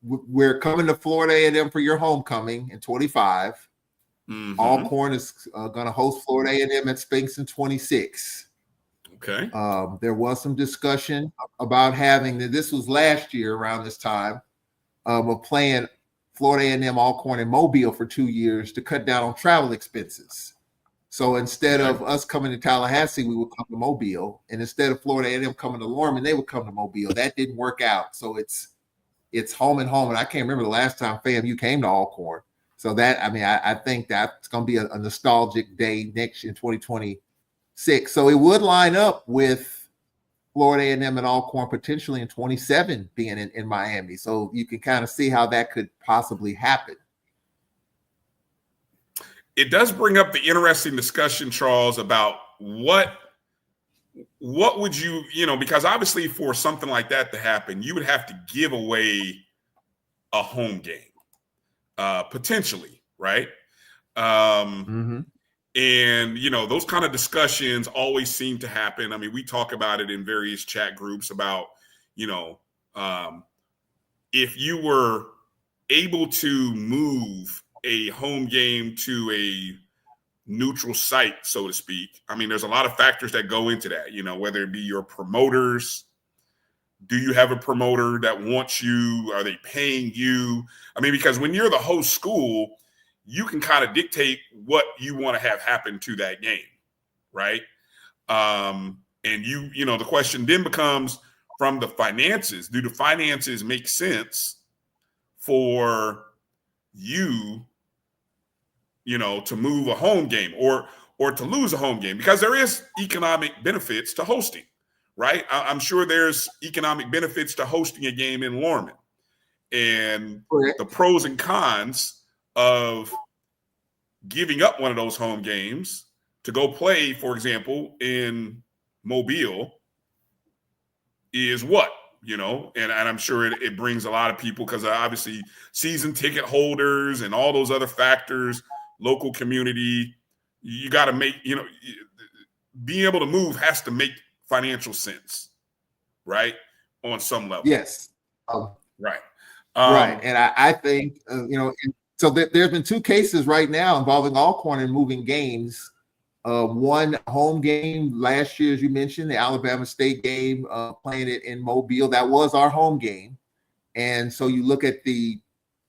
We're coming to Florida A&M for your homecoming in 25. Mm-hmm. Allcorn is going to host Florida A&M at Spinks in 26.
Okay.
There was some discussion about having, this was last year around this time, of playing Florida A&M, Allcorn, and Mobile for 2 years to cut down on travel expenses. So instead of us coming to Tallahassee, we would come to Mobile, and instead of Florida A&M coming to Lorman, they would come to Mobile. That didn't work out, so it's home and home. And I can't remember the last time FAMU came to Allcorn. So that, I mean, I think that's going to be a nostalgic day next in 2026. So it would line up with Florida A&M and Allcorn potentially in 27 being in Miami. So you can kind of see how that could possibly happen.
It does bring up the interesting discussion, Charles, about what would you, because obviously for something like that to happen, you would have to give away a home game. Potentially, right? And, those kind of discussions always seem to happen. I mean, we talk about it in various chat groups about, if you were able to move a home game to a neutral site, so to speak. I mean, there's a lot of factors that go into that, whether it be your promoters. Do you have a promoter that wants you? Are they paying you? I mean, because when you're the host school, you can kind of dictate what you want to have happen to that game, right? And the question then becomes from the finances. Do the finances make sense for you, to move a home game or to lose a home game? Because there is economic benefits to hosting. Right? I'm sure there's economic benefits to hosting a game in Lorman. And the pros and cons of giving up one of those home games to go play, for example, in Mobile is what? And I'm sure it brings a lot of people because obviously season ticket holders and all those other factors, local community, you got to make, being able to move has to make financial sense, right? On some level.
Yes.
Right.
Right. And I think, so there's been two cases right now involving Allcorn in moving games. One home game last year, as you mentioned, the Alabama State game, playing it in Mobile. That was our home game. And so you look at the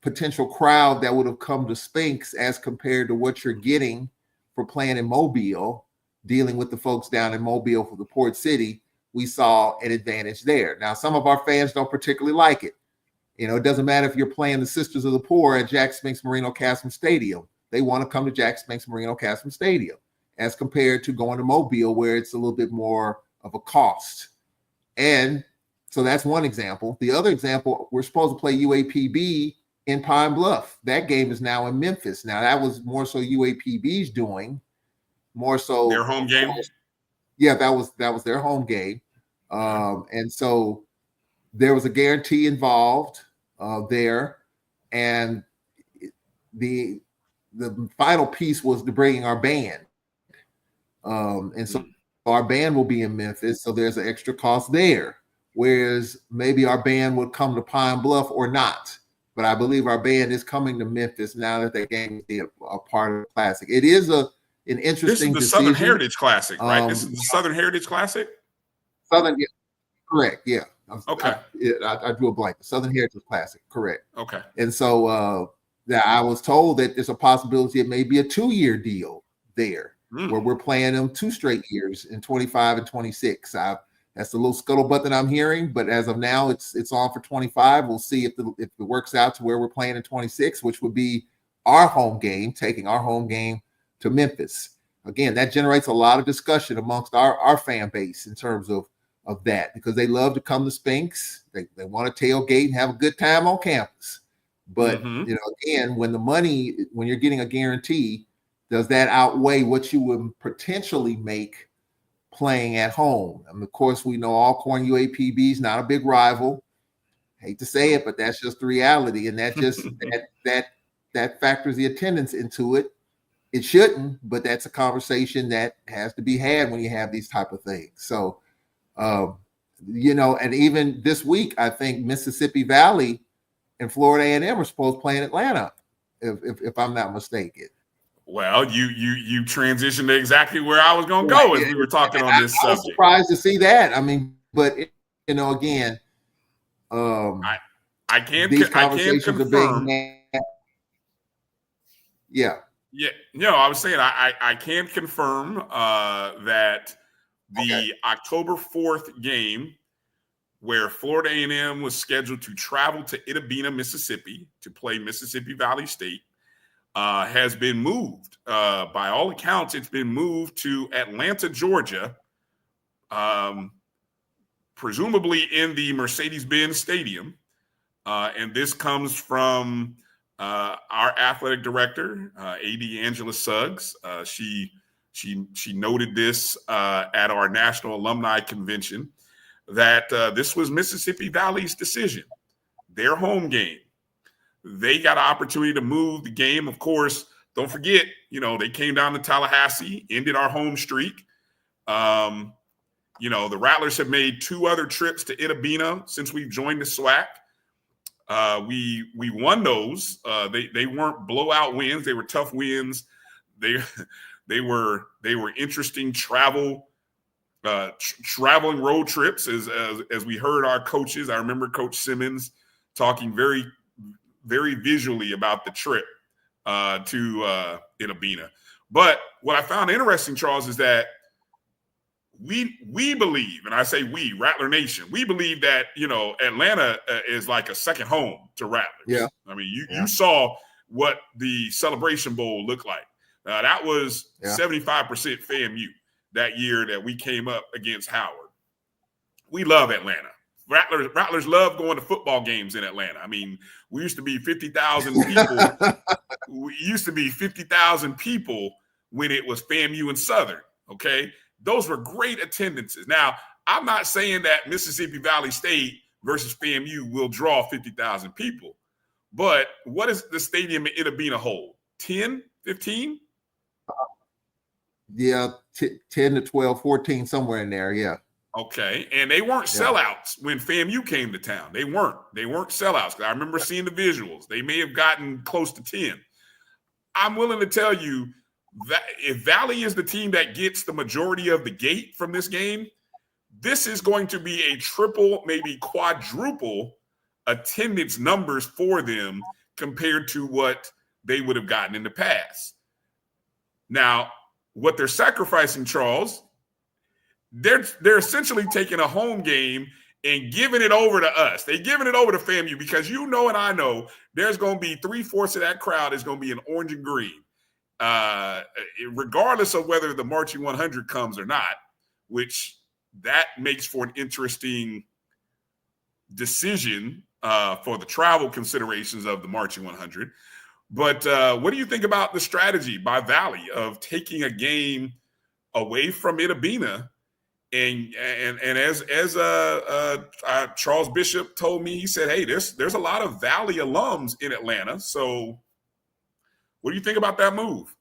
potential crowd that would have come to Spinks as compared to what you're getting for playing in Mobile, dealing with the folks down in Mobile for the Port City. We saw an advantage there. Now, some of our fans don't particularly like it. It doesn't matter if you're playing the Sisters of the Poor at Jack Spinks Marino Castrum Stadium. They want to come to Jack Spinks Marino Castrum Stadium as compared to going to Mobile, where it's a little bit more of a cost. And so that's one example. The other example, we're supposed to play UAPB in Pine Bluff. That game is now in Memphis. Now, that was more so UAPB's doing, more so
their home game.
Yeah, that was their home game. And so there was a guarantee involved there, and the final piece was to bringing our band, and so our band will be in Memphis, so there's an extra cost there, whereas maybe our band would come to Pine Bluff or not, but I believe our band is coming to Memphis now that that game is a part of the Classic. It is an interesting
This is the
decision.
Southern Heritage Classic, right? This is the Southern Heritage Classic?
Southern, yeah, correct, yeah.
Okay.
I drew a blank. Southern Heritage Classic, correct.
Okay.
And so I was told that there's a possibility it may be a 2-year deal there, where we're playing them 2 straight years in 25 and 26. That's the little scuttlebutt that I'm hearing, but as of now, it's on for 25. We'll see if it works out to where we're playing in 26, which would be our home game, taking our home game to Memphis. Again, that generates a lot of discussion amongst our fan base in terms of that, because they love to come to Spinks. They want to tailgate and have a good time on campus. But again, when you're getting a guarantee, does that outweigh what you would potentially make playing at home? And of course, we know Allcorn UAPB is not a big rival. Hate to say it, but that's just the reality, and that just that factors the attendance into it. It shouldn't, but that's a conversation that has to be had when you have these type of things. So. And even this week, I think Mississippi Valley and Florida A&M are supposed to play in Atlanta, if I'm not mistaken.
Well, you transitioned to exactly where I was going to go as we were talking on this subject.
I was surprised to see that. I mean, but again,
I can
these conversations
confirm.
Yeah.
I was saying I can confirm that. The October 4th game, where Florida A&M was scheduled to travel to Itta-Bena, Mississippi, to play Mississippi Valley State, has been moved. By all accounts, it's been moved to Atlanta, Georgia, presumably in the Mercedes-Benz Stadium. And this comes from our athletic director, AD Angela Suggs. She noted this at our National Alumni Convention, that this was Mississippi Valley's decision, their home game. They got an opportunity to move the game. Of course, don't forget, they came down to Tallahassee, ended our home streak. The Rattlers have made 2 other trips to Itta-Bena since we've joined the SWAC. We won those. They weren't blowout wins. They were tough wins. They were interesting traveling road trips as we heard our coaches. I remember Coach Simmons talking very, very visually about the trip to Itta-Bena. But what I found interesting, Charles, is that we believe, and I say we, Rattler Nation, we believe that, Atlanta is like a second home to Rattlers.
Yeah.
I mean, you saw what the Celebration Bowl looked like. That was 75% FAMU that year that we came up against Howard. We love Atlanta. Rattlers love going to football games in Atlanta. I mean, we used to be 50,000 people. We used to be 50,000 people when it was FAMU and Southern, okay? Those were great attendances. Now, I'm not saying that Mississippi Valley State versus FAMU will draw 50,000 people, but what does the stadium in Itta-Bena hold? 10, 15?
Yeah, 10 to 12, 14, somewhere in there, yeah.
Okay, and they weren't sellouts when FAMU came to town. They weren't sellouts. I remember seeing the visuals. They may have gotten close to 10. I'm willing to tell you that if Valley is the team that gets the majority of the gate from this game, this is going to be a triple, maybe quadruple attendance numbers for them compared to what they would have gotten in the past. Now, what they're sacrificing, Charles, they're essentially taking a home game and giving it over to us. They're giving it over to FAMU because you know and I know there's going to be 3/4 of that crowd is going to be in orange and green, regardless of whether the Marching 100 comes or not, which that makes for an interesting decision for the travel considerations of the Marching 100. But what do you think about the strategy by Valley of taking a game away from Itabena? And as Charles Bishop told me, he said, "Hey, there's a lot of Valley alums in Atlanta. So, what do you think about that move?"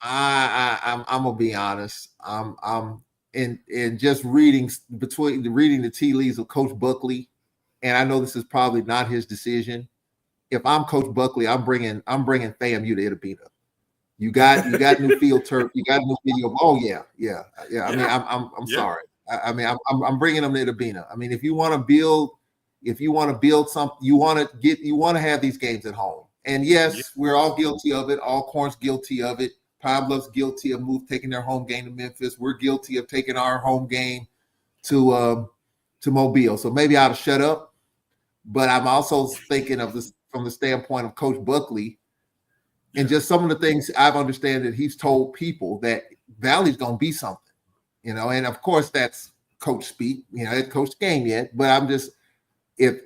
I'm gonna be honest. I'm in just reading the tea leaves of Coach Buckley, and I know this is probably not his decision. If I'm Coach Buckley, I'm bringing FAMU to Itabena. You got new field turf. You got new video. Oh yeah. I mean, I'm sorry. I mean, I'm bringing them to Itabena. I mean, if you want to build something, you want to have these games at home. And yes, we're all guilty of it. Allcorn's guilty of it. Pablo's guilty of taking their home game to Memphis. We're guilty of taking our home game to Mobile. So maybe I ought to shut up. But I'm also thinking of this from the standpoint of Coach Buckley. And just some of the things I've understand that he's told people that Valley's going to be something, and of course that's coach speak, it's coach game yet, but I'm just, if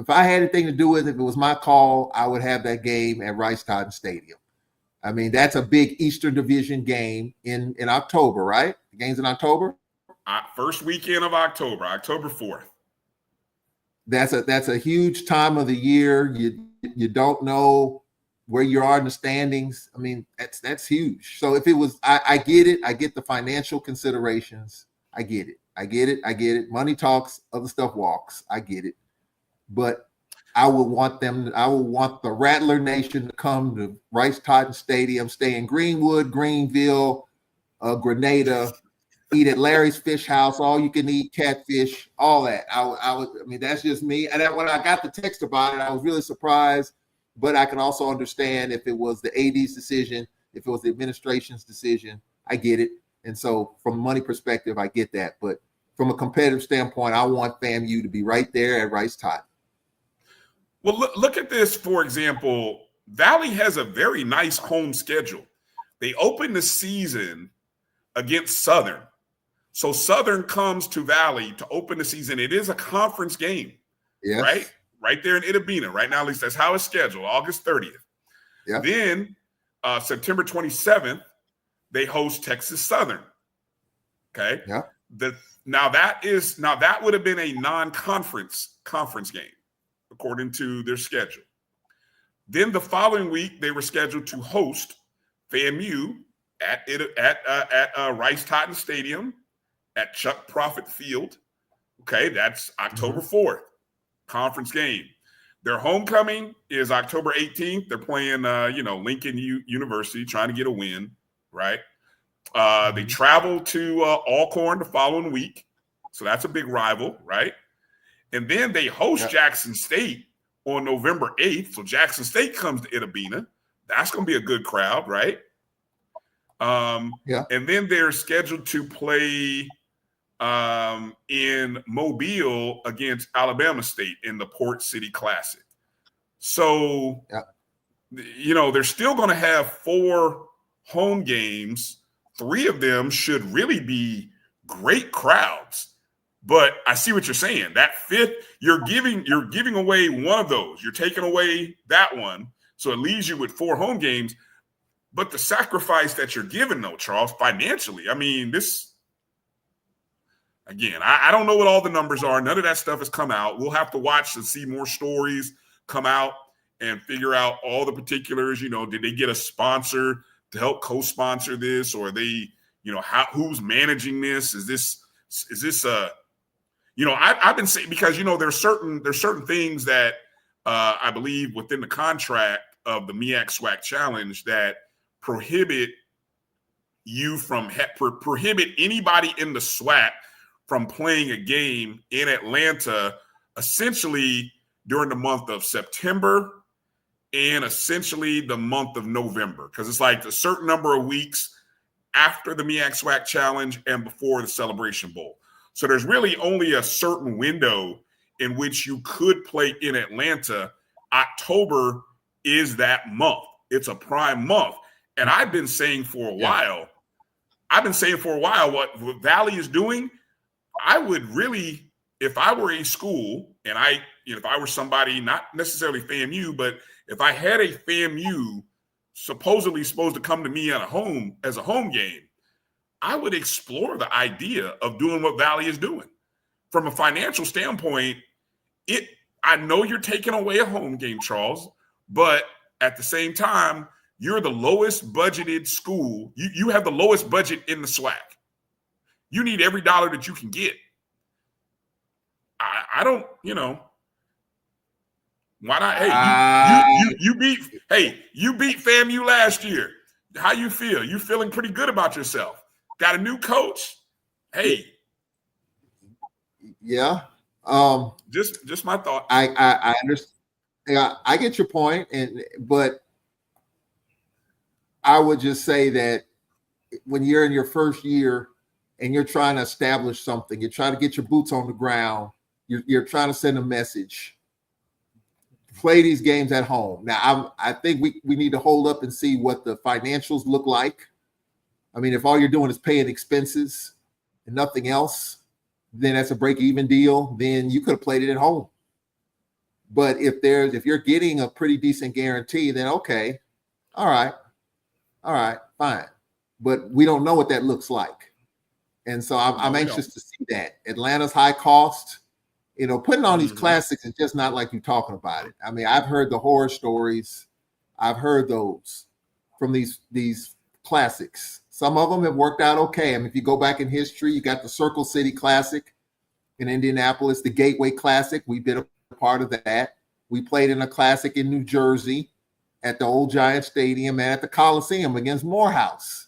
I had anything to do with it, if it was my call, I would have that game at Rice-Totten Stadium. I mean, that's a big Eastern Division game in October, right? The game's in October?
First weekend of October, October 4th.
That's a huge time of the year. You don't know where you are in the standings. I mean, that's huge. So if it was, I get it. I get the financial considerations. I get it. Money talks, other stuff walks. I get it. But I would want the Rattler Nation to come to Rice-Totten Stadium, stay in Greenwood, Greenville, Grenada, eat at Larry's Fish House, all you can eat catfish, all that. I mean, that's just me. And when I got the text about it, I was really surprised. But I can also understand if it was the AD's decision, if it was the administration's decision, I get it. And so from a money perspective, I get that. But from a competitive standpoint, I want FAMU to be right there at Rice-Totten.
Well, look at this, for example. Valley has a very nice home schedule. They open the season against Southern. So Southern comes to Valley to open the season. It is a conference game, right? Right there in Itabena. Right now, at least that's how it's scheduled, August 30th. Yeah. Then September 27th, they host Texas Southern. Okay.
Yeah.
Now that would have been a non-conference game, according to their schedule. Then the following week, they were scheduled to host FAMU at Rice-Totten Stadium at Chuck Prophet Field. Okay, that's October 4th. Conference game. Their homecoming is October 18th. They're playing, Lincoln University, trying to get a win, right? They travel to Allcorn the following week, so that's a big rival, right? And then they host Jackson State on November 8th. So Jackson State comes to Itabena. That's going to be a good crowd, right? And then they're scheduled to play in Mobile against Alabama State in the Port City Classic. So, they're still going to have 4 home games. 3 of them should really be great crowds. But I see what you're saying. That 5th, you're giving away one of those. You're taking away that one. So it leaves you with 4 home games. But the sacrifice that you're giving, though, Charles, financially, I mean, this – again, I don't know what all the numbers are. None of that stuff has come out. We'll have to watch and see more stories come out and figure out all the particulars. Did they get a sponsor to help co-sponsor this, or are they, who's managing this? Is this is this I've been saying, because there's certain things that I believe within the contract of the MEAC SWAC Challenge that prohibit anybody in the SWAC from playing a game in Atlanta essentially during the month of September and essentially the month of November, because it's like a certain number of weeks after the MEAC SWAC Challenge and before the Celebration Bowl. So there's really only a certain window in which you could play in Atlanta. October is that month. It's a prime month. And I've been saying for a while what Valley is doing. I would really, if I were a school and if I were somebody, not necessarily FAMU, but if I had a FAMU supposedly supposed to come to me as a home game, I would explore the idea of doing what Valley is doing. From a financial standpoint, I know you're taking away a home game, Charles, but at the same time, you're the lowest budgeted school. You have the lowest budget in the SWAC. You need every dollar that you can get. I don't, why not? Hey, you beat FAMU last year. How you feel? You feeling pretty good about yourself? Got a new coach? Hey.
Yeah.
Just my thought.
I understand. Yeah, I get your point, but I would just say that when you're in your first year and you're trying to establish something, you're trying to get your boots on the ground, you're trying to send a message. Play these games at home. Now, I think we need to hold up and see what the financials look like. I mean, if all you're doing is paying expenses and nothing else, then that's a break-even deal. Then you could have played it at home. But if you're getting a pretty decent guarantee, then okay, all right, fine. But we don't know what that looks like, and so I'm anxious to see that. Atlanta's high cost. Putting on these classics is just not like you talking about it. I mean, I've heard the horror stories. I've heard those from these classics. Some of them have worked out okay. I mean, if you go back in history, you got the Circle City Classic in Indianapolis, the Gateway Classic. We've been a part of that. We played in a classic in New Jersey at the old Giant Stadium and at the Coliseum against Morehouse.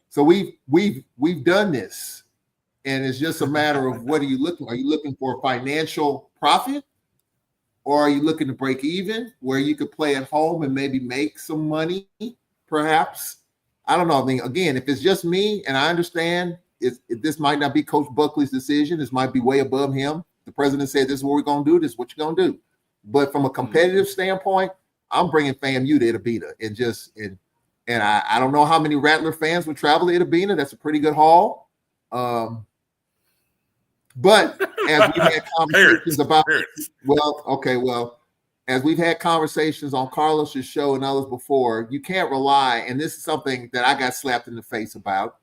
So we've done this. And it's just a matter of what are you looking? Are you looking for financial profit, or are you looking to break even where you could play at home and maybe make some money, perhaps? I don't know. I mean, again, if it's just me, and I understand this might not be Coach Buckley's decision. This might be way above him. The president said, this is what we're going to do. This is what you're going to do. But from a competitive standpoint, I'm bringing FAMU to Itabena. And I don't know how many Rattler fans would travel to Itabena. That's a pretty good haul. But as we've had conversations about, as we've had conversations on Carlos's show and others before, you can't rely, and this is something that I got slapped in the face about.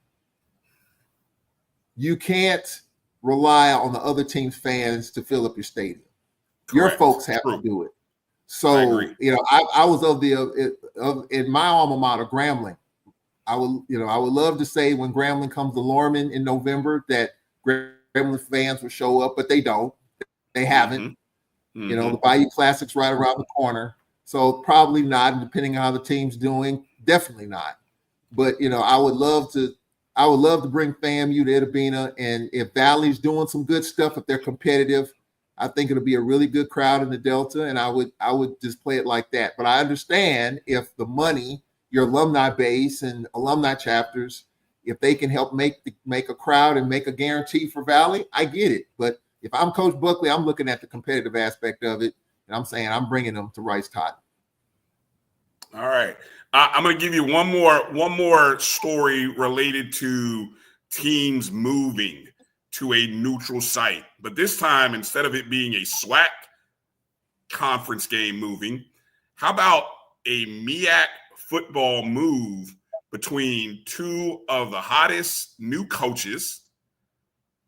You can't rely on the other team's fans to fill up your stadium. Correct. Your folks have to do it. So, I was in my alma mater, Grambling. I would love to say when Grambling comes to Lorman in November that Grambling fans will show up, but they don't. They haven't. Mm-hmm. The Bayou Classic's right around the corner. So probably not, and depending on how the team's doing, definitely not. But, I would love to bring FAMU to Itabena, and if Valley's doing some good stuff, if they're competitive, I think it'll be a really good crowd in the Delta, and I would just play it like that. But I understand if the money, your alumni base and alumni chapters, if they can help make a crowd and make a guarantee for Valley, I get it. But if I'm Coach Buckley, I'm looking at the competitive aspect of it, and I'm saying I'm bringing them to Rice Cotton.
All right. I'm going to give you one more story related to teams moving to a neutral site. But this time, instead of it being a SWAC conference game moving, how about a MEAC football move between two of the hottest new coaches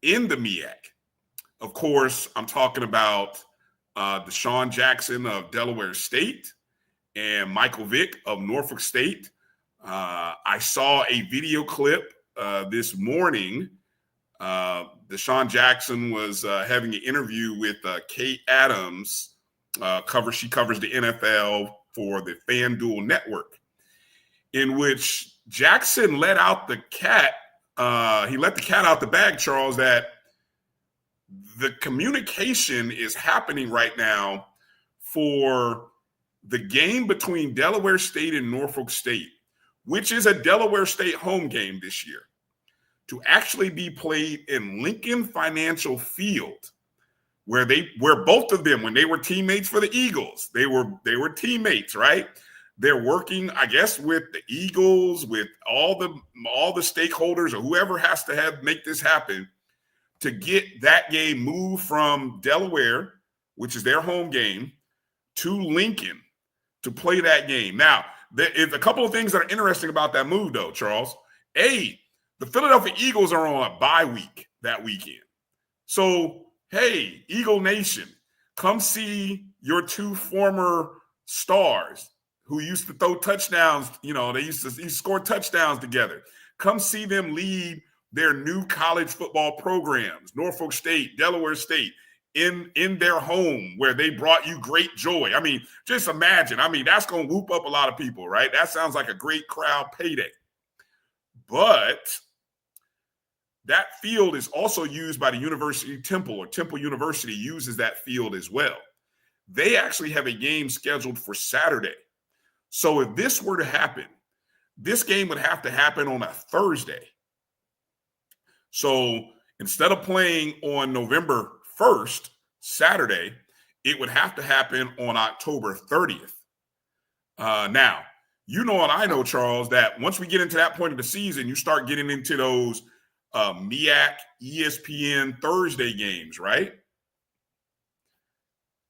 in the MEAC? Of course, I'm talking about Deshaun Jackson of Delaware State and Michael Vick of Norfolk State. I saw a video clip this morning Deshaun Jackson was having an interview with Kate Adams. She covers the NFL for the FanDuel Network, in which Jackson let out the cat. He let the cat out the bag, Charles, that the communication is happening right now for the game between Delaware State and Norfolk State, which is a Delaware State home game this year, to actually be played in Lincoln Financial Field, where both of them, when they were teammates for the Eagles, they were teammates, right? They're working, I guess, with the Eagles, with all the stakeholders or whoever has to make this happen to get that game moved from Delaware, which is their home game, to Lincoln to play that game. Now, there is a couple of things that are interesting about that move, though, Charles. A, the Philadelphia Eagles are on a bye week that weekend. So, hey, Eagle Nation, come see your two former stars who used to throw touchdowns. You know, they used to score touchdowns together. Come see them lead their new college football programs, Norfolk State, Delaware State, in their home where they brought you great joy. I mean, just imagine. I mean, that's going to whoop up a lot of people, right? That sounds like a great crowd payday. But that field is also used by the University Temple, or Temple University uses that field as well. They actually have a game scheduled for Saturday. So if this were to happen, this game would have to happen on a Thursday. So instead of playing on November 1st, Saturday, it would have to happen on October 30th. Now, you know and I know, Charles, that once we get into that point of the season, you start getting into those MEAC, ESPN Thursday games, right?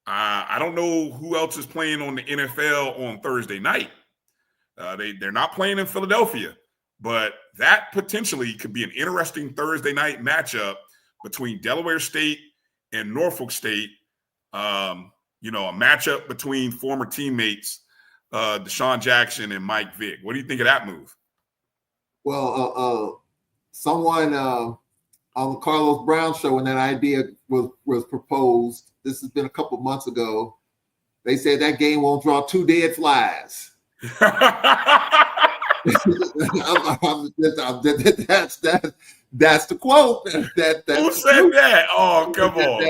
I don't know who else is playing on the NFL on Thursday night. They're not playing in Philadelphia, but that potentially could be an interesting Thursday night matchup between Delaware State and Norfolk State. A matchup between former teammates Deshaun Jackson and Mike Vick. What do you think of that move?
Well, someone on the Carlos Brown show, when that idea was proposed, this has been a couple of months ago, they said that game won't draw two dead flies. That's the quote.
Who said that? Oh, come on.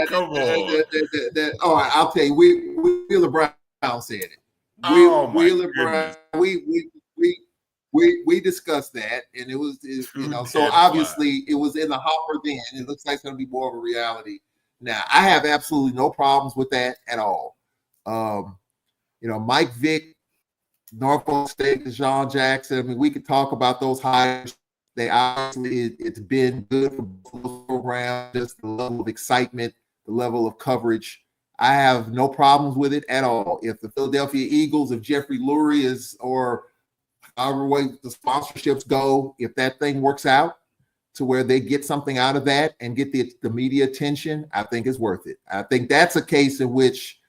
All right, I'll tell you. Wheeler Brown said it. Wheeler Brown. We discussed that, and it was so obviously it was in the hopper then. It looks like it's going to be more of a reality now. I have absolutely no problems with that at all. Mike Vick, Norfolk State, Deshaun Jackson. I mean, we could talk about those hires. They obviously, it's been good for both programs, just the level of excitement, the level of coverage. I have no problems with it at all. If the Philadelphia Eagles, if Jeffrey Lurie is, or however way the sponsorships go, if that thing works out to where they get something out of that and get the media attention, I think it's worth it. I think that's a case in which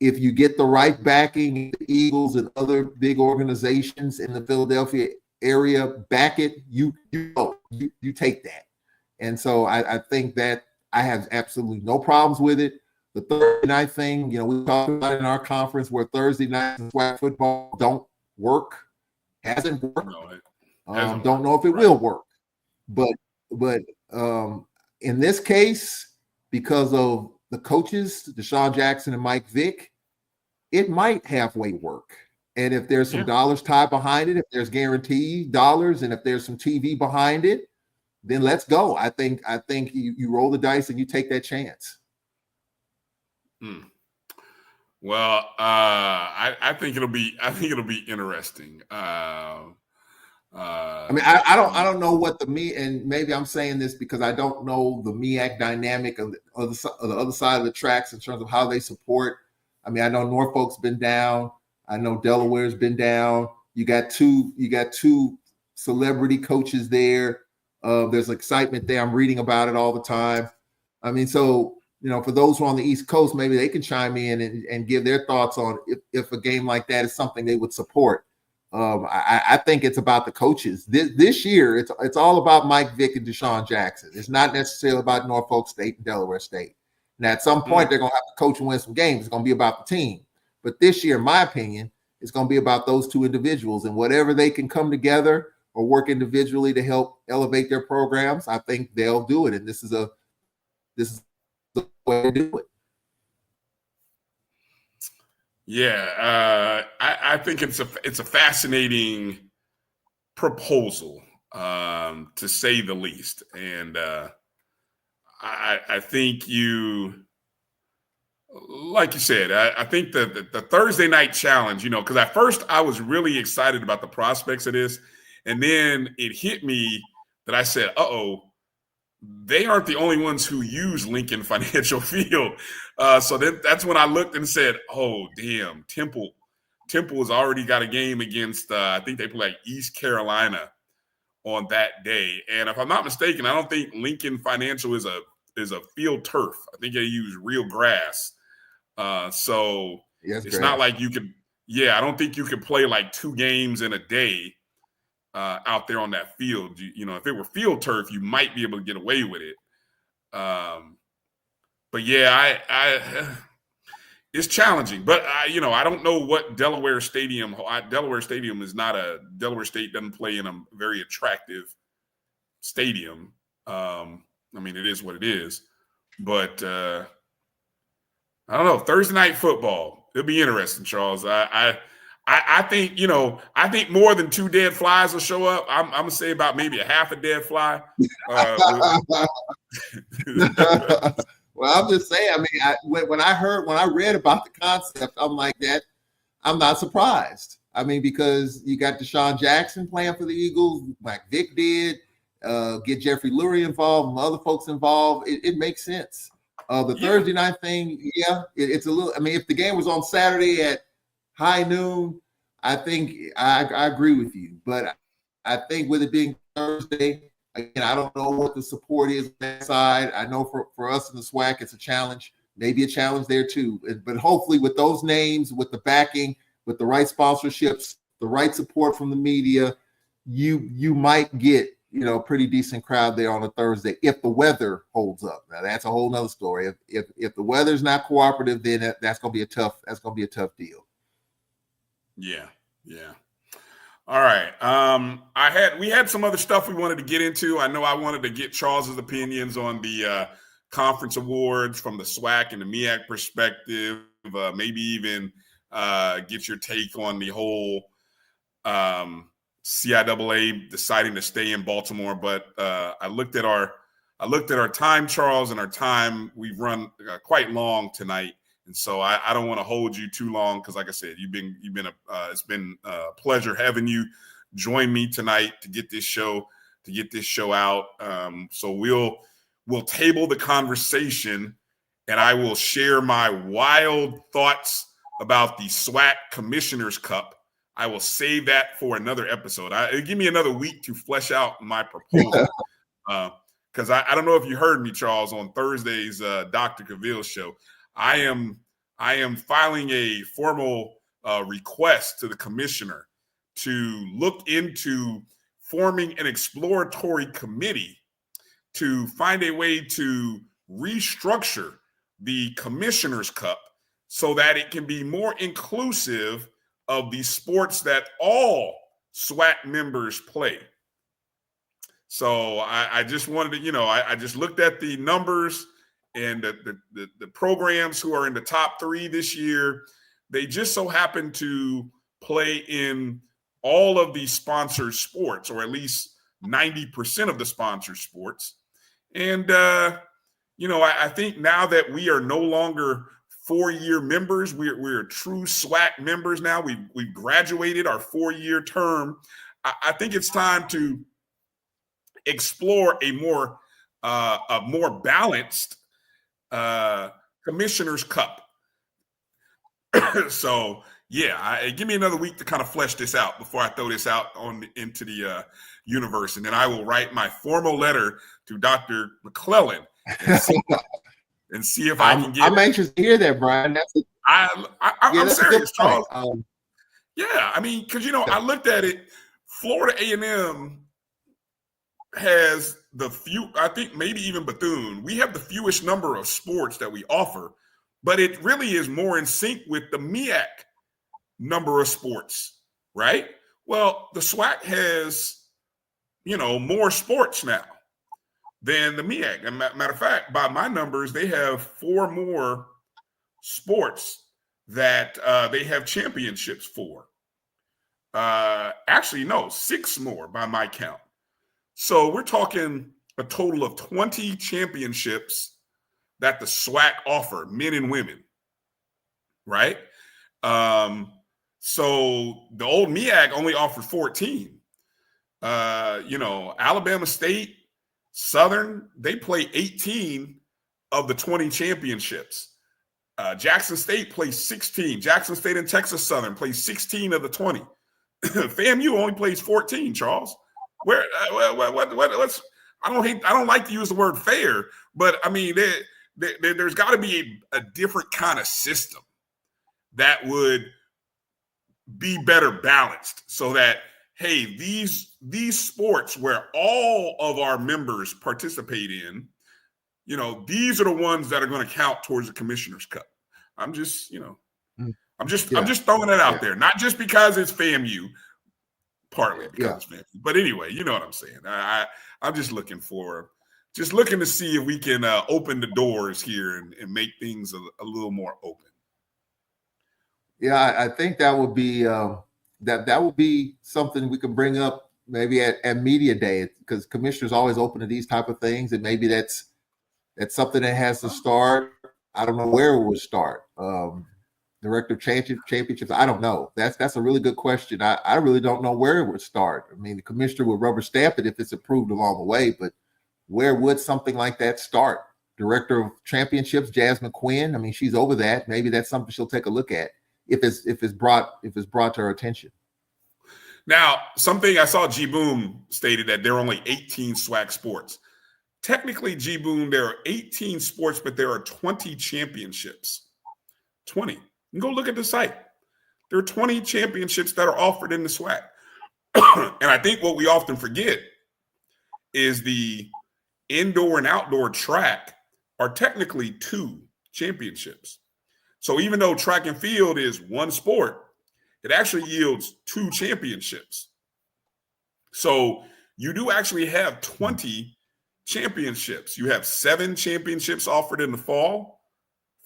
if you get the right backing, the Eagles and other big organizations in the Philadelphia area back it, you take that. And so I think that I have absolutely no problems with it. The Thursday night thing, we talked about it in our conference where Thursday night SWAC football don't work, hasn't worked. Don't know if it will work. But in this case, because of the coaches, Deshaun Jackson and Mike Vick, it might halfway work. And if there's some dollars tied behind it, if there's guaranteed dollars, and if there's some TV behind it, then let's go. I think you roll the dice and you take that chance.
Well, I think it'll be interesting. I
don't know what and maybe I'm saying this because I don't know the MEAC dynamic of the other side of the tracks in terms of how they support. I mean, I know Norfolk's been down. I know Delaware's been down. You got two celebrity coaches there. There's excitement there. I'm reading about it all the time. I mean, so for those who are on the East Coast, maybe they can chime in and give their thoughts on if a game like that is something they would support. I think it's about the coaches. This year, it's all about Mike Vick and Deshaun Jackson. It's not necessarily about Norfolk State and Delaware State. Now, at some point, they're going to have to coach and win some games. It's going to be about the team. But this year, in my opinion, it's going to be about those two individuals, and whatever they can come together or work individually to help elevate their programs, I think they'll do it. And this is the way to do it.
Yeah, I think it's a fascinating proposal, to say the least. And I think like you said, I think the Thursday night challenge, because at first I was really excited about the prospects of this. And then it hit me that I said, they aren't the only ones who use Lincoln Financial Field. So that's when I looked and said, oh, damn, Temple has already got a game against, I think they play East Carolina on that day. And if I'm not mistaken, I don't think Lincoln Financial is a field turf. I think they use real grass. So
yes,
it's not like you could, I don't think you could play like 2 games in a day out there on that field. If it were field turf, you might be able to get away with it. But yeah, it's challenging. But I don't know what Delaware Stadium. Delaware Stadium is not Delaware State doesn't play in a very attractive stadium. It is what it is. But I don't know. Thursday night football. It'll be interesting, Charles. I think, I think more than 2 dead flies will show up. I'm going to say about maybe a half a dead fly.
Well, I'm just saying, when I read about the concept, I'm like that. I'm not surprised. Because you got Deshaun Jackson playing for the Eagles, like Vick did, get Jeffrey Lurie involved and other folks involved. It makes sense. Thursday night thing, it's a little, if the game was on Saturday at high noon, I think I agree with you. But I think with it being Thursday, again, I don't know what the support is on that side. I know for us in the SWAC, it's a challenge, maybe a challenge there too. But hopefully with those names, with the backing, with the right sponsorships, the right support from the media, you might get pretty decent crowd there on a Thursday if the weather holds up. Now that's a whole nother story. If the weather's not cooperative, then that's gonna be a tough deal. Yeah.
All right. We had some other stuff we wanted to get into. I know I wanted to get Charles's opinions on the conference awards from the SWAC and the MEAC perspective. Maybe even get your take on the whole CIAA deciding to stay in Baltimore. But I looked at our time, Charles, and our time. We've run quite long tonight. And so I don't want to hold you too long because, like I said, it's been a pleasure having you join me tonight to get this show out. So we'll table the conversation, and I will share my wild thoughts about the SWAC Commissioners Cup. I will save that for another episode. Give me another week to flesh out my proposal. Because I don't know if you heard me, Charles, on Thursday's Dr. Cavill show. I am filing a formal request to the commissioner to look into forming an exploratory committee to find a way to restructure the Commissioners Cup so that it can be more inclusive of the sports that all SWAC members play. So I just wanted to, I just looked at the numbers. And the programs who are in the top 3 this year, they just so happen to play in all of the sponsored sports, or at least 90% of the sponsored sports. And, I think now that we are no longer 4-year members, we're true SWAC members now. We've graduated our 4-year term. I think it's time to explore a more balanced Commissioners Cup. So give me another week to kind of flesh this out before I throw this out into the universe, and then I will write my formal letter to Dr. McClellan and see if I can get.
I'm anxious to hear that, Bryan.
I'm serious, Charles. Yeah, I mean, because I looked at it. Florida A&M has I think maybe even Bethune. We have the fewest number of sports that we offer, but it really is more in sync with the MEAC number of sports, right? Well, the SWAC has, more sports now than the MEAC. And matter of fact, by my numbers, they have 4 more sports that they have championships for. Actually, no, 6 more by my count. So we're talking a total of 20 championships that the SWAC offer, men and women, right? So the old MEAC only offered 14. Alabama State, Southern, they play 18 of the 20 championships. Jackson State plays 16. Jackson State and Texas Southern plays 16 of the 20. FAMU only plays 14, Charles. What's I don't like to use the word fair, but I mean there's got to be a different kind of system that would be better balanced so that, hey, these sports where all of our members participate in, these are the ones that are going to count towards the Commissioner's Cup. I'm just throwing it out there, not just because it's FAMU, partly because it's FAMU, but anyway, you know what I'm saying. I'm just looking to see if we can open the doors here and make things a little more open.
Yeah, I think that would be that would be something we could bring up maybe at media day, because commissioners always open to these type of things, and maybe that's something that has to start. I don't know where it would start. Director of championships, I don't know. That's a really good question. I really don't know where it would start. I mean, the commissioner would rubber stamp it if it's approved along the way, but where would something like that start? Director of championships, Jasmine Quinn. I mean, she's over that. Maybe that's something she'll take a look at if it's brought to her attention.
Now, something I saw G Boom stated that there are only 18 SWAC sports. Technically, G Boom, there are 18 sports, but there are 20 championships. 20. You can go look at the site. There are 20 championships that are offered in the SWAC. And I think what we often forget is the indoor and outdoor track are technically 2 championships. So even though track and field is 1 sport, it actually yields 2 championships. So you do actually have 20 championships. You have 7 championships offered in the fall,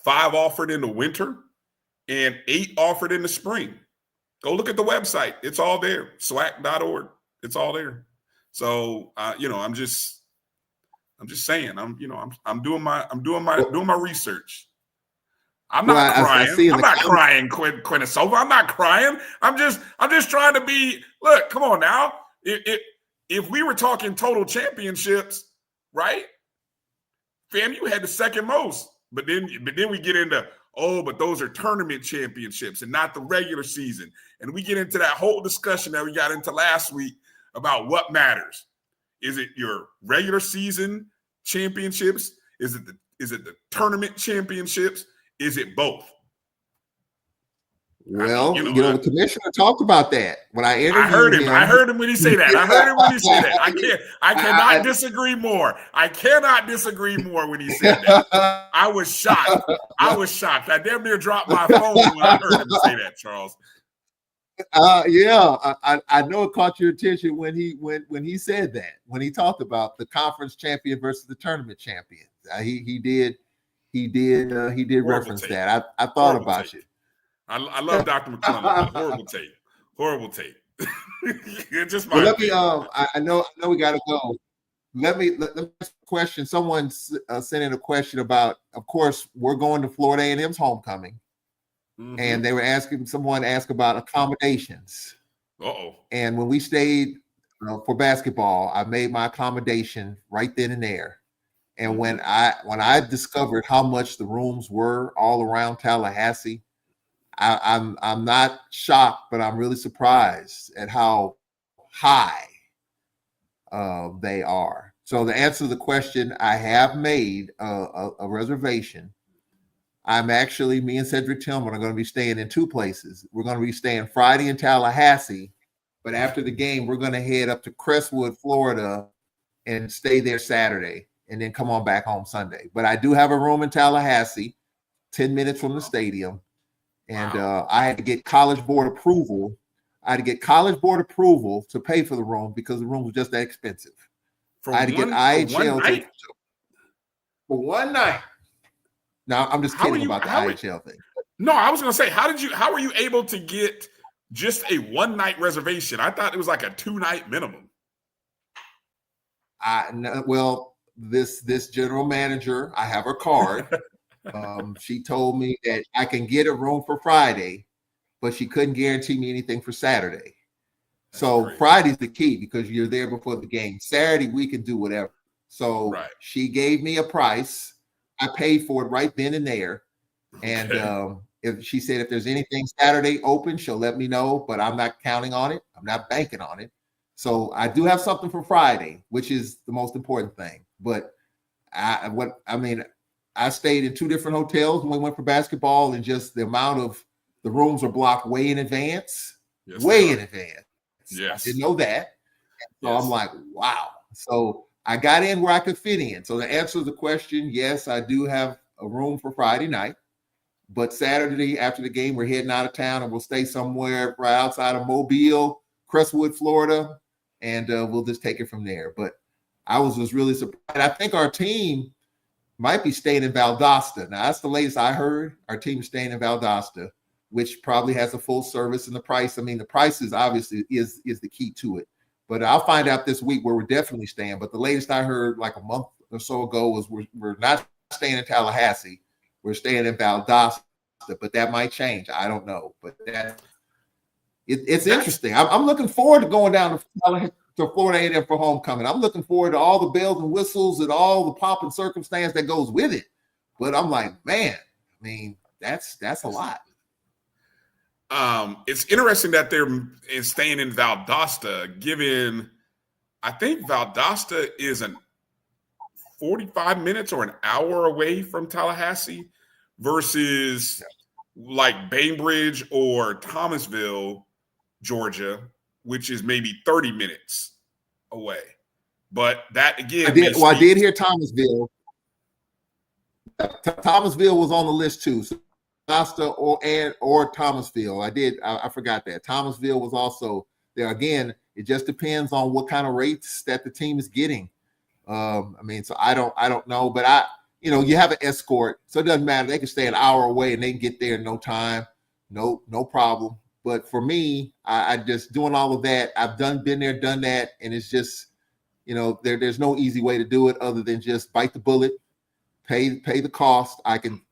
5 offered in the winter, and 8 offered in the spring. Go look at the website. It's all there. SWAC.org. It's all there. So I'm just saying, I'm doing my research. I'm not crying. I'm not crying, Quinnesova. I'm not crying. I'm just trying to be. Look, come on now. If we were talking total championships, right? FAMU had the second most, but then we get into, but those are tournament championships and not the regular season, and we get into that whole discussion that we got into last week about what matters. Is it your regular season championships? Is it the tournament championships? Is it both?
Well, the commissioner talked about that when I interviewed him.
I heard him when he said that. I cannot disagree more. I cannot disagree more when he said that. I was shocked. I damn near dropped my phone when I heard him say that, Charles.
I know it caught your attention when he said that, when he talked about the conference champion versus the tournament champion. He did reference that. I thought about it.
I love Dr. McClellan. Horrible tape. It's just my.
Let me. I know we got to go. Let me ask a question. Someone sent in a question about. Of course, we're going to Florida A&M's homecoming, and they were asking. Someone asked about accommodations. And when we stayed for basketball, I made my accommodation right then and there. And when I discovered how much the rooms were all around Tallahassee, I'm not shocked, but I'm really surprised at how high they are. So to answer the question, I have made a reservation me and Cedric Tillman are going to be staying in two places. We're going to be staying Friday in Tallahassee, but after the game, we're going to head up to Crestwood, Florida, and stay there Saturday, and then come on back home Sunday. But I do have a room in Tallahassee, 10 minutes from the stadium, and I had to get College Board approval. To pay for the room because the room was just that expensive. I had to get IHL for one night. Now I'm just kidding about the IHL thing.
No, I was going to say, how were you able to get just a one night reservation? I thought it was like a 2-night minimum.
Well, this general manager, I have her card. She told me that I can get a room for Friday, but she couldn't guarantee me anything for Saturday. So Friday's the key because you're there before the game. Saturday, we can do whatever. So she gave me a price. I paid for it right then and there. And if she said if there's anything Saturday open, she'll let me know, but I'm not counting on it. I'm not banking on it. So I do have something for Friday, which is the most important thing. But I stayed in two different hotels when we went for basketball, and just the amount of the rooms are blocked way in advance. Yes, in advance. Yes. I didn't know that. So I'm like, wow. So I got in where I could fit in. So to answer the question, yes, I do have a room for Friday night. But Saturday after the game, we're heading out of town, and we'll stay somewhere right outside of Mobile, Crestwood, Florida, and we'll just take it from there. But I was just really surprised. I think our team might be staying in Valdosta. Now, that's the latest I heard. Our team is staying in Valdosta, which probably has a full service, and the price. I mean, the price is obviously is the key to it. But I'll find out this week where we're definitely staying. But the latest I heard like a month or so ago was we're not staying in Tallahassee. We're staying in Valdosta, but that might change. I don't know. But it's interesting. I'm looking forward to going down to Florida A&M for homecoming. I'm looking forward to all the bells and whistles and all the pomp and circumstance that goes with it. But I'm like, man, I mean, that's a lot.
It's interesting that they're staying in Valdosta, given I think Valdosta is 45 minutes or an hour away from Tallahassee versus like Bainbridge or Thomasville, Georgia, which is maybe 30 minutes away. But that again,
I did hear Thomasville. Thomasville was on the list too. So Valdosta or Thomasville. I forgot that. Thomasville was also there. Again, it just depends on what kind of rates that the team is getting. So I don't know, but you have an escort, so it doesn't matter. They can stay an hour away and they can get there in no time, no problem. But for me, I just doing all of that. I've been there, done that, and it's just, there's no easy way to do it other than just bite the bullet, pay the cost. I can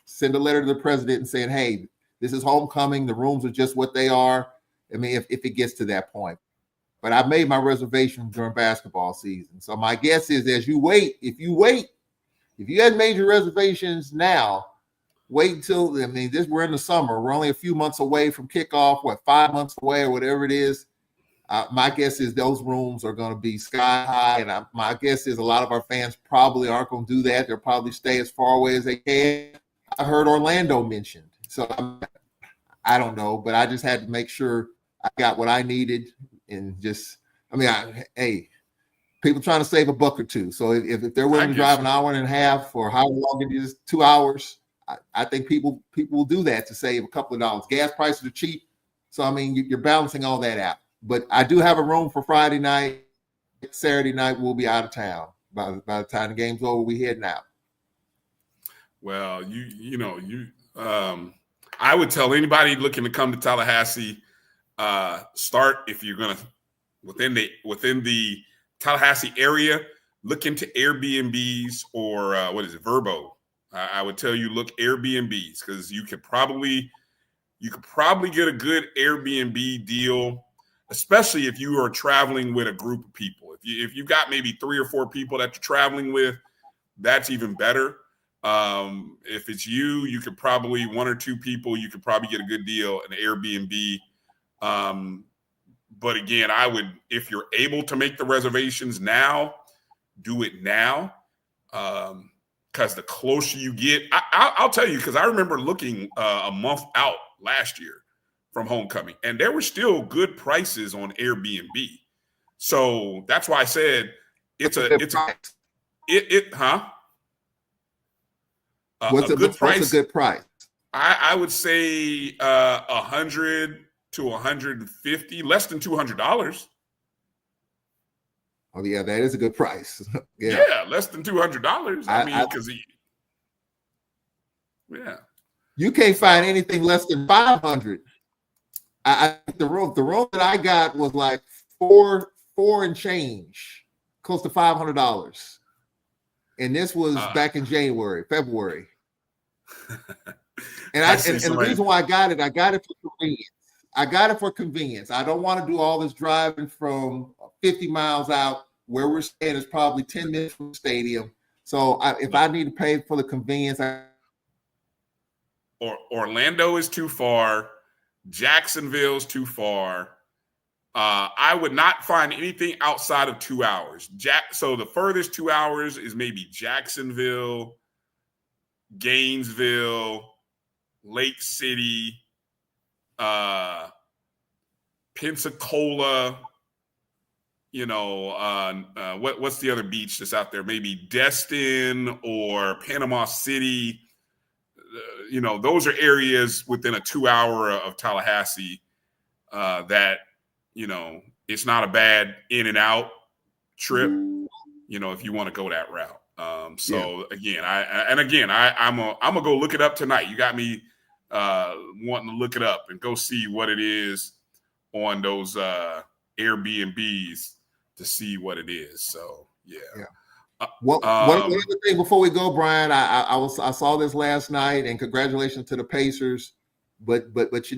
send a letter to the president and saying, hey, this is homecoming. The rooms are just what they are. I mean, if it gets to that point. But I made my reservation during basketball season. So my guess is if you had made your reservations now, wait until, we're in the summer. We're only a few months away from kickoff, 5 months away or whatever it is. My guess is those rooms are going to be sky high. And my guess is a lot of our fans probably aren't going to do that. They'll probably stay as far away as they can. I heard Orlando mentioned. So I don't know, but I just had to make sure I got what I needed. And just, people trying to save a buck or two. So if they're willing to drive an hour and a half or however long it is, 2 hours, I think people will do that to save a couple of dollars. Gas prices are cheap. So, you're balancing all that out. But I do have a room for Friday night. Saturday night, we'll be out of town. By the time the game's over, we heading out.
Well, I would tell anybody looking to come to Tallahassee, start if you're gonna within the Tallahassee area, look into Airbnbs or Vrbo. I would tell you look Airbnbs because you could probably get a good Airbnb deal, especially if you are traveling with a group of people. If you've got maybe 3 or 4 people that you're traveling with, that's even better. If it's you could probably 1 or 2 people, you could probably get a good deal in Airbnb. But again, if you're able to make the reservations now, do it now. because the closer you get, I'll tell you, because I remember looking a month out last year from homecoming, and there were still good prices on Airbnb. So that's why I said
What's a good price?
I would say 100 to 150, less than $200.
Oh yeah, that is a good price.
Yeah, less than $200. I mean, because
you can't find anything less than 500. The room that I got was like four and change, close to $500, and this was back in February. And the reason why I got it for convenience. I got it for convenience. I don't want to do all this driving from 50 miles out. Where we're staying is probably 10 minutes from the stadium. So if I need to pay for the convenience,
Orlando is too far. Jacksonville's too far. I would not find anything outside of 2 hours. So the furthest 2 hours is maybe Jacksonville, Gainesville, Lake City, Pensacola, what's the other beach that's out there? Maybe Destin or Panama City. Those are areas within a 2 hour of Tallahassee that, it's not a bad in and out trip, if you want to go that route. Again, I'm gonna go look it up tonight. You got me wanting to look it up and go see what it is on those Airbnbs to see what it is. So
one other thing before we go, Bryan, I saw this last night, and congratulations to the Pacers. But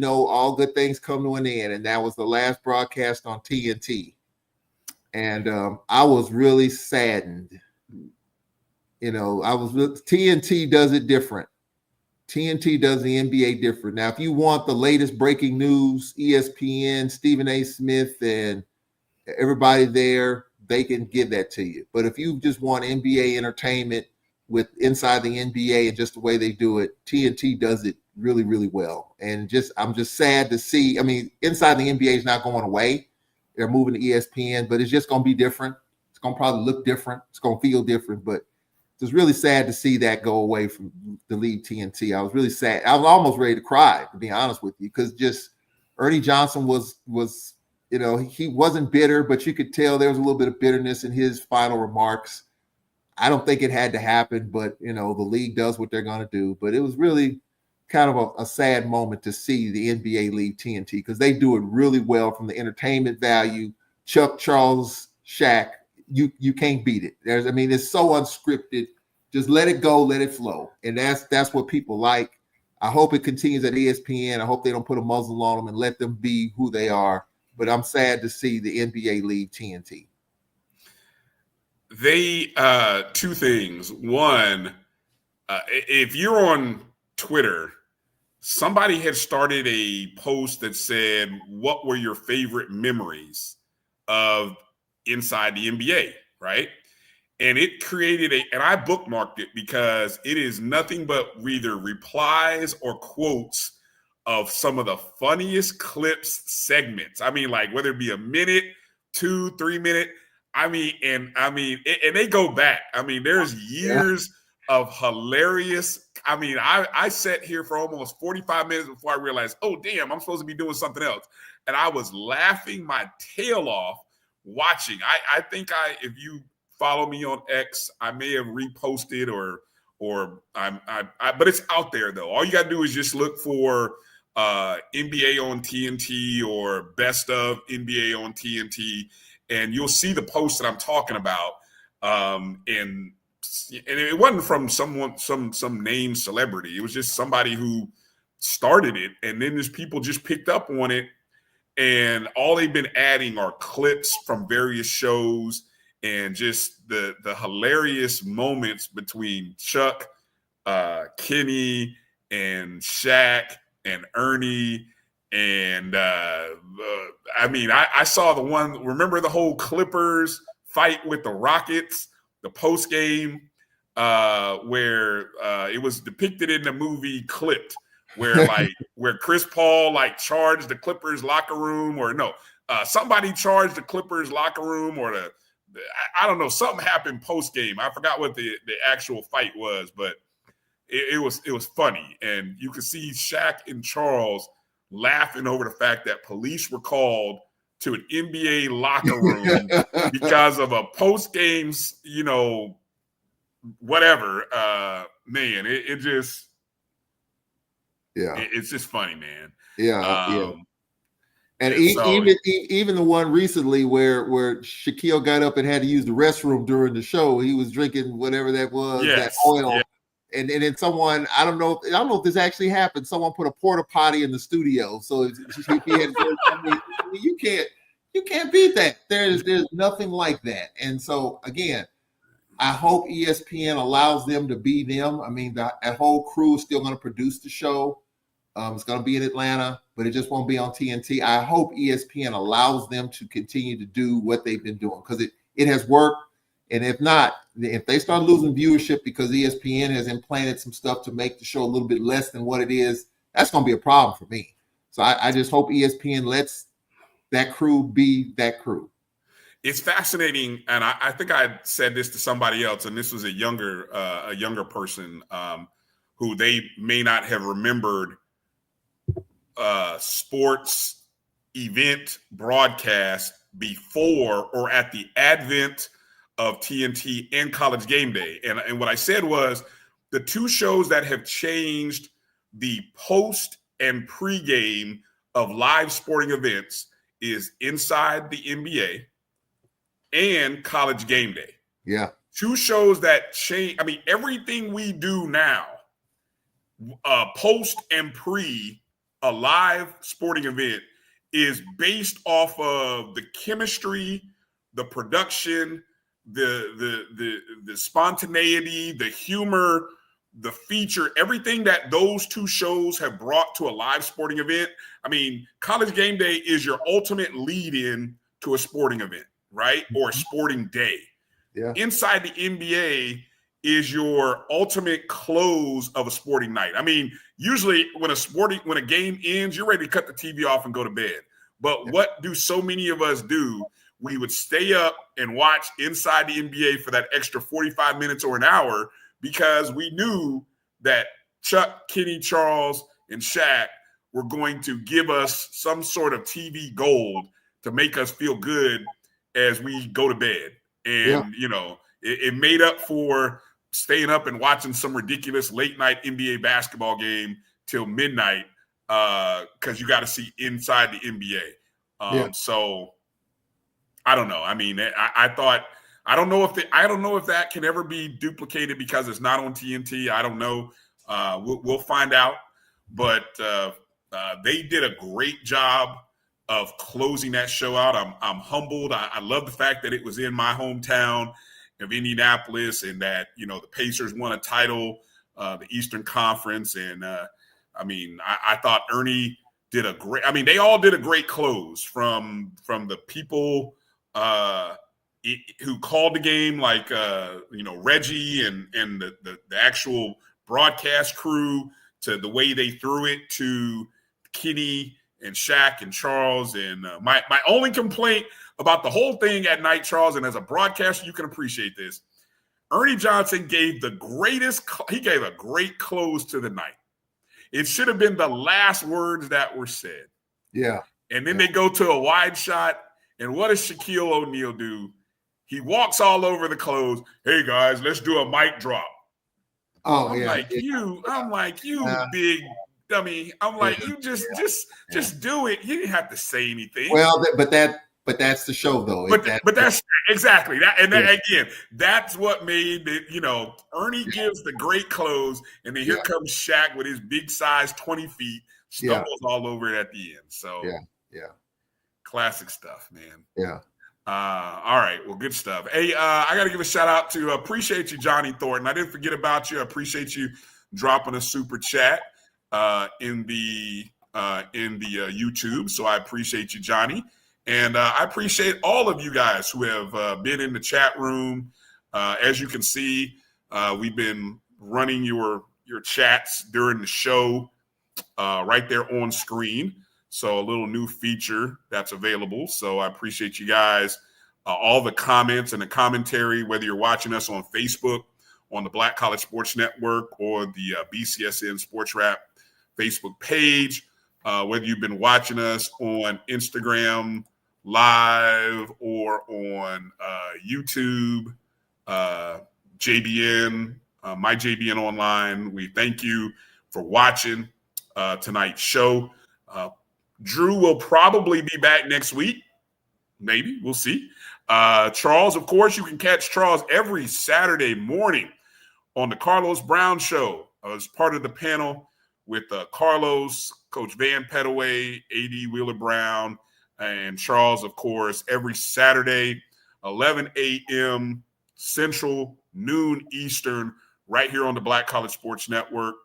all good things come to an end, and that was the last broadcast on TNT, and I was really saddened. TNT does it different. TNT does the NBA different. Now, if you want the latest breaking news, ESPN, Stephen A. Smith, and everybody there, they can give that to you. But if you just want NBA entertainment with inside the NBA and just the way they do it, TNT does it really, really well. And I'm just sad to see. I mean, inside the NBA is not going away. They're moving to ESPN, but it's just going to be different. It's going to probably look different. It's going to feel different, but it's really sad to see that go away from the league TNT. I was really sad. I was almost ready to cry, to be honest with you, because just Ernie Johnson was he wasn't bitter, but you could tell there was a little bit of bitterness in his final remarks. I don't think it had to happen, but the league does what they're going to do. But it was really kind of a sad moment to see the NBA leave TNT, because they do it really well from the entertainment value. Chuck, Charles, Shaq, you can't beat it. It's so unscripted. Just let it go, let it flow. And that's what people like. I hope it continues at ESPN. I hope they don't put a muzzle on them and let them be who they are. But I'm sad to see the NBA leave TNT.
They two things. One, if you're on Twitter, somebody had started a post that said, what were your favorite memories of inside the NBA, right? And it created and I bookmarked it because it is nothing but either replies or quotes of some of the funniest clips, segments. Like whether it be a minute, 2-3 minute. And they go back. There's years of hilarious. I sat here for almost 45 minutes before I realized, oh, damn, I'm supposed to be doing something else. And I was laughing my tail off watching. I think if you follow me on X, I may have reposted but it's out there though. All you got to do is just look for NBA on TNT or best of NBA on TNT, and you'll see the post that I'm talking about. And it wasn't from some named celebrity. It was just somebody who started it, and then there's people just picked up on it, and all they've been adding are clips from various shows and just the hilarious moments between Chuck, Kenny, and Shaq and Ernie. And I saw the one, remember the whole Clippers fight with the Rockets, the post game where it was depicted in the movie Clipped, where where Chris Paul charged the Clippers locker room, or no, somebody charged the Clippers locker room, or I don't know, something happened post game. I forgot what the actual fight was, but it was funny, and you could see Shaq and Charles laughing over the fact that police were called to an NBA locker room because of a post games, whatever. Man, it just, it's just funny, man.
Yeah. And
so,
even the one recently where Shaquille got up and had to use the restroom during the show, he was drinking whatever that was, that oil. Yeah. And then someone, I don't know if this actually happened. Someone put a porta potty in the studio. So if he had, you can't beat that. There's nothing like that. And so again, I hope ESPN allows them to be them. I mean, that whole crew is still going to produce the show. It's going to be in Atlanta, but it just won't be on TNT. I hope ESPN allows them to continue to do what they've been doing, because it has worked. And if not, if they start losing viewership because ESPN has implanted some stuff to make the show a little bit less than what it is, that's going to be a problem for me. So I just hope ESPN lets that crew be that crew.
It's fascinating, and I think I said this to somebody else, and this was a younger person who they may not have remembered sports event broadcast before or at the advent of TNT and College Game Day. And what I said was the two shows that have changed the post and pregame of live sporting events is Inside the NBA and College Game Day.
Yeah.
Two shows that change. I mean, everything we do now, post and pre a live sporting event, is based off of the chemistry, the production, the spontaneity, the humor, the feature, everything that those two shows have brought to a live sporting event. I mean, College Game Day is your ultimate lead-in to a sporting event, right? Or a sporting day.
Yeah.
Inside the NBA is your ultimate close of a sporting night. I mean, usually when a game ends, you're ready to cut the TV off and go to bed. But what do so many of us do? We would stay up and watch Inside the NBA for that extra 45 minutes or an hour, because we knew that Chuck, Kenny, Charles, and Shaq were going to give us some sort of TV gold to make us feel good as we go to bed. And, it made up for staying up and watching some ridiculous late night NBA basketball game till midnight because you got to see Inside the NBA. So I don't know. I mean, I thought, I don't know if that can ever be duplicated because it's not on TNT. I don't know. We'll find out. But they did a great job of closing that show out. I'm humbled. I love the fact that it was in my hometown of Indianapolis, and that the Pacers won a title, the Eastern Conference, and I thought Ernie did a great. I mean, they all did a great close from the people who called the game, like Reggie and the actual broadcast crew, to the way they threw it to Kenny and Shaq and Charles. And my only complaint about the whole thing at night, Charles, and as a broadcaster, you can appreciate this, Ernie Johnson gave a great close to the night. It should have been the last words that were said.
Yeah.
And then they go to a wide shot, and what does Shaquille O'Neal do? He walks all over the close. Hey guys, let's do a mic drop.
Oh,
I'm like, you big dummy. I'm like, you just do it. You didn't have to say anything.
Well, but that's the show, though.
But that's exactly that. And then again, that's what made it. Ernie gives the great close, and then here comes Shaq with his big size, 20 feet, stumbles all over it at the end. So classic stuff, man.
Yeah.
All right. Well, good stuff. Hey, I got to give a shout out to appreciate you, Johnny Thornton. I didn't forget about you. I appreciate you dropping a super chat in the YouTube. So I appreciate you, Johnny. And I appreciate all of you guys who have been in the chat room. As you can see, We've been running your chats during the show right there on screen. So a little new feature that's available. So I appreciate you guys, all the comments and the commentary, whether you're watching us on Facebook, on the Black College Sports Network, or the BCSN SportsWrap Facebook page, whether you've been watching us on Instagram Live or on YouTube, JBN, my JBN Online. We thank you for watching tonight's show. Drew will probably be back next week. Maybe. We'll see. Charles, of course, you can catch Charles every Saturday morning on the Carlos Brown Show as part of the panel with Carlos, Coach Van Pettaway, A.D. Wheeler Brown, and Charles, of course, every Saturday, 11 a.m. Central, noon Eastern, right here on the Black College Sports Network.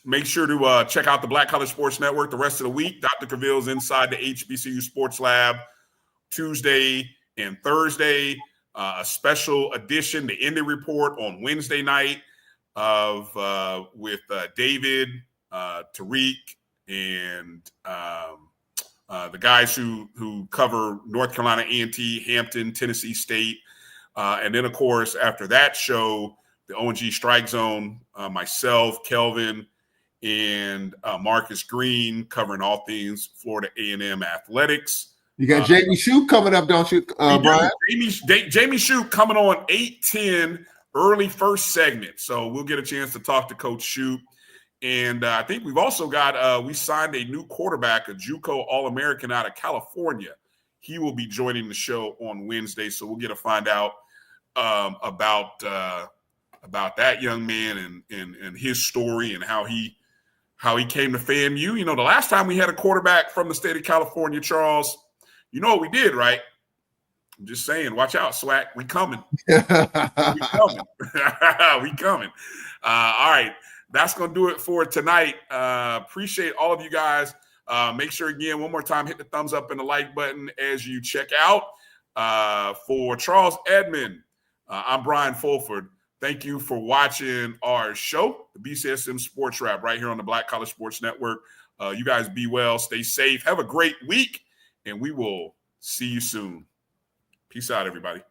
Make sure to check out the Black College Sports Network the rest of the week. Dr. Cavill's inside the HBCU Sports Lab Tuesday and Thursday. A special edition, the Indy Report on Wednesday night with David, Tariq, and the guys who cover North Carolina A&T, Hampton, Tennessee State. And then, of course, after that show, the O&G Strike Zone, myself, Kelvin, and Marcus Green covering all things Florida A&M athletics.
You got Jamie Shoup coming up, don't you, Bryan?
Jamie Shoup coming on 8:10, early first segment. So we'll get a chance to talk to Coach Shoup. And I think we've also got we signed a new quarterback, a JUCO All-American out of California. He will be joining the show on Wednesday. So we'll get to find out about that young man and his story and how he came to FAMU. You know, the last time we had a quarterback from the state of California, Charles, you know what we did, right? I'm just saying, watch out, SWAC. We coming. We coming. We coming. All right. That's going to do it for tonight. Appreciate all of you guys. Make sure, again, one more time, hit the thumbs up and the like button as you check out. For Charles Edmond, I'm Bryan Fulford. Thank you for watching our show, the BCSN Sports Wrap, right here on the Black College Sports Network. You guys be well, stay safe, have a great week, and we will see you soon. Peace out, everybody.